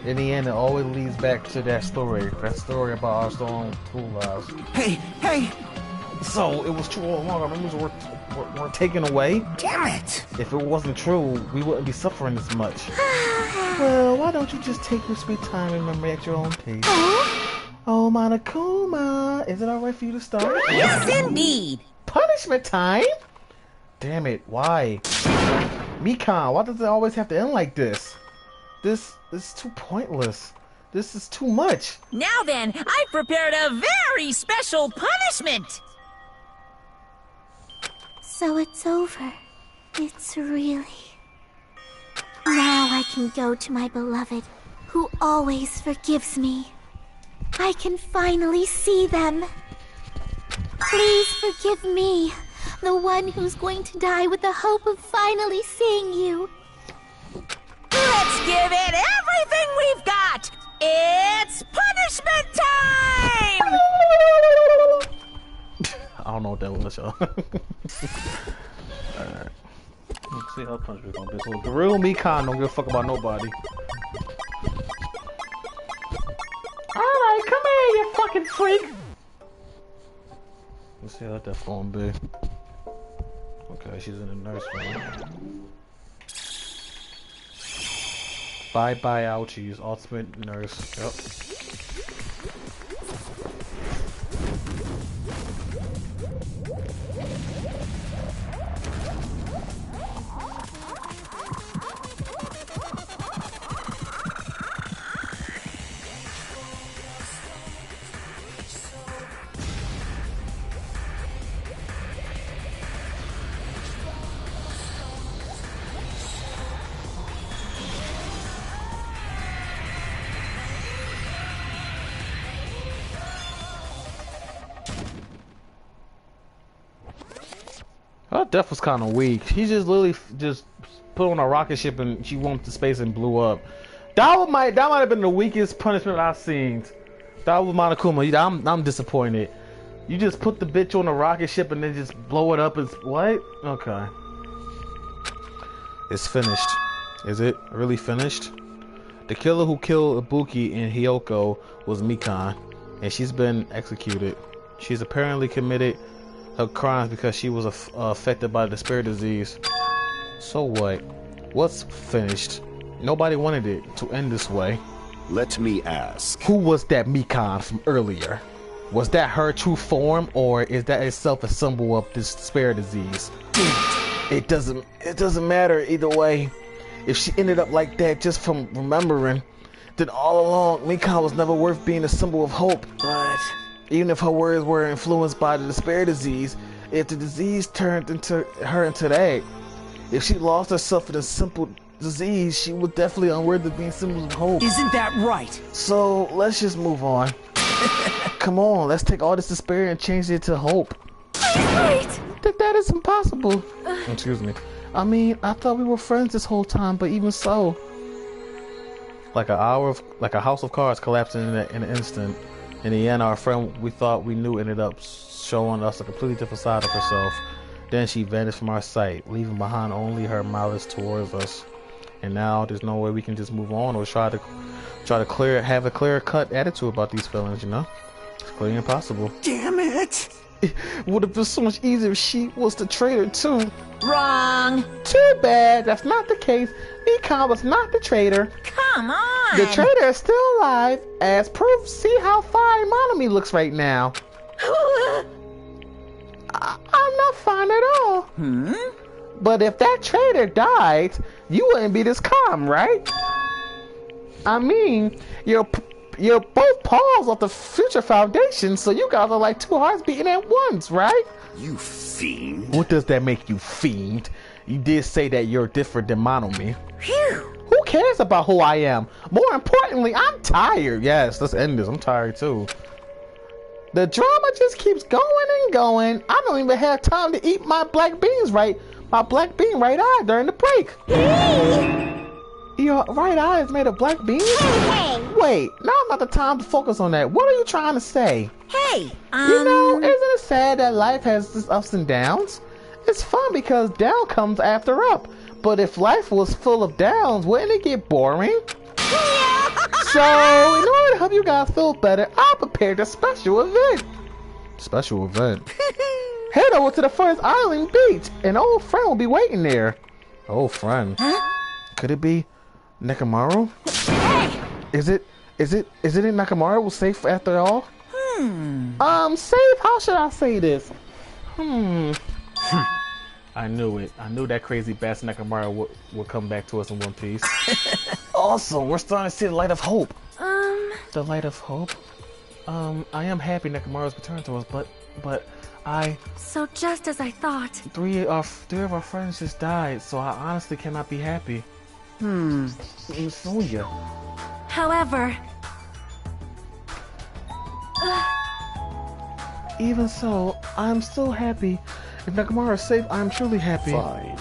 in the end, it always leads back to that story. That story about our school lives. Hey! So, it was true all along. Our memories were taken away? Damn it! If it wasn't true, we wouldn't be suffering this much. Well, why don't you just take your sweet time and remember at your own pace? Oh, Monokuma! Is it alright for you to start? Yes, indeed! Punishment time? Damn it, why? Mikan, why does it always have to end like this? This is too pointless. This is too much. Now then, I've prepared a very special punishment! So it's over. It's really... Now I can go to my beloved, who always forgives me. I can finally see them. Please forgive me, the one who's going to die with the hope of finally seeing you. Let's give it everything we've got! It's punishment time! I don't know what that was, y'all. Alright. Let's see how punishment gonna be. So the real Mikan don't give a fuck about nobody. Alright, come here, you fucking freak! Let's see how that's gonna be. Okay, she's in the nurse room. Bye-bye, ouchies. Ultimate nurse. Yep. Her death was kind of weak. He just literally just put on a rocket ship and she went to space and blew up. That might have been the weakest punishment I've seen. That was Monokuma. I'm disappointed. You just put the bitch on a rocket ship and then just blow it up. What? Okay. It's finished. Is it really finished? The killer who killed Ibuki and Hiyoko was Mikan, and she's been executed. She's apparently committed her crimes because she was affected by the spirit disease. So what? What's finished? Nobody wanted it to end this way. Let me ask. Who was that Mikan from earlier? Was that her true form, or is that itself a symbol of this spirit disease? It doesn't matter either way. If she ended up like that just from remembering, then all along Mikan was never worth being a symbol of hope. But Even if her words were influenced by the despair disease, if the disease turned her into that, if she lost herself in a simple disease, she was definitely unworthy of being symbols of hope. Isn't that right? So let's just move on. Come on, let's take all this despair and change it to hope. Wait! That is impossible. Excuse me. I mean, I thought we were friends this whole time, but even so. Like a house of cards collapsing in an instant. In the end, our friend we thought we knew ended up showing us a completely different side of herself. Then she vanished from our sight, leaving behind only her malice towards us. And now there's no way we can just move on or try to have a clear-cut attitude about these feelings, you know? It's clearly impossible. Damn it! It would have been so much easier if she was the traitor too. Wrong. Too bad, that's not the case. Mikan was not the traitor. Come on. The traitor is still alive. As proof, see how fine Monomi looks right now. I'm not fine at all. But if that traitor died, you wouldn't be this calm, right? I mean, you're both paws of the Future Foundation, so you guys are like two hearts beating at once, right? You fiend. What does that make you, fiend? You did say that you're different than Monomi. Phew. Who cares about who I am? More importantly, I'm tired. Yes, let's end this. I'm tired too. The drama just keeps going and going. I don't even have time to eat my black bean right eye during the break. Your right eye is made of black beans? Hey. Wait, now's not the time to focus on that. What are you trying to say? Hey, You know, isn't it sad that life has its ups and downs? It's fun because down comes after up. But if life was full of downs, wouldn't it get boring? So, in order to help you guys feel better, I prepared a special event. Special event? Head over to the first island beach. An old friend will be waiting there. Old friend? Huh? Could it be Nekomaru? Hey. Is it Nekomaru was safe after all? Safe? How should I say this? I knew it. I knew that crazy bastard Nekomaru would come back to us in one piece. Awesome, we're starting to see the light of hope. The light of hope? I am happy Nekomaru's returned to us, but So just as I thought. three of our friends just died, so I honestly cannot be happy. Sonya. However, Even so, I'm still happy. If Nekomaru is safe, I am truly happy. Fine.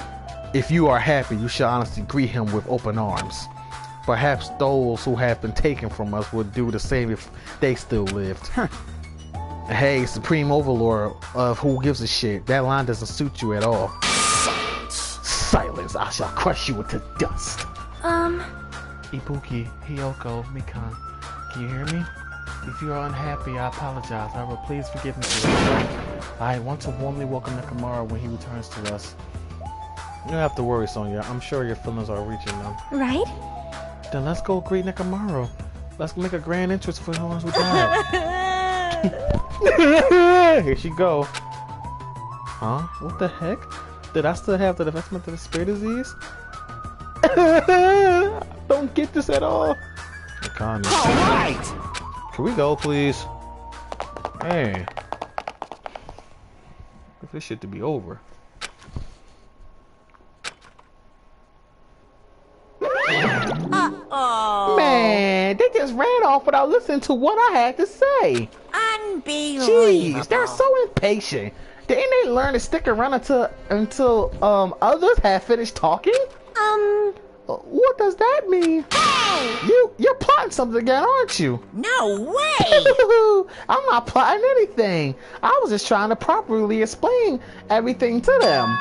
If you are happy, you should honestly greet him with open arms. Perhaps those who have been taken from us would do the same if they still lived. Hey, Supreme Overlord of Who Gives a Shit, that line doesn't suit you at all. Silence, I shall crush you into dust. Ibuki, Hiyoko, Mikan, can you hear me? If you are unhappy, I apologize. However, please forgive me for this. I want to warmly welcome Nekomaru when he returns to us. You don't have to worry, Sonya. I'm sure your feelings are reaching them. right? Then let's go greet Nekomaru. Let's make a grand entrance for the ones who died. Here she go. Huh? What the heck? Did I still have the investment of the spear disease? I don't get this at all. Alright! Can we go, please? Hey. If this shit to be over. Uh-oh. Man, they just ran off without listening to what I had to say. Unbelievable. Jeez, they're so impatient. Didn't they learn to stick around until others have finished talking? What does that mean? Hey! You're plotting something again, aren't you? No way! I'm not plotting anything. I was just trying to properly explain everything to them,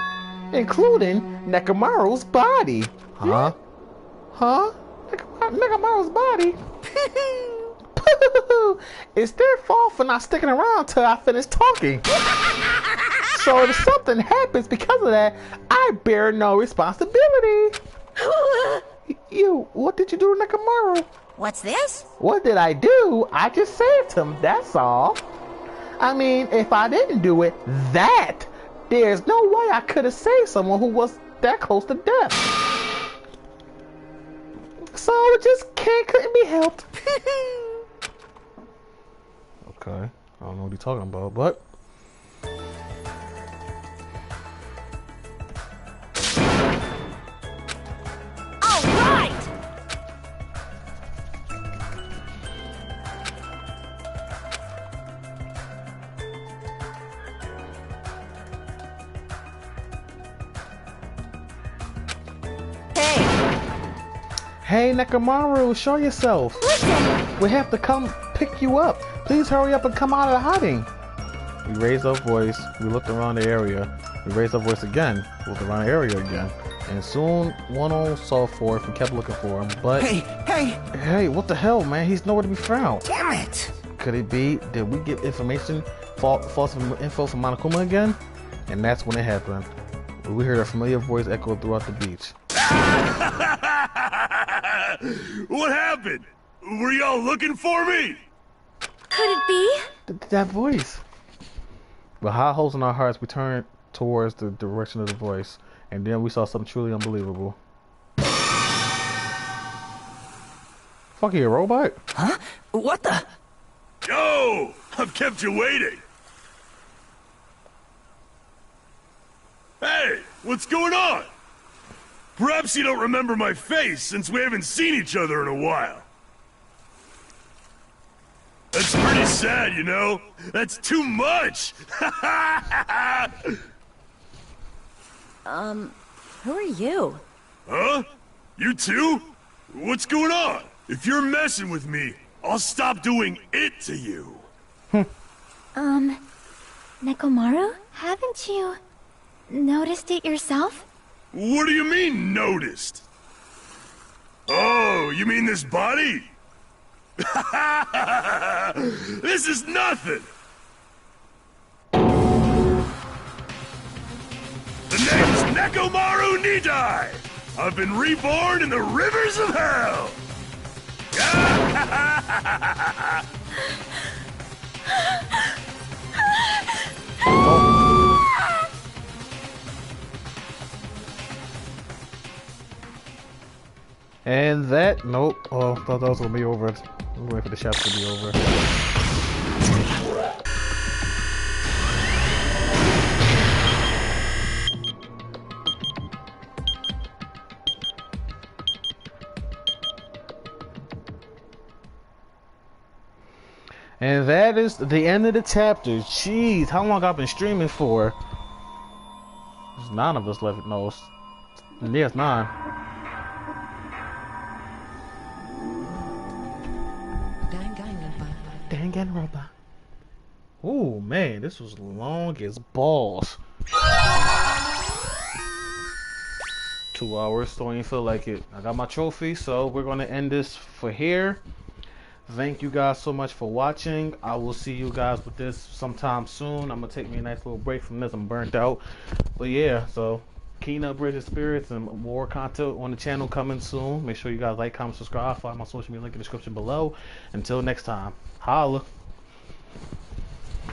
including Nekomaru's body. Huh? Nekomaru's body? It's their fault for not sticking around till I finish talking. So if something happens because of that, I bear no responsibility. What did you do to Nekomaru? What's this? What did I do? I just saved him, that's all. I mean, if I didn't do it, there's no way I could have saved someone who was that close to death. So it just couldn't be helped. Okay. I don't know what he's talking about, but hey, Nekomaru, show yourself. Listen! We have to come pick you up. Please hurry up and come out of hiding. We raised our voice. We looked around the area. We raised our voice again. We looked around the area again. And soon, one saw Forth and kept looking for him, but... Hey, what the hell, man? He's nowhere to be found. Damn it! Could it be? Did we get information, false info from Monokuma again? And that's when it happened. We heard a familiar voice echo throughout the beach. What happened? Were y'all looking for me? Could it be? That voice. With high hopes in our hearts, we turned towards the direction of the voice, and then we saw something truly unbelievable. Fuck you, a robot? Huh? What the? Yo! I've kept you waiting. Hey, what's going on? Perhaps you don't remember my face since we haven't seen each other in a while. That's pretty sad, you know? That's too much! Who are you? Huh? You too? What's going on? If you're messing with me, I'll stop doing it to you. Nekomaru? Haven't you noticed it yourself? What do you mean, noticed? Oh, you mean this body? This is nothing! The name's Nekomaru Nidai! I've been reborn in the rivers of hell! And that, nope. Oh, I thought that was gonna be over. I'm waiting for the shots to be over. And that is the end of the chapter. Jeez, how long I've been streaming for? There's 9 of us left. No, it's 9. Danganronpa. Oh man, this was long as balls. 2 hours, don't even feel like it. I got my trophy, so we're gonna end this for here. Thank you guys so much for watching. I will see you guys with this sometime soon. I'm gonna take me a nice little break from this. I'm burnt out, but yeah. So keen up Bridge of Spirits and more content on the channel coming soon. Make sure you guys like, comment, subscribe. Follow my social media link in the description below. Until next time, holla.